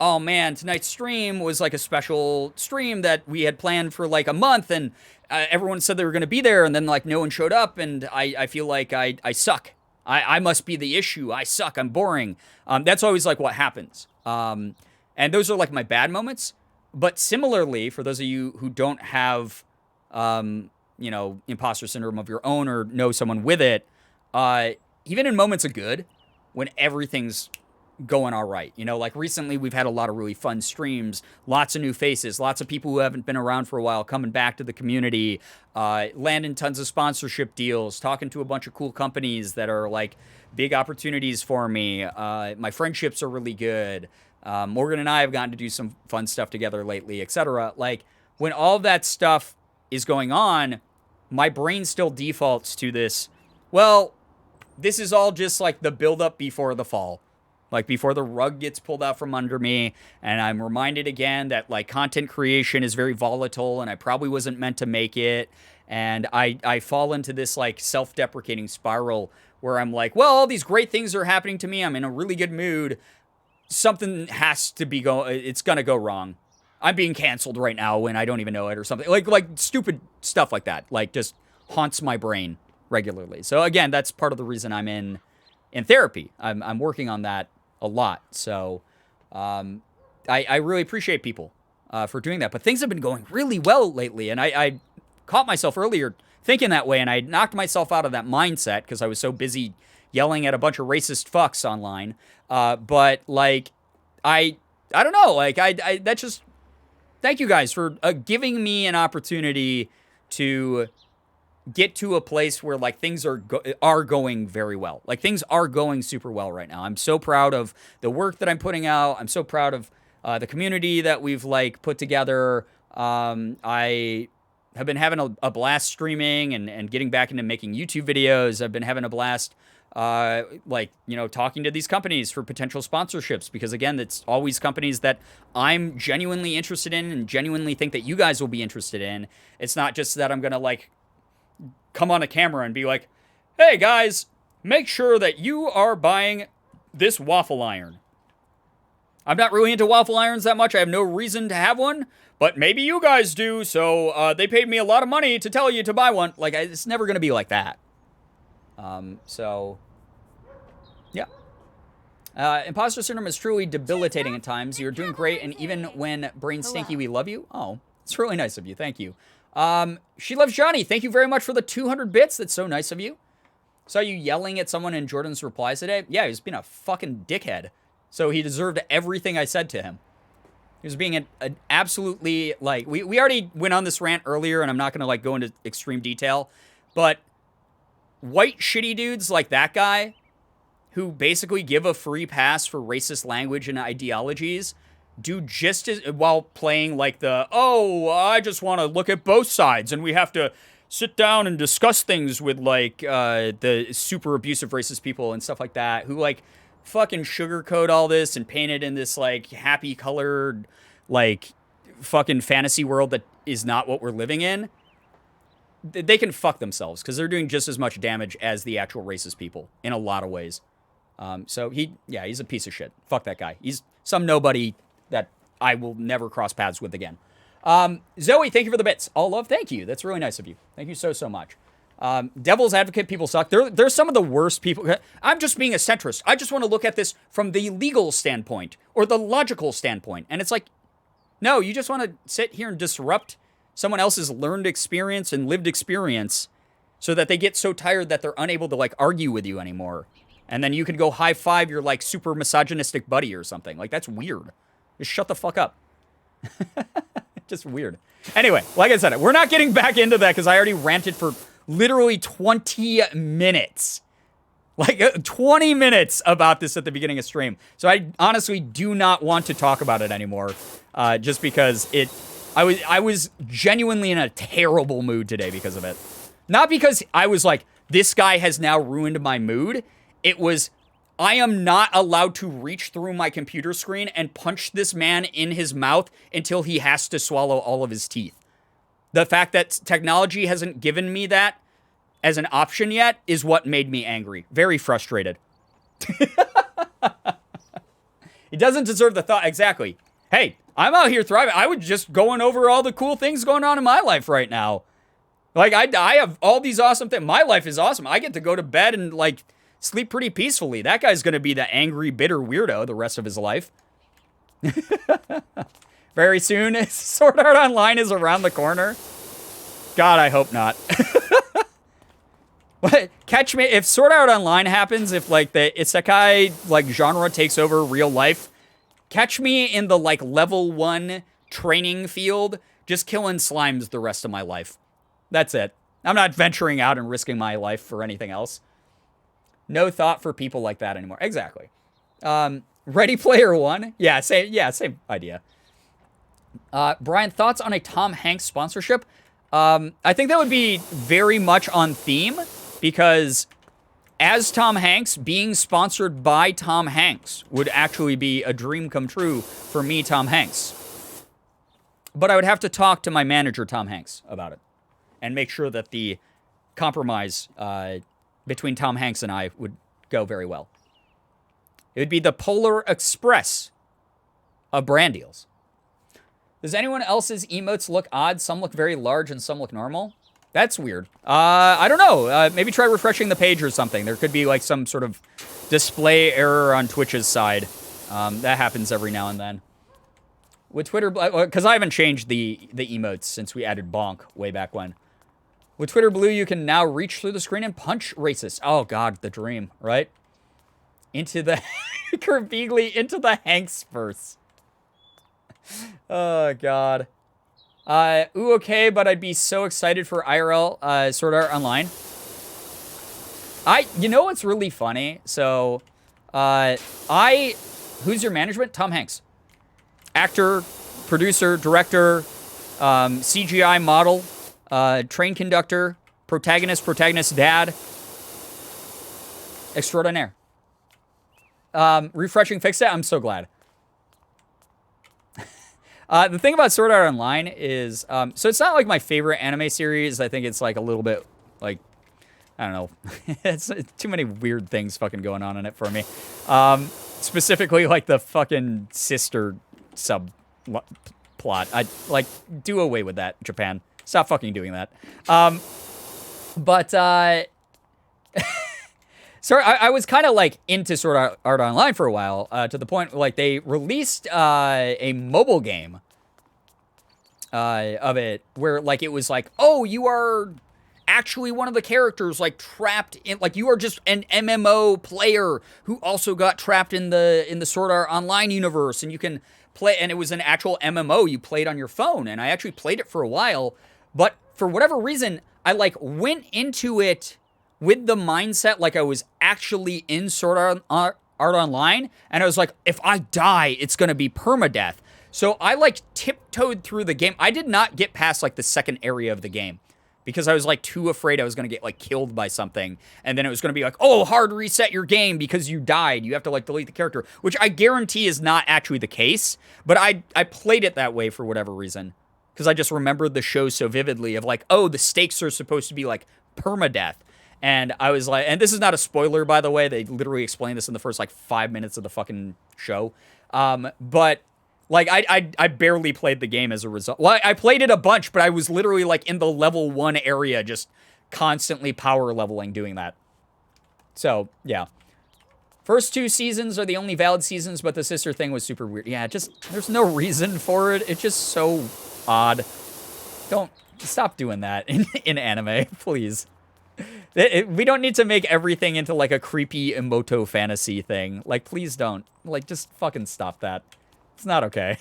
oh man, tonight's stream was like a special stream that we had planned for like a month, and everyone said they were going to be there, and then like no one showed up, and I feel like I suck. I must be the issue. I suck. I'm boring. That's always like what happens. And those are like my bad moments. But similarly, for those of you who don't have, imposter syndrome of your own or know someone with it, even in moments of good, when everything's going all right. Like recently we've had a lot of really fun streams, lots of new faces, lots of people who haven't been around for a while coming back to the community, landing tons of sponsorship deals, talking to a bunch of cool companies that are like big opportunities for me. My friendships are really good. Morgan and I have gotten to do some fun stuff together lately, etc. Like when all that stuff is going on, my brain still defaults to this, well, this is all just like the buildup before the fall. Like before the rug gets pulled out from under me, and I'm reminded again that like content creation is very volatile and I probably wasn't meant to make it. And I fall into this like self-deprecating spiral where I'm like, well, all these great things are happening to me. I'm in a really good mood. Something has to be it's gonna go wrong. I'm being canceled right now when I don't even know it or something. Like stupid stuff like that. Like just haunts my brain regularly. So again, that's part of the reason I'm in therapy. I'm working on that a lot. So I really appreciate people for doing that. But things have been going really well lately. And I caught myself earlier thinking that way. And I knocked myself out of that mindset because I was so busy yelling at a bunch of racist fucks online. But like, I don't know. Like that's just, thank you guys for giving me an opportunity to get to a place where like things are going very well. Like things are going super well right now. I'm so proud of the work that I'm putting out. I'm so proud of the community that we've like put together. I have been having a blast streaming and getting back into making YouTube videos. I've been having a blast talking to these companies for potential sponsorships, because again, it's always companies that I'm genuinely interested in and genuinely think that you guys will be interested in. It's not just that I'm going to like come on a camera and be like, hey guys, make sure that you are buying this waffle iron. I'm not really into waffle irons that much. I have no reason to have one, but maybe you guys do, so they paid me a lot of money to tell you to buy one. Like, it's never going to be like that. Yeah. Imposter syndrome is truly debilitating at times. You're doing great, and even when brain stinky, we love you. Oh, it's really nice of you. Thank you. She loves Johnny. Thank you very much for the 200 bits. That's so nice of you. Saw you yelling at someone in Jordan's replies today. Yeah, he was being a fucking dickhead. So he deserved everything I said to him. He was being an absolutely, like, we already went on this rant earlier, and I'm not going to, like, go into extreme detail. But white shitty dudes like that guy, who basically give a free pass for racist language and ideologies, do just as while playing like I just want to look at both sides and we have to sit down and discuss things with like the super abusive racist people and stuff like that who like fucking sugarcoat all this and paint it in this like happy colored like fucking fantasy world that is not what we're living in. They can fuck themselves because they're doing just as much damage as the actual racist people in a lot of ways. So he's a piece of shit. Fuck that guy. He's some nobody that I will never cross paths with again. Zoe, thank you for the bits. All love, thank you. That's really nice of you. Thank you so much. Devil's advocate people suck. They're some of the worst people. I'm just being a centrist. I just want to look at this from the legal standpoint or the logical standpoint. And it's like, no, you just want to sit here and disrupt someone else's learned experience and lived experience so that they get so tired that they're unable to like argue with you anymore. And then you can go high five your like super misogynistic buddy or something. Like that's weird. Just shut the fuck up. Just weird. Anyway, like I said, we're not getting back into that because I already ranted for literally 20 minutes. Like 20 minutes about this at the beginning of stream. So I honestly do not want to talk about it anymore. Just because I was genuinely in a terrible mood today because of it. Not because I was like, this guy has now ruined my mood. It was, I am not allowed to reach through my computer screen and punch this man in his mouth until he has to swallow all of his teeth. The fact that technology hasn't given me that as an option yet is what made me angry. Very frustrated. He doesn't deserve the thought. Exactly. Hey, I'm out here thriving. I was just going over all the cool things going on in my life right now. Like, I have all these awesome things. My life is awesome. I get to go to bed and, like, sleep pretty peacefully. That guy's going to be the angry, bitter weirdo the rest of his life. Very soon, Sword Art Online is around the corner. God, I hope not. But catch me if Sword Art Online happens, if like the isekai like genre takes over real life, catch me in the like level 1 training field, just killing slimes the rest of my life. That's it. I'm not venturing out and risking my life for anything else. No thought for people like that anymore. Exactly. Ready Player One. Yeah, same idea. Brian, thoughts on a Tom Hanks sponsorship? I think that would be very much on theme because as Tom Hanks, being sponsored by Tom Hanks would actually be a dream come true for me, Tom Hanks. But I would have to talk to my manager, Tom Hanks, about it and make sure that the compromise between Tom Hanks and I would go very well. It would be the Polar Express of brand deals. Does anyone else's emotes look odd? Some look very large and some look normal. That's weird. I don't know. Maybe try refreshing the page or something. There could be like some sort of display error on Twitch's side. That happens every now and then. With Twitter, because I haven't changed the emotes since we added bonk way back when. With Twitter Blue, you can now reach through the screen and punch racists. Oh God, the dream, right? Into the Girbeagly, into the Hanks verse. Oh God. Ooh, okay, but I'd be so excited for IRL Sword Art Online. You know what's really funny? So, who's your management? Tom Hanks. Actor, producer, director, CGI model, train conductor, protagonist dad. Extraordinaire. Refreshing fixed it. I'm so glad. The thing about Sword Art Online is, so it's not like my favorite anime series. I think it's like a little bit like, I don't know. it's too many weird things fucking going on in it for me. Specifically like the fucking sister plot. I like do away with that, Japan. Stop fucking doing that. So I was kind of like into Sword Art Online for a while, to the point like they released a mobile game of it where like it was like, oh, you are actually one of the characters like trapped in, like you are just an MMO player who also got trapped in the Sword Art Online universe, and you can play, and it was an actual MMO you played on your phone, and I actually played it for a while, but for whatever reason I like went into it with the mindset like I was actually in Sword Art Online, and I was like, if I die, it's gonna be permadeath. So I like tiptoed through the game. I did not get past like the second area of the game because I was like too afraid I was going to get like killed by something. And then it was going to be like, oh, hard reset your game because you died. You have to like delete the character, which I guarantee is not actually the case. But I played it that way for whatever reason because I just remembered the show so vividly of like, oh, the stakes are supposed to be like permadeath. And I was like, and this is not a spoiler, by the way. They literally explained this in the first like 5 minutes of the fucking show. But like I barely played the game as a result. Well, I played it a bunch, but I was literally like in the level 1 area, just constantly power leveling doing that. So yeah, first 2 seasons are the only valid seasons, but the sister thing was super weird. Yeah, just there's no reason for it. It's just so odd. Don't stop doing that in anime, please. We don't need to make everything into like a creepy emoto fantasy thing. Like, please don't. Like, just fucking stop that. It's not okay.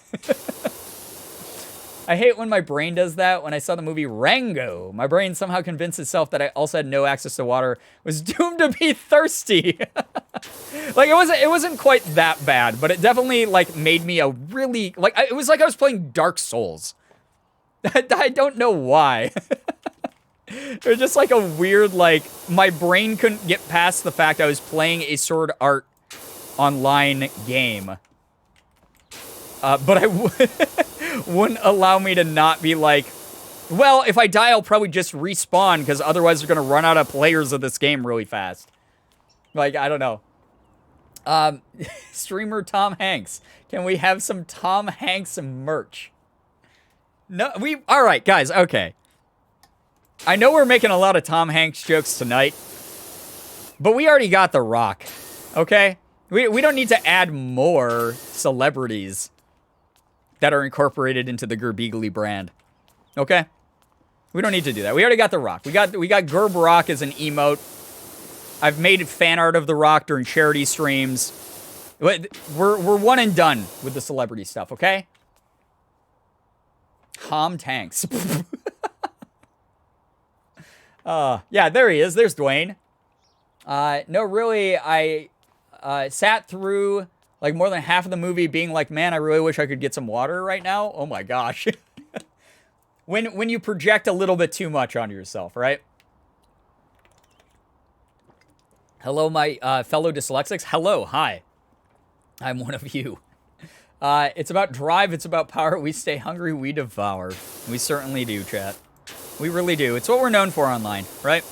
I hate when my brain does that. When I saw the movie Rango, my brain somehow convinced itself that I also had no access to water, was doomed to be thirsty. Like, it wasn't quite that bad, but it definitely like made me a really like it was like I was playing Dark Souls. I don't know why. It was just like a weird, like, my brain couldn't get past the fact I was playing a Sword Art Online game. But I wouldn't allow me to not be like, well, if I die, I'll probably just respawn, because otherwise they're going to run out of players of this game really fast. Like, I don't know. Streamer Tom Hanks. Can we have some Tom Hanks merch? No, all right, guys, okay. I know we're making a lot of Tom Hanks jokes tonight, but we already got The Rock, okay? We don't need to add more celebrities that are incorporated into the Girbeagly brand, okay? We don't need to do that. We already got The Rock. We got Gerb Rock as an emote. I've made fan art of The Rock during charity streams. We're one and done with the celebrity stuff, okay? Tom Tanks. Yeah, there he is. There's Dwayne. No, really, I sat through like more than half of the movie being like, man, I really wish I could get some water right now. Oh my gosh. When you project a little bit too much onto yourself, right? Hello, my fellow dyslexics. Hello, hi. I'm one of you. It's about drive, it's about power. We stay hungry, we devour. We certainly do, chat. We really do. It's what we're known for online, right?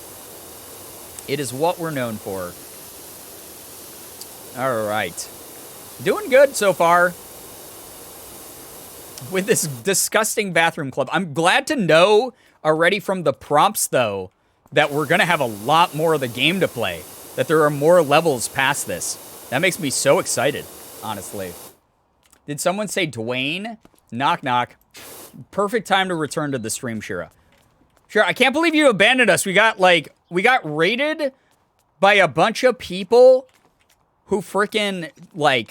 It is what we're known for. All right. Doing good so far with this disgusting bathroom club. I'm glad to know already from the prompts, though, that we're going to have a lot more of the game to play. That there are more levels past this. That makes me so excited, honestly. Did someone say Dwayne? Knock, knock. Perfect time to return to the stream, Shira. Sure, I can't believe you abandoned us. We got raided by a bunch of people who freaking they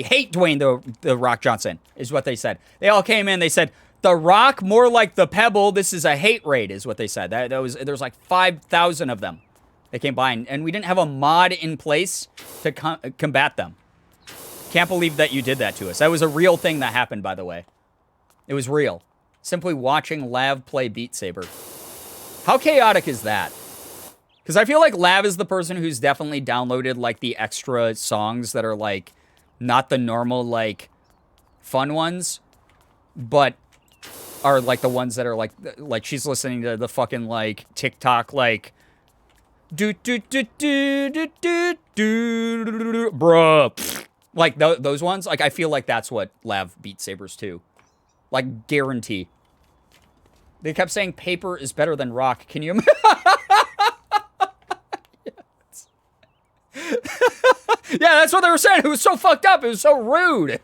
hate Dwayne the Rock Johnson, is what they said. They all came in, they said, The Rock, more like the Pebble, this is a hate raid, is what they said. There's like 5,000 of them that came by, and we didn't have a mod in place to combat them. Can't believe that you did that to us. That was a real thing that happened, by the way. It was real. Simply watching Lav play Beat Saber. How chaotic is that? Because I feel like Lav is the person who's definitely downloaded, like, the extra songs that are, like, not the normal, like, fun ones, but are, like, the ones that are, like she's listening to the fucking, like, TikTok, like, bruh. Like, those ones. Like, I feel like that's what Lav Beat Sabers too. Like, guarantee. They kept saying paper is better than rock. Can you... Yes. Yeah, that's what they were saying. It was so fucked up. It was so rude.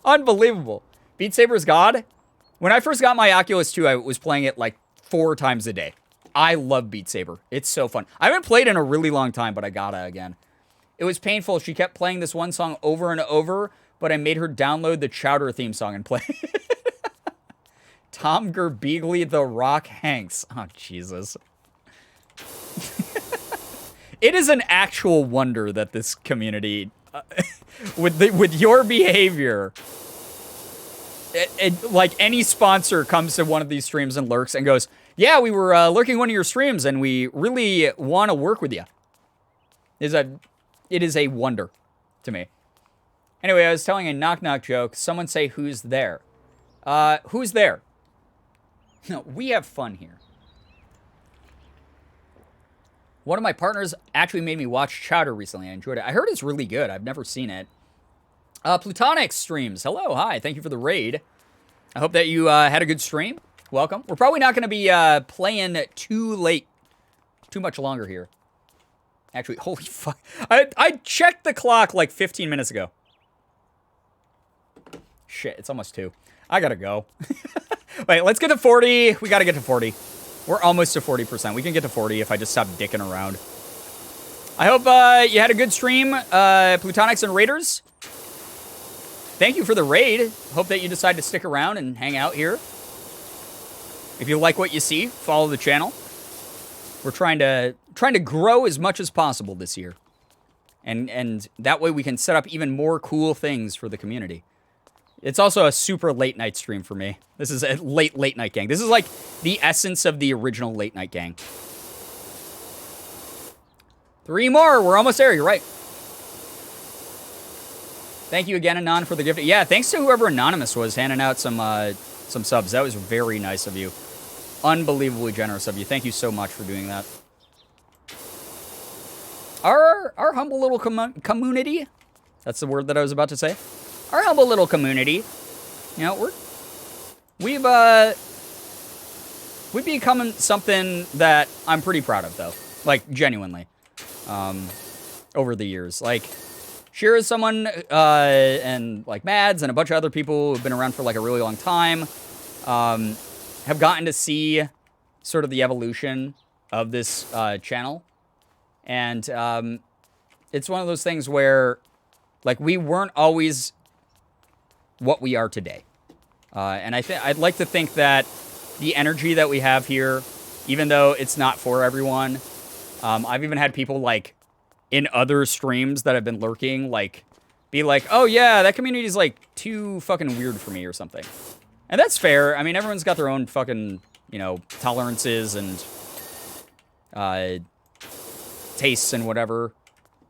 Unbelievable. Beat Saber's God. When I first got my Oculus 2, I was playing it like 4 times a day. I love Beat Saber. It's so fun. I haven't played in a really long time, but I gotta again. It was painful. She kept playing this one song over and over, but I made her download the Chowder theme song and play. Tom Girbeagly, The Rock Hanks. Oh, Jesus. It is an actual wonder that this community with your behavior, like any sponsor comes to one of these streams and lurks and goes, yeah, we were lurking one of your streams and we really want to work with you. It is a wonder to me. Anyway, I was telling a knock-knock joke. Someone say, who's there? Who's there? No, we have fun here. One of my partners actually made me watch Chowder recently. I enjoyed it. I heard it's really good. I've never seen it. Plutonic streams. Hello, hi. Thank you for the raid. I hope that you had a good stream. Welcome. We're probably not going to be playing too much longer here. Actually, holy fuck. I checked the clock like 15 minutes ago. Shit, it's almost 2. I gotta go. Wait, let's get to 40. We gotta get to 40. We're almost to 40%. We can get to 40 if I just stop dicking around. I hope you had a good stream, Plutonics and Raiders. Thank you for the raid. Hope that you decide to stick around and hang out here. If you like what you see, follow the channel. We're trying to grow as much as possible this year. And that way we can set up even more cool things for the community. It's also a super late night stream for me. This is a late night gang. This is like the essence of the original late night gang. 3 more. We're almost there. You're right. Thank you again, Anon, for the gift. Yeah, thanks to whoever Anonymous was handing out some subs. That was very nice of you. Unbelievably generous of you. Thank you so much for doing that. Our humble little community. That's the word that I was about to say. Our humble little community. You know, we've become something that I'm pretty proud of, though. Like, genuinely. Over the years. Like, Sheer is someone, and, like, Mads and a bunch of other people who've been around for, like, a really long time, have gotten to see sort of the evolution of this channel. And it's one of those things where, like, we weren't always what we are today. And I'd like to think that the energy that we have here, even though it's not for everyone, I've even had people, like, in other streams that have been lurking, like, be like, oh, yeah, that community is, like, too fucking weird for me or something. And that's fair. I mean, everyone's got their own fucking, you know, tolerances and tastes and whatever.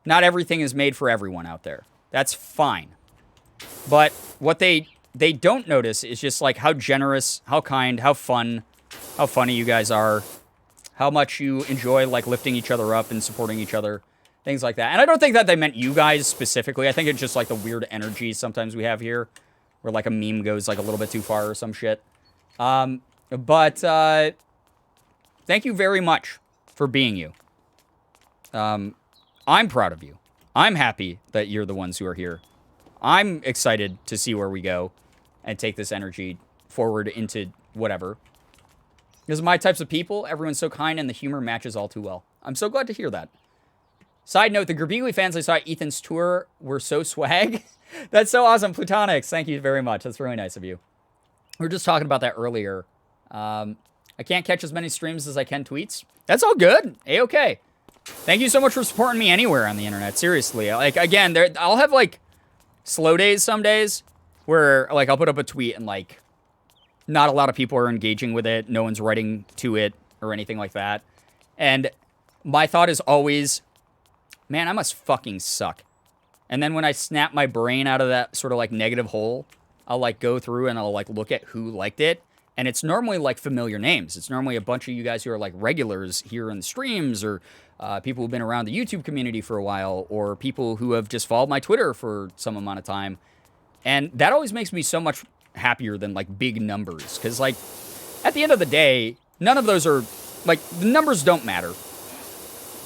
Not everything is made for everyone out there. That's fine. But what they don't notice is just, like, how generous, how kind, how fun, how funny you guys are. How much you enjoy, like, lifting each other up and supporting each other. Things like that. And I don't think that they meant you guys specifically. I think it's just, like, the weird energy sometimes we have here. Where, like, a meme goes, like, a little bit too far or some shit. But thank you very much for being you. I'm proud of you. I'm happy that you're the ones who are here. I'm excited to see where we go and take this energy forward into whatever. Because my types of people, everyone's so kind and the humor matches all too well. I'm so glad to hear that. Side note, the Girbeagly fans I saw at Ethan's tour were so swag. That's so awesome. Plutonics, thank you very much. That's really nice of you. We were just talking about that earlier. I can't catch as many streams as I can tweets. That's all good. A-okay. Thank you so much for supporting me anywhere on the internet. Seriously. Like, again, I'll have, like, slow days some days where, like, I'll put up a tweet and, like, not a lot of people are engaging with it. No one's writing to it or anything like that. And my thought is always, man, I must fucking suck. And then when I snap my brain out of that sort of, like, negative hole, I'll, like, go through and I'll, like, look at who liked it. And it's normally, like, familiar names. It's normally a bunch of you guys who are, like, regulars here in the streams or people who've been around the YouTube community for a while or people who have just followed my Twitter for some amount of time. And that always makes me so much happier than, like, big numbers. Because, like, at the end of the day, none of those are, like, the numbers don't matter.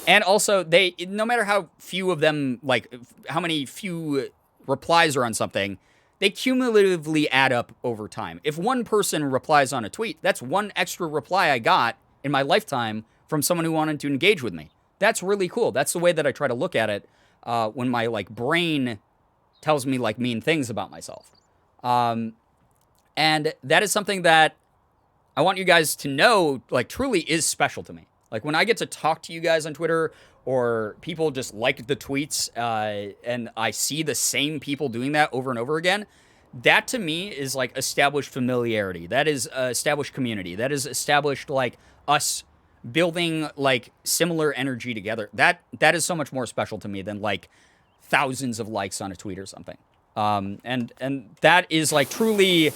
And also, no matter how few of them, like, how many few replies are on something, they cumulatively add up over time. If one person replies on a tweet, that's one extra reply I got in my lifetime from someone who wanted to engage with me. That's really cool. That's the way that I try to look at it when my, like, brain tells me, like, mean things about myself. And that is something that I want you guys to know, like, truly is special to me. Like, when I get to talk to you guys on Twitter or people just like the tweets, and I see the same people doing that over and over again, that to me is like established familiarity. That is established community. That is established like us building like similar energy together. That is so much more special to me than like thousands of likes on a tweet or something. And that is like truly,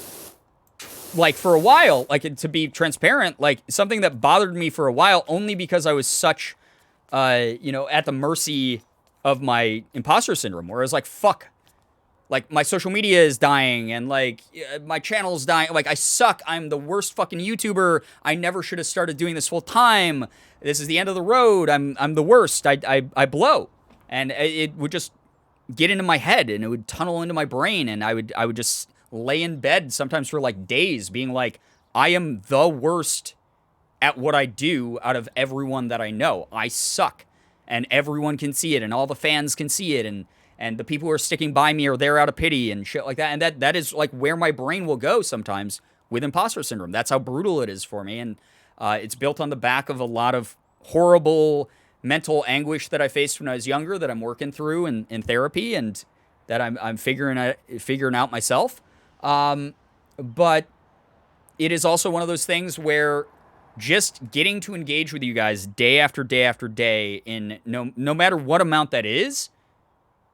like, for a while, like, to be transparent, like something that bothered me for a while, only because I was such, at the mercy of my imposter syndrome, where I was like, fuck, like, my social media is dying, and like my channel is dying. Like, I suck. I'm the worst fucking YouTuber. I never should have started doing this full time. This is the end of the road. I'm the worst. I blow, and it would just get into my head, and it would tunnel into my brain, and I would just lay in bed sometimes for like days, being like, I am the worst at what I do out of everyone that I know. I suck, and everyone can see it, and all the fans can see it, and the people who are sticking by me are there out of pity and shit like that. And that is like where my brain will go sometimes with imposter syndrome. That's how brutal it is for me. And it's built on the back of a lot of horrible mental anguish that I faced when I was younger, that I'm working through in therapy, and that I'm figuring out myself. But it is also one of those things where just getting to engage with you guys day after day after day, in no matter what amount that is,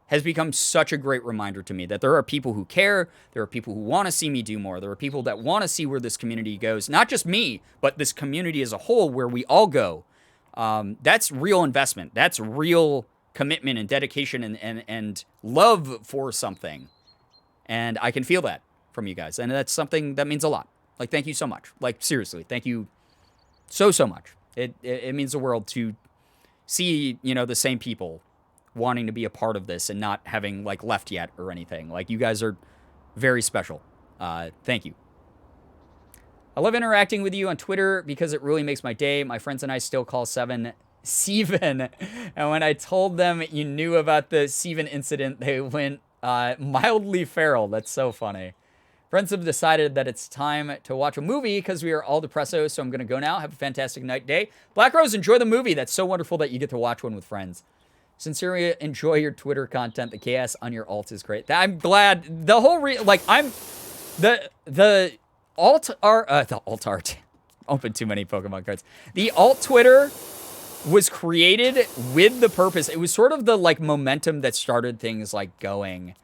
has become such a great reminder to me that there are people who care, there are people who want to see me do more, there are people that want to see where this community goes, not just me, but this community as a whole, where we all go. That's real investment. That's real commitment and dedication and love for something. And I can feel that from you guys. And that's something that means a lot. Like, thank you so much. Like, seriously, thank you so much. It means the world to see, the same people wanting to be a part of this and not having like left yet or anything. Like, you guys are very special. Thank you. I love interacting with you on Twitter because it really makes my day. My friends and I still call Seven Steven. And when I told them you knew about the Steven incident, they went mildly feral. That's so funny. Friends have decided that it's time to watch a movie because we are all depresso, so I'm going to go now. Have a fantastic night, day. Black Rose, enjoy the movie. That's so wonderful that you get to watch one with friends. Sincerely, enjoy your Twitter content. The chaos on your alt is great. I'm glad. The whole the alt art. Open too many Pokemon cards. The alt Twitter was created with the purpose. It was sort of the like momentum that started things like going.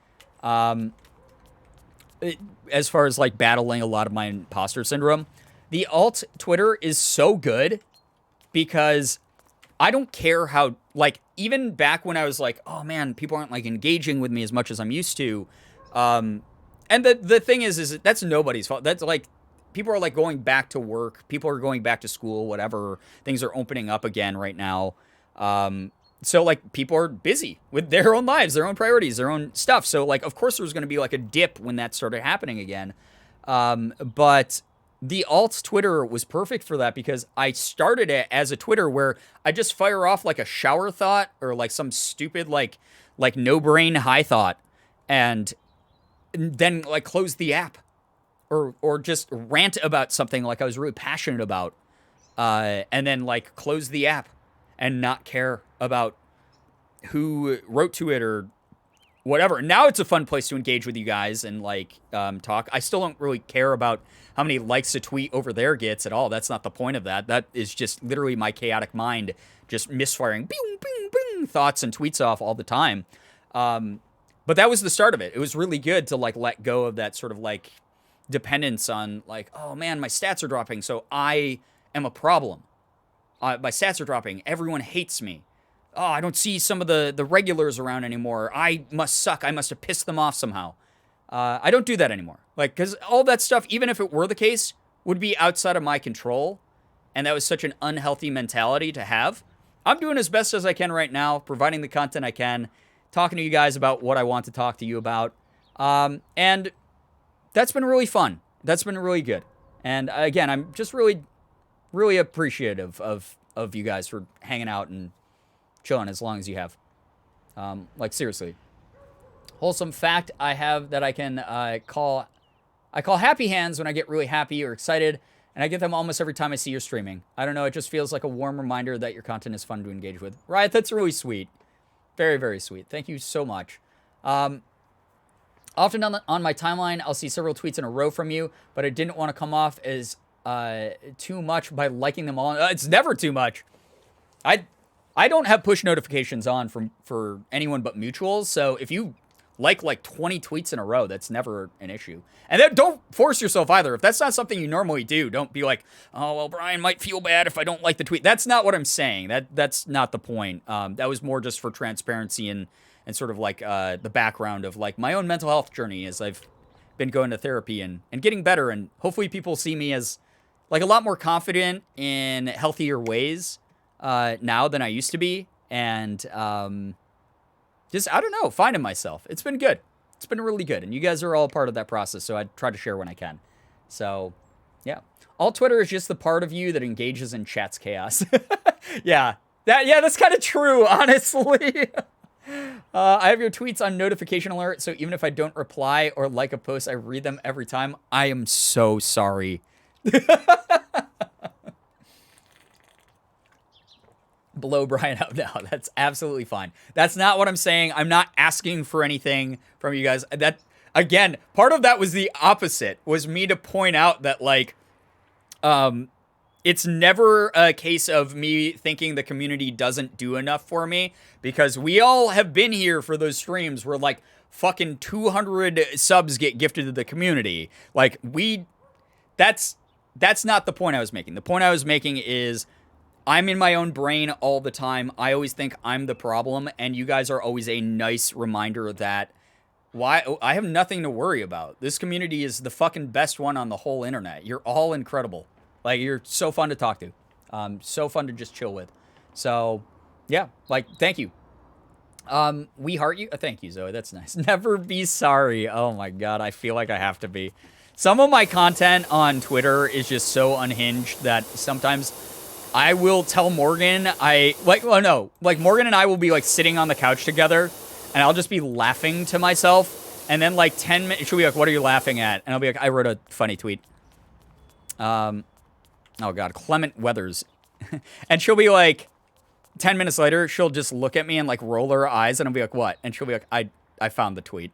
As far as like battling a lot of my imposter syndrome, the alt Twitter is so good because I don't care how, like, even back when I was like, oh man, people aren't like engaging with me as much as I'm used to. And the thing is that's nobody's fault. That's like, people are like going back to work. People are going back to school, whatever. Things are opening up again right now. So like, people are busy with their own lives, their own priorities, their own stuff. So like, of course there's going to be like a dip when that started happening again. But the alt Twitter was perfect for that because I started it as a Twitter where I just fire off like a shower thought or like some stupid, like no brain high thought, and then like close the app or just rant about something like I was really passionate about. And then like close the app and not care about who wrote to it or whatever. Now it's a fun place to engage with you guys and like talk. I still don't really care about how many likes a tweet over there gets at all. That's not the point of that. That is just literally my chaotic mind just misfiring bing, bing, bing, thoughts and tweets off all the time. But that was the start of it. It was really good to like let go of that sort of like dependence on like, oh man, my stats are dropping, so I am a problem. My stats are dropping. Everyone hates me. Oh, I don't see some of the regulars around anymore. I must suck. I must have pissed them off somehow. I don't do that anymore. Like, because all that stuff, even if it were the case, would be outside of my control. And that was such an unhealthy mentality to have. I'm doing as best as I can right now, providing the content I can, talking to you guys about what I want to talk to you about. And that's been really fun. That's been really good. And again, I'm just really, really appreciative of you guys for hanging out and chilling as long as you have. Like, seriously. Wholesome fact I have that I can call happy hands when I get really happy or excited. And I get them almost every time I see you're streaming. I don't know, it just feels like a warm reminder that your content is fun to engage with. Right, that's really sweet. Very, very sweet. Thank you so much. Often on my timeline, I'll see several tweets in a row from you, but I didn't want to come off as too much by liking them all. It's never too much. I don't have push notifications on for anyone but mutuals, so if you like 20 tweets in a row, that's never an issue. And then don't force yourself either. If that's not something you normally do, don't be like, oh, well, Brian might feel bad if I don't like the tweet. That's not what I'm saying. That's not the point. That was more just for transparency and sort of like the background of like my own mental health journey as I've been going to therapy and getting better. And hopefully people see me as like a lot more confident in healthier ways now than I used to be. And just, I don't know, finding myself. It's been good. It's been really good. And you guys are all part of that process, so I try to share when I can. So, yeah. All Twitter is just the part of you that engages in chat's chaos. Yeah. That's kind of true, honestly. I have your tweets on notification alert, so even if I don't reply or like a post, I read them every time. I am so sorry. Blow Brian up now. That's absolutely fine. That's not what I'm saying. I'm not asking for anything from you guys. That, again, part of that was the opposite, was me to point out that, like, it's never a case of me thinking the community doesn't do enough for me, because we all have been here for those streams where, like, fucking 200 subs get gifted to the community. Like, that's not the point I was making. The point I was making is I'm in my own brain all the time. I always think I'm the problem, and you guys are always a nice reminder that I have nothing to worry about. This community is the fucking best one on the whole internet. You're all incredible. Like, you're so fun to talk to. So fun to just chill with. So, yeah, like, thank you. We heart you. Thank you, Zoe. That's nice. Never be sorry. Oh my God, I feel like I have to be. Some of my content on Twitter is just so unhinged that sometimes I will tell Morgan, Morgan and I will be like sitting on the couch together and I'll just be laughing to myself. And then like 10 minutes, she'll be like, what are you laughing at? And I'll be like, I wrote a funny tweet. Oh God, Clement Weathers. And she'll be like, 10 minutes later, she'll just look at me and like roll her eyes and I'll be like, what? And she'll be like, I found the tweet.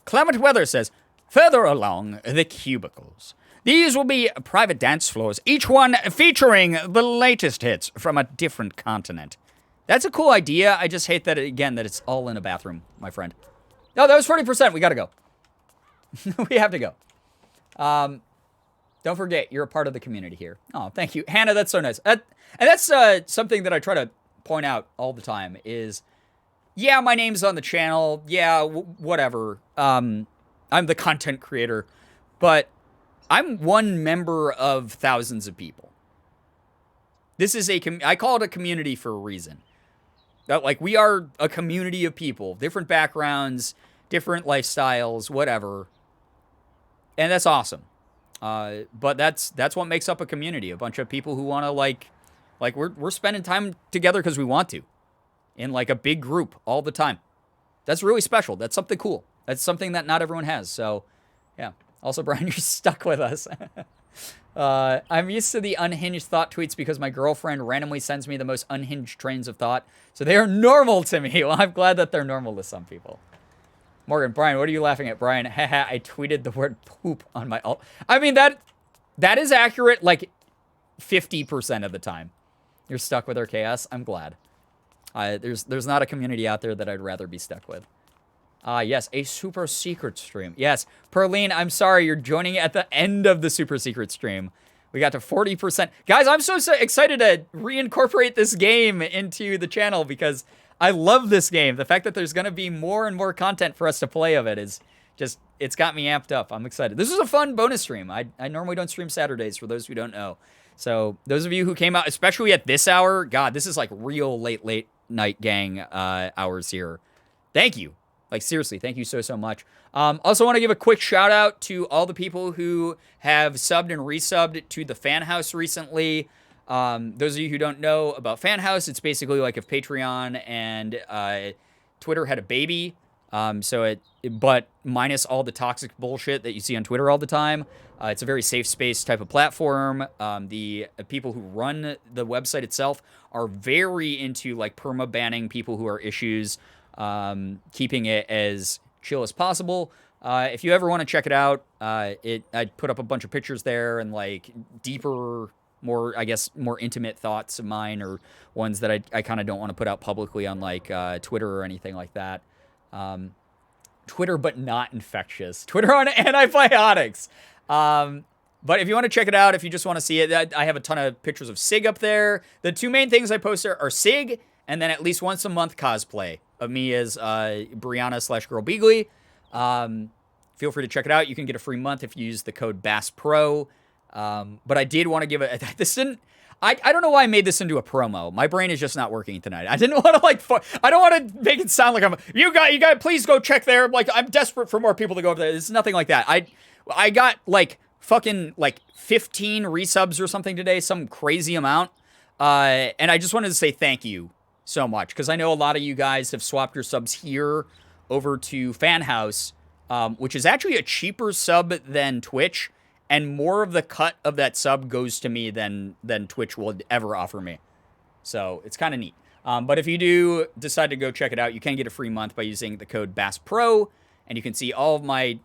Clement Weathers says, further along the cubicles. These will be private dance floors, each one featuring the latest hits from a different continent. That's a cool idea. I just hate that, again, that it's all in a bathroom, my friend. No, that was 40%. We gotta go. We have to go. Don't forget, you're a part of the community here. Oh, thank you. Hannah, that's so nice. And that's something that I try to point out all the time is, yeah, my name's on the channel. Yeah, whatever. I'm the content creator. But I'm one member of thousands of people. This is I call it a community for a reason. Like, we are a community of people, different backgrounds, different lifestyles, whatever. And that's awesome. But that's what makes up a community. A bunch of people who want to like we're spending time together because we want to, in like a big group all the time. That's really special. That's something cool. That's something that not everyone has. So, yeah. Also, Brian, you're stuck with us. I'm used to the unhinged thought tweets because my girlfriend randomly sends me the most unhinged trains of thought. So they are normal to me. Well, I'm glad that they're normal to some people. Morgan, Brian, what are you laughing at? Brian, haha, I tweeted the word poop on my alt. I mean, that is accurate like 50% of the time. You're stuck with our chaos. I'm glad. There's not a community out there that I'd rather be stuck with. Yes, a super secret stream. Yes, Perline, I'm sorry, you're joining at the end of the super secret stream. We got to 40%. Guys, I'm so excited to reincorporate this game into the channel because I love this game. The fact that there's going to be more and more content for us to play of it is just, it's got me amped up. I'm excited. This is a fun bonus stream. I normally don't stream Saturdays, for those who don't know. So those of you who came out, especially at this hour, God, this is like real late night gang hours here. Thank you. Like, seriously, thank you so much. Also want to give a quick shout out to all the people who have subbed and resubbed to the Fan House recently. Those of you who don't know about Fan House, it's basically like if Patreon and Twitter had a baby. But minus all the toxic bullshit that you see on Twitter all the time. It's a very safe space type of platform. The people who run the website itself are very into like perma banning people who are issues, keeping it as chill as possible. If you ever want to check it out, I put up a bunch of pictures there and like deeper, more intimate thoughts of mine, or ones that I kind of don't want to put out publicly on like Twitter or anything like that. Twitter, but not infectious. Twitter on antibiotics. But if you want to check it out, if you just want to see it, I have a ton of pictures of Sig up there. The two main things I post are Sig, and then at least once a month cosplay of me as Brianna/Girbeagly. Feel free to check it out. You can get a free month if you use the code BASSPRO. But I did want to give it. This didn't. I don't know why I made this into a promo. My brain is just not working tonight. I didn't want to I don't want to make it sound like you got please go check there. Like I'm desperate for more people to go over there. It's nothing like that. I got like fucking like 15 resubs or something today, some crazy amount. And I just wanted to say thank you so much, because I know a lot of you guys have swapped your subs here over to Fan House, which is actually a cheaper sub than Twitch. And more of the cut of that sub goes to me than Twitch will ever offer me. So it's kind of neat. But if you do decide to go check it out, you can get a free month by using the code BASSPRO. And you can see all of my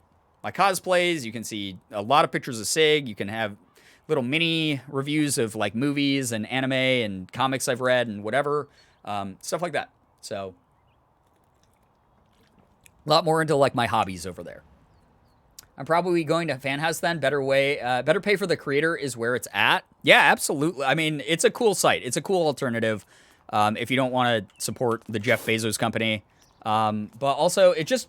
cosplays. You can see a lot of pictures of Sig. You can have little mini reviews of like movies and anime and comics I've read and whatever. Stuff like that. So a lot more into like my hobbies over there. I'm probably going to Fan House then. Better pay for the creator is where it's at. Yeah, absolutely. I mean, it's a cool site. It's a cool alternative if you don't want to support the Jeff Bezos company. But also, it's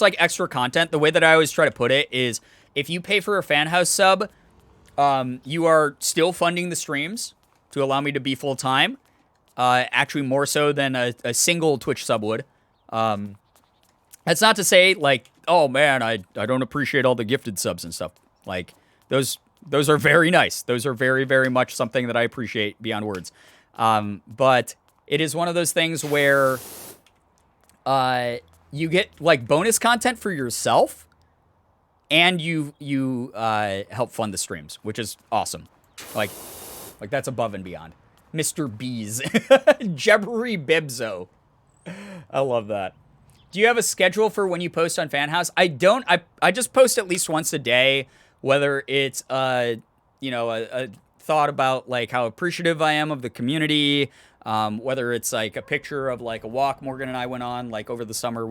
like extra content. The way that I always try to put it is, if you pay for a Fan House sub, you are still funding the streams to allow me to be full time. Actually, more so than a single Twitch sub would. That's not to say like, oh man, I don't appreciate all the gifted subs and stuff. Like those are very nice. Those are very, very much something that I appreciate beyond words. But it is one of those things where you get like bonus content for yourself, and you help fund the streams, which is awesome. Like that's above and beyond. Mr. Bees. Jebbery Bibzo. I love that. Do you have a schedule for when you post on Fan House? I don't. I just post at least once a day, whether it's a thought about like how appreciative I am of the community, whether it's like a picture of like a walk Morgan and I went on like over the summer.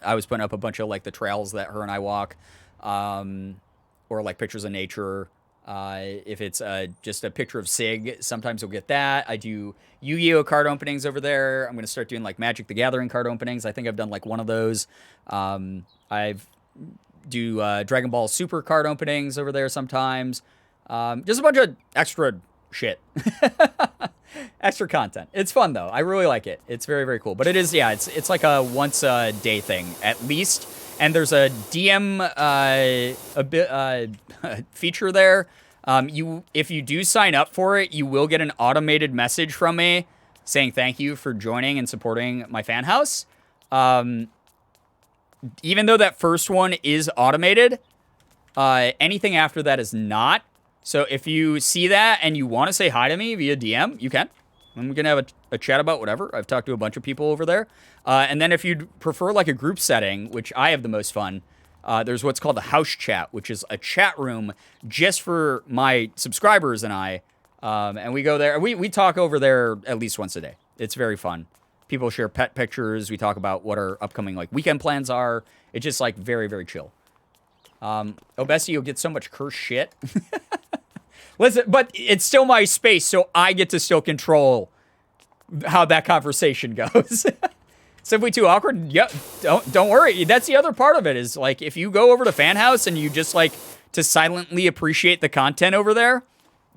I was putting up a bunch of like the trails that her and I walk, or like pictures of nature. If it's just a picture of Sig, sometimes you'll get that. I do Yu-Gi-Oh card openings over there. I'm going to start doing like Magic the Gathering card openings. I think I've done like one of those. I've do Dragon Ball Super card openings over there sometimes. Just a bunch of extra shit. Extra content. It's fun though. I really like it. It's very, very cool. But it is, yeah, it's like a once a day thing at least. And there's a DM feature there. If you do sign up for it, you will get an automated message from me saying thank you for joining and supporting my Fan House. Even though that first one is automated, anything after that is not. So if you see that and you want to say hi to me via DM, you can. I'm going to have a chat about whatever. I've talked to a bunch of people over there. And then if you'd prefer like a group setting, which I have the most fun, there's what's called the house chat, which is a chat room just for my subscribers and I. And we go there. We talk over there at least once a day. It's very fun. People share pet pictures. We talk about what our upcoming like weekend plans are. It's just like very, very chill. Bessie, you'll get so much cursed shit. Listen, but it's still my space, so I get to still control how that conversation goes. Simply too awkward? Yeah, don't worry. That's the other part of it is like if you go over to Fan House and you just like to silently appreciate the content over there,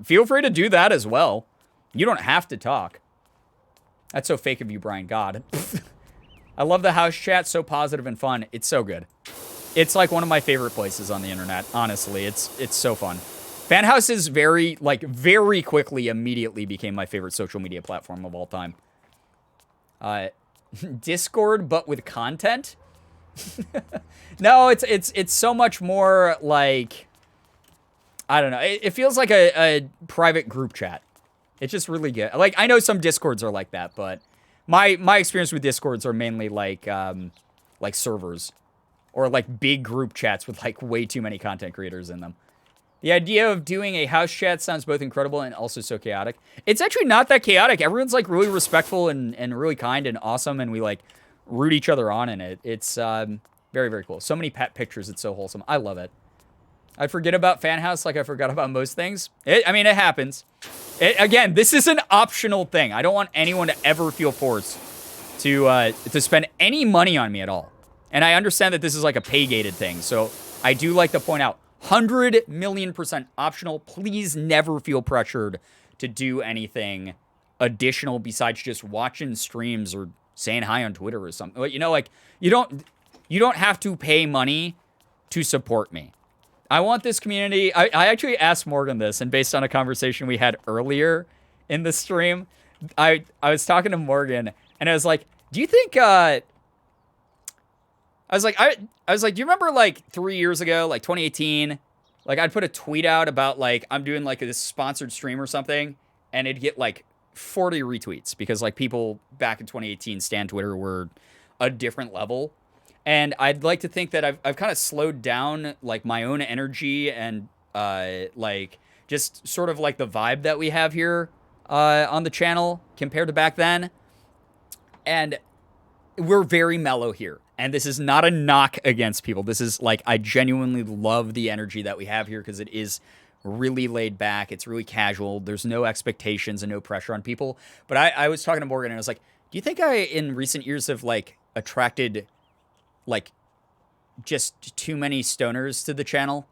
feel free to do that as well. You don't have to talk. That's so fake of you, Brian. God. I love the house chat. So positive and fun. It's so good. It's like one of my favorite places on the internet. Honestly, it's so fun. Fan House is very quickly, immediately became my favorite social media platform of all time. Discord, but with content. No, it's so much more like, I don't know. It feels like a private group chat. It's just really good. Like, I know some Discords are like that, but my experience with Discords are mainly like servers or like big group chats with like way too many content creators in them. The idea of doing a house chat sounds both incredible and also so chaotic. It's actually not that chaotic. Everyone's like really respectful and really kind and awesome, and we like root each other on in it. It's very, very cool. So many pet pictures. It's so wholesome. I love it. I forget about Fan House like I forgot about most things. I mean, it happens. Again, this is an optional thing. I don't want anyone to ever feel forced to spend any money on me at all. And I understand that this is like a pay-gated thing, so I do like to point out, 100,000,000% optional. Please never feel pressured to do anything additional besides just watching streams or saying hi on Twitter or something. You know, like, you don't have to pay money to support me. I want this community. I actually asked Morgan this, and based on a conversation we had earlier in the stream, I was talking to Morgan, and I was like, do you think, I was like, do you remember like 3 years ago, like 2018, like I'd put a tweet out about like, I'm doing like this sponsored stream or something, and it'd get like 40 retweets because like people back in 2018 Stan Twitter were a different level. And I'd like to think that I've kind of slowed down like my own energy and like just sort of like the vibe that we have here on the channel compared to back then. And we're very mellow here. And this is not a knock against people. This is like, I genuinely love the energy that we have here because it is really laid back. It's really casual. There's no expectations and no pressure on people. But I was talking to Morgan and I was like, do you think I, in recent years, have like attracted like just too many stoners to the channel?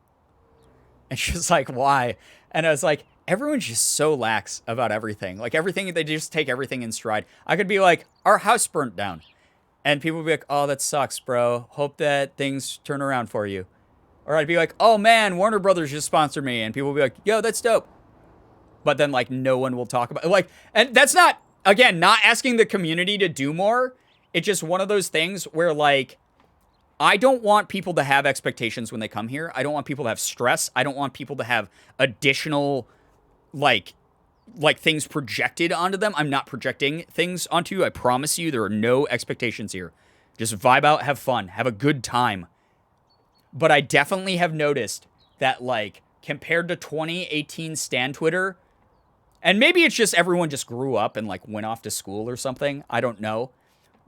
And she was like, why? And I was like, everyone's just so lax about everything. Like everything, they just take everything in stride. I could be like, our house burnt down. And people would be like, oh, that sucks, bro. Hope that things turn around for you. Or I'd be like, oh man, Warner Brothers just sponsored me. And people would be like, yo, that's dope. But then like no one will talk about it. Like, and that's not, again, not asking the community to do more. It's just one of those things where like, I don't want people to have expectations when they come here. I don't want people to have stress. I don't want people to have additional like things projected onto them. I'm not projecting things onto you. I promise you there are no expectations here. Just vibe out, have fun, have a good time. But I definitely have noticed that like compared to 2018 Stan Twitter, and maybe it's just everyone just grew up and like went off to school or something. I don't know.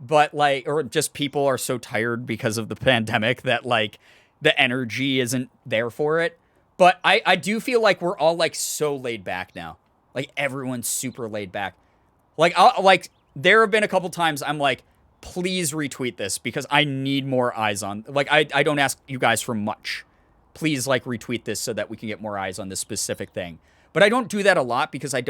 But like, or just people are so tired because of the pandemic that like the energy isn't there for it. But I do feel like we're all like so laid back now. Like everyone's super laid back. Like there have been a couple times I'm like, please retweet this because I need more eyes on. Like I don't ask you guys for much. Please like retweet this so that we can get more eyes on this specific thing. But I don't do that a lot because I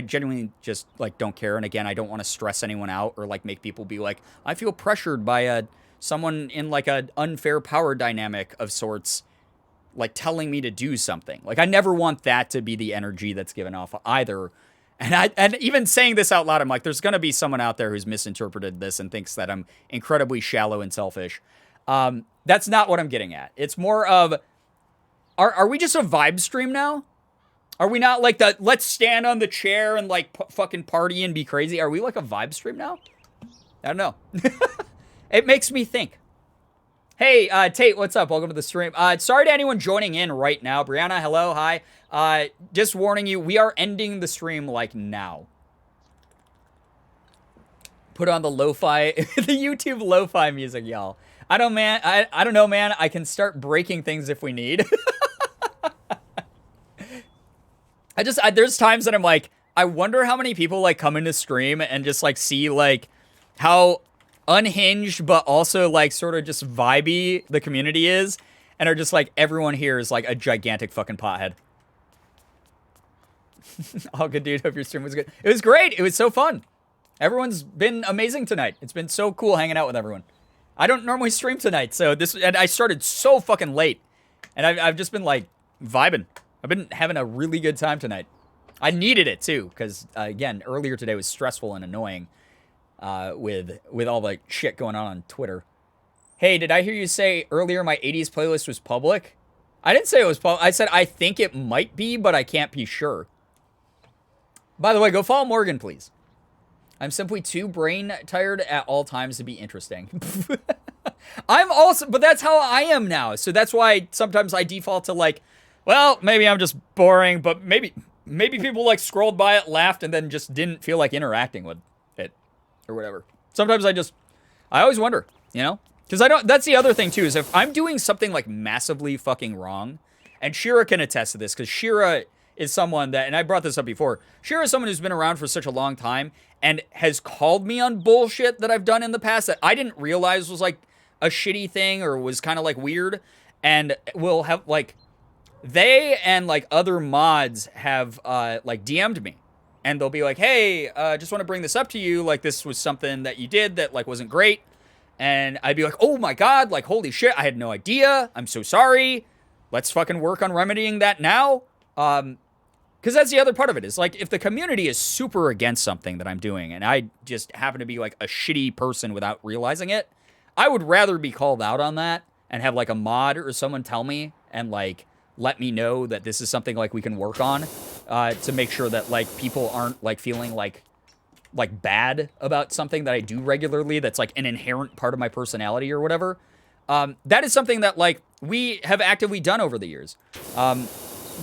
genuinely just like don't care. And again, I don't want to stress anyone out or like make people be like, I feel pressured by someone in like an unfair power dynamic of sorts, like telling me to do something. Like I never want that to be the energy that's given off either. And even saying this out loud, I'm like, there's going to be someone out there who's misinterpreted this and thinks that I'm incredibly shallow and selfish. That's not what I'm getting at. It's more of, are we just a vibe stream now? Are we not like the let's stand on the chair and like fucking party and be crazy? Are we like a vibe stream now? I don't know. It makes me think. Hey, Tate, what's up? Welcome to the stream. Sorry to anyone joining in right now. Brianna, hello, hi. Just warning you, we are ending the stream like now. Put on the lo-fi, the YouTube lo-fi music, y'all. I don't know, man. I can start breaking things if we need. There's times that I'm like, I wonder how many people like come into stream and just like see like how unhinged but also like sort of just vibey the community is, and are just like, everyone here is like a gigantic fucking pothead. All good, dude. Hope your stream was good. It was great. It was so fun. Everyone's been amazing tonight. It's been so cool hanging out with everyone. I don't normally stream tonight, and I started so fucking late, and I've just been like vibing. I've been having a really good time tonight. I needed it too, because again, earlier today was stressful and annoying with all the shit going on Twitter. Hey, did I hear you say earlier my 80s playlist was public? I didn't say it was public. I said I think it might be, but I can't be sure. By the way, go follow Morgan, please. I'm simply too brain tired at all times to be interesting. I'm also, but that's how I am now. So that's why sometimes I default to like, well, maybe I'm just boring, but maybe people like scrolled by it, laughed, and then just didn't feel like interacting with it or whatever. Sometimes I always wonder, you know? Because that's the other thing too, is if I'm doing something like massively fucking wrong, and Shira can attest to this, because Shira is someone that, and I brought this up before, Shira is someone who's been around for such a long time and has called me on bullshit that I've done in the past that I didn't realize was like a shitty thing or was kind of like weird, and will have like, they and like other mods have like DM'd me, and they'll be like, hey, just want to bring this up to you, like this was something that you did that like wasn't great. And I'd be like, oh my God, like, holy shit, I had no idea. I'm so sorry. Let's fucking work on remedying that now. Because that's the other part of it is like, if the community is super against something that I'm doing and I just happen to be like a shitty person without realizing it, I would rather be called out on that and have like a mod or someone tell me and like let me know that this is something like we can work on to make sure that like people aren't like feeling like bad about something that I do regularly that's like an inherent part of my personality or whatever. That is something that like we have actively done over the years.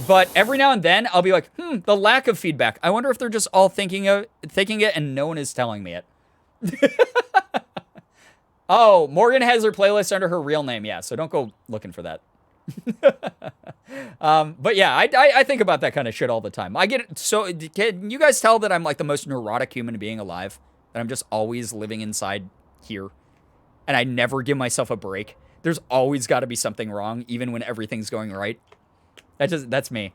But every now and then I'll be like, the lack of feedback. I wonder if they're just all thinking it and no one is telling me it. Oh, Morgan has her playlist under her real name. Yeah, so don't go looking for that. But yeah, I think about that kind of shit all the time. I get it. So can you guys tell that I'm like the most neurotic human being alive? That I'm just always living inside here. And I never give myself a break. There's always got to be something wrong, even when everything's going right. That's me.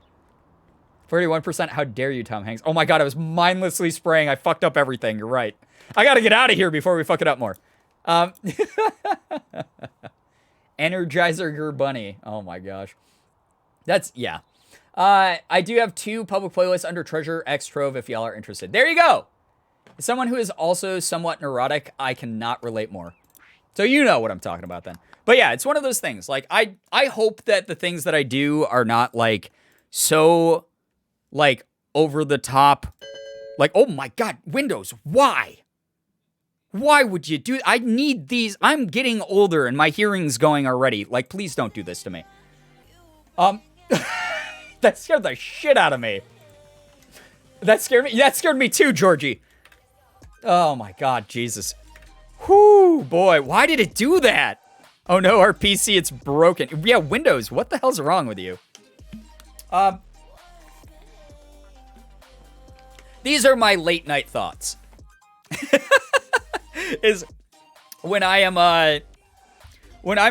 41%, how dare you, Tom Hanks? Oh my God, I was mindlessly spraying. I fucked up everything. You're right. I got to get out of here before we fuck it up more. Energizer Gerbunny. Oh my gosh. Yeah. I do have 2 public playlists under Treasure X Trove if y'all are interested. There you go. As someone who is also somewhat neurotic, I cannot relate more. So you know what I'm talking about then. But yeah, it's one of those things. Like, I hope that the things that I do are not like so like over the top. Like, oh my God, Windows, why? Why would you do? I need these. I'm getting older and my hearing's going already. Like, please don't do this to me. That scared the shit out of me. That scared me. That scared me too, Georgie. Oh my God, Jesus. Whoo, boy. Why did it do that? Oh no, our PC, it's broken. Yeah, Windows, what the hell's wrong with you? These are my late night thoughts. Is when I'm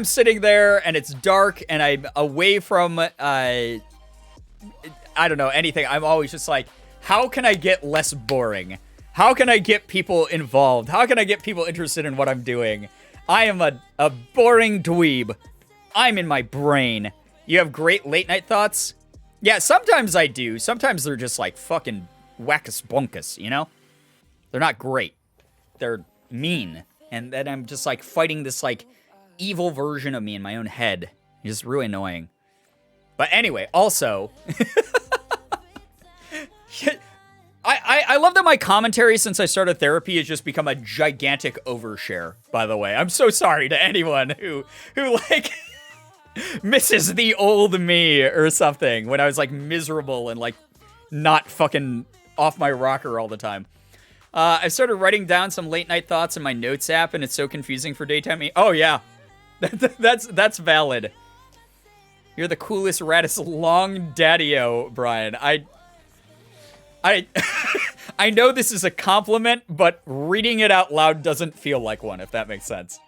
sitting there and it's dark and I'm away from I don't know, anything, I'm always just like, how can I get less boring? How can I get people involved? How can I get people interested in what I'm doing? I am a boring dweeb. I'm in my brain. You have great late night thoughts? Yeah, sometimes I do. Sometimes they're just like fucking wackus bonkus, you know? They're not great. They're mean. And then I'm just like fighting this like evil version of me in my own head. It's just really annoying. But anyway, also... I love that my commentary since I started therapy has just become a gigantic overshare, by the way. I'm so sorry to anyone who like misses the old me or something when I was like miserable and like not fucking off my rocker all the time. I started writing down some late night thoughts in my notes app and it's so confusing for daytime me. Oh yeah, that's valid. You're the coolest, raddest long daddy-o, Brian. I know this is a compliment, but reading it out loud doesn't feel like one, if that makes sense.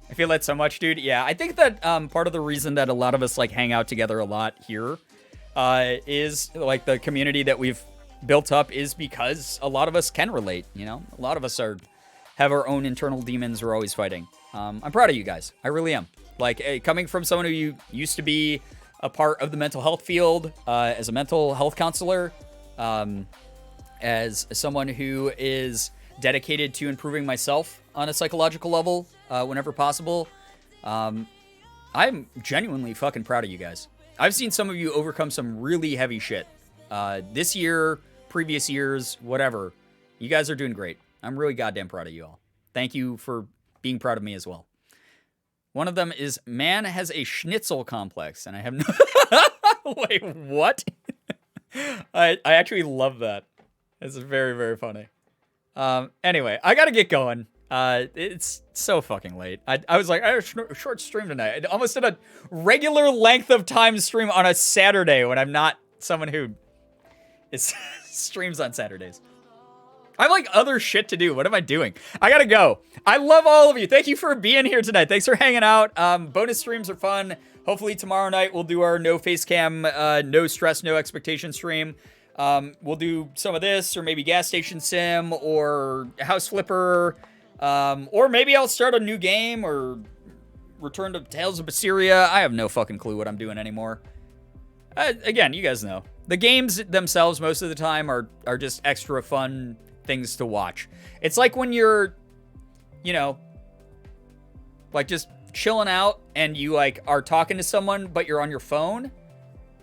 I feel that so much, dude. Yeah, I think that part of the reason that a lot of us like hang out together a lot here is like the community that we've built up is because a lot of us can relate, you know? A lot of us have our own internal demons we're always fighting. I'm proud of you guys. I really am. Like, coming from someone who used to be a part of the mental health field as a mental health counselor, as someone who is dedicated to improving myself on a psychological level whenever possible, I'm genuinely fucking proud of you guys. I've seen some of you overcome some really heavy shit. This year, previous years, whatever. You guys are doing great. I'm really goddamn proud of you all. Thank you for being proud of me as well. One of them is, man has a schnitzel complex, and I have no... Wait, what? I actually love that. It's very, very funny. Anyway, I gotta get going. It's so fucking late. I was like, I have a short stream tonight. I almost did a regular length of time stream on a Saturday when I'm not someone who streams on Saturdays. I have like other shit to do. What am I doing? I gotta go. I love all of you. Thank you for being here tonight. Thanks for hanging out. Bonus streams are fun. Hopefully tomorrow night we'll do our no face cam, no stress, no expectation stream. We'll do some of this, or maybe gas station sim, or house flipper, or maybe I'll start a new game, or return to Tales of Berseria. I have no fucking clue what I'm doing anymore. Again, you guys know. The games themselves most of the time are just extra fun things to watch. It's like when you're, you know, like just chilling out and you like are talking to someone, but you're on your phone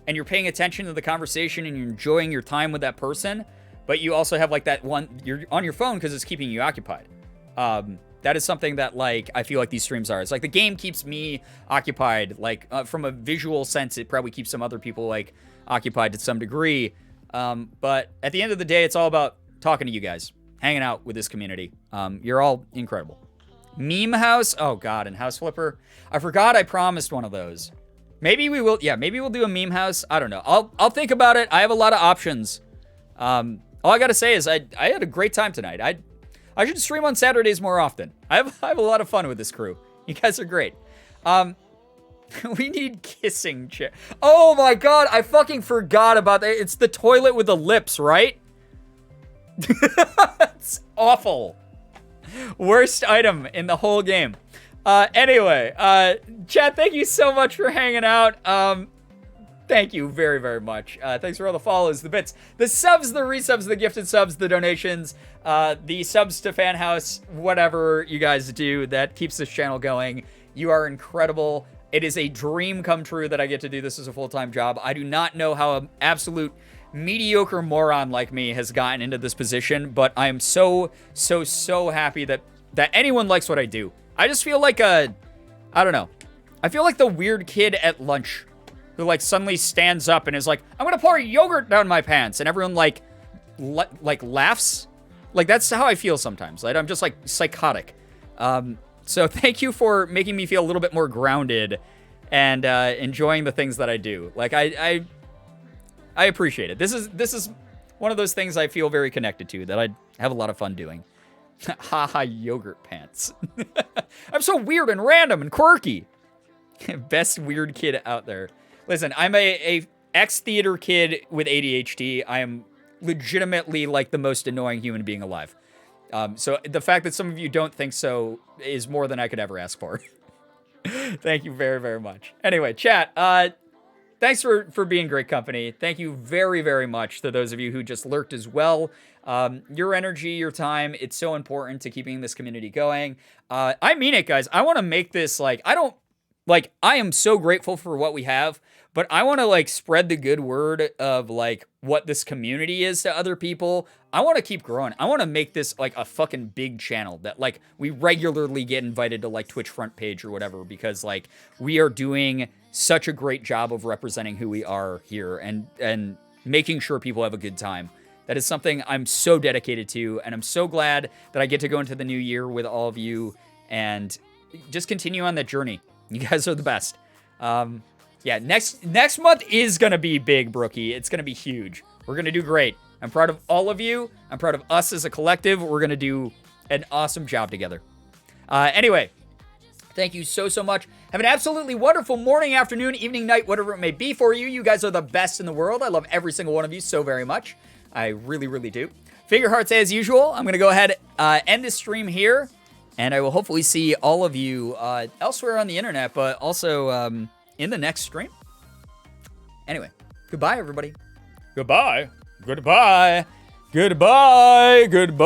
and you're paying attention to the conversation and you're enjoying your time with that person, but you also have like that one, you're on your phone because it's keeping you occupied. That is something that like I feel like these streams are. It's like the game keeps me occupied. Like from a visual sense, it probably keeps some other people like occupied to some degree. But at the end of the day, it's all about talking to you guys, hanging out with this community. You're all incredible. Meme house, oh god, and house flipper. I forgot I promised one of those. Maybe we will. Yeah, maybe we'll do a meme house. I don't know. I'll think about it. I have a lot of options. All I gotta say is I had a great time tonight. I should stream on Saturdays more often. I have a lot of fun with this crew. You guys are great. We need kissing chair. Oh my god, I fucking forgot about that. It's the toilet with the lips, right? It's awful. Worst item in the whole game. Anyway, chat, thank you so much for hanging out. Thank you very, very much. Thanks for all the follows, the bits, the subs, the resubs, the gifted subs, the donations, the subs to Fan House, whatever you guys do that keeps this channel going. You are incredible. It is a dream come true that I get to do this as a full-time job. I do not know how an absolute mediocre moron like me has gotten into this position, but I am so happy that anyone likes what I do. I just feel like I don't know. I feel like the weird kid at lunch who like suddenly stands up and is like, I'm gonna pour yogurt down my pants, and everyone like laughs. Like that's how I feel sometimes. Like I'm just like psychotic. So thank you for making me feel a little bit more grounded and enjoying the things that I do. Like I appreciate it. This is one of those things I feel very connected to, that I have a lot of fun doing. Haha, yogurt pants. I'm so weird and random and quirky. Best weird kid out there. Listen, I'm a ex-theater kid with ADHD. I am legitimately like the most annoying human being alive. So the fact that some of you don't think so is more than I could ever ask for. Thank you very, very much. Anyway, chat, thanks for being great company. Thank you very, very much to those of you who just lurked as well. Your energy, your time, it's so important to keeping this community going. I mean it, guys. I want to make this, like, I am so grateful for what we have, but I want to, like, spread the good word of, like, what this community is to other people. I want to keep growing. I want to make this, like, a fucking big channel that, like, we regularly get invited to, like, Twitch front page or whatever, because, like, we are doing such a great job of representing who we are here and making sure people have a good time. That is something I'm so dedicated to, and I'm so glad that I get to go into the new year with all of you and just continue on that journey. You guys are the best. Yeah, next month is going to be big, Brookie. It's going to be huge. We're going to do great. I'm proud of all of you. I'm proud of us as a collective. We're going to do an awesome job together. Anyway, thank you so much. Have an absolutely wonderful morning, afternoon, evening, night, whatever it may be for you. You guys are the best in the world. I love every single one of you so very much. I really, really do. Figure hearts as usual. I'm going to go ahead end this stream here, and I will hopefully see all of you elsewhere on the internet, but also in the next stream. Anyway, goodbye, everybody. Goodbye. Goodbye. Goodbye. Goodbye.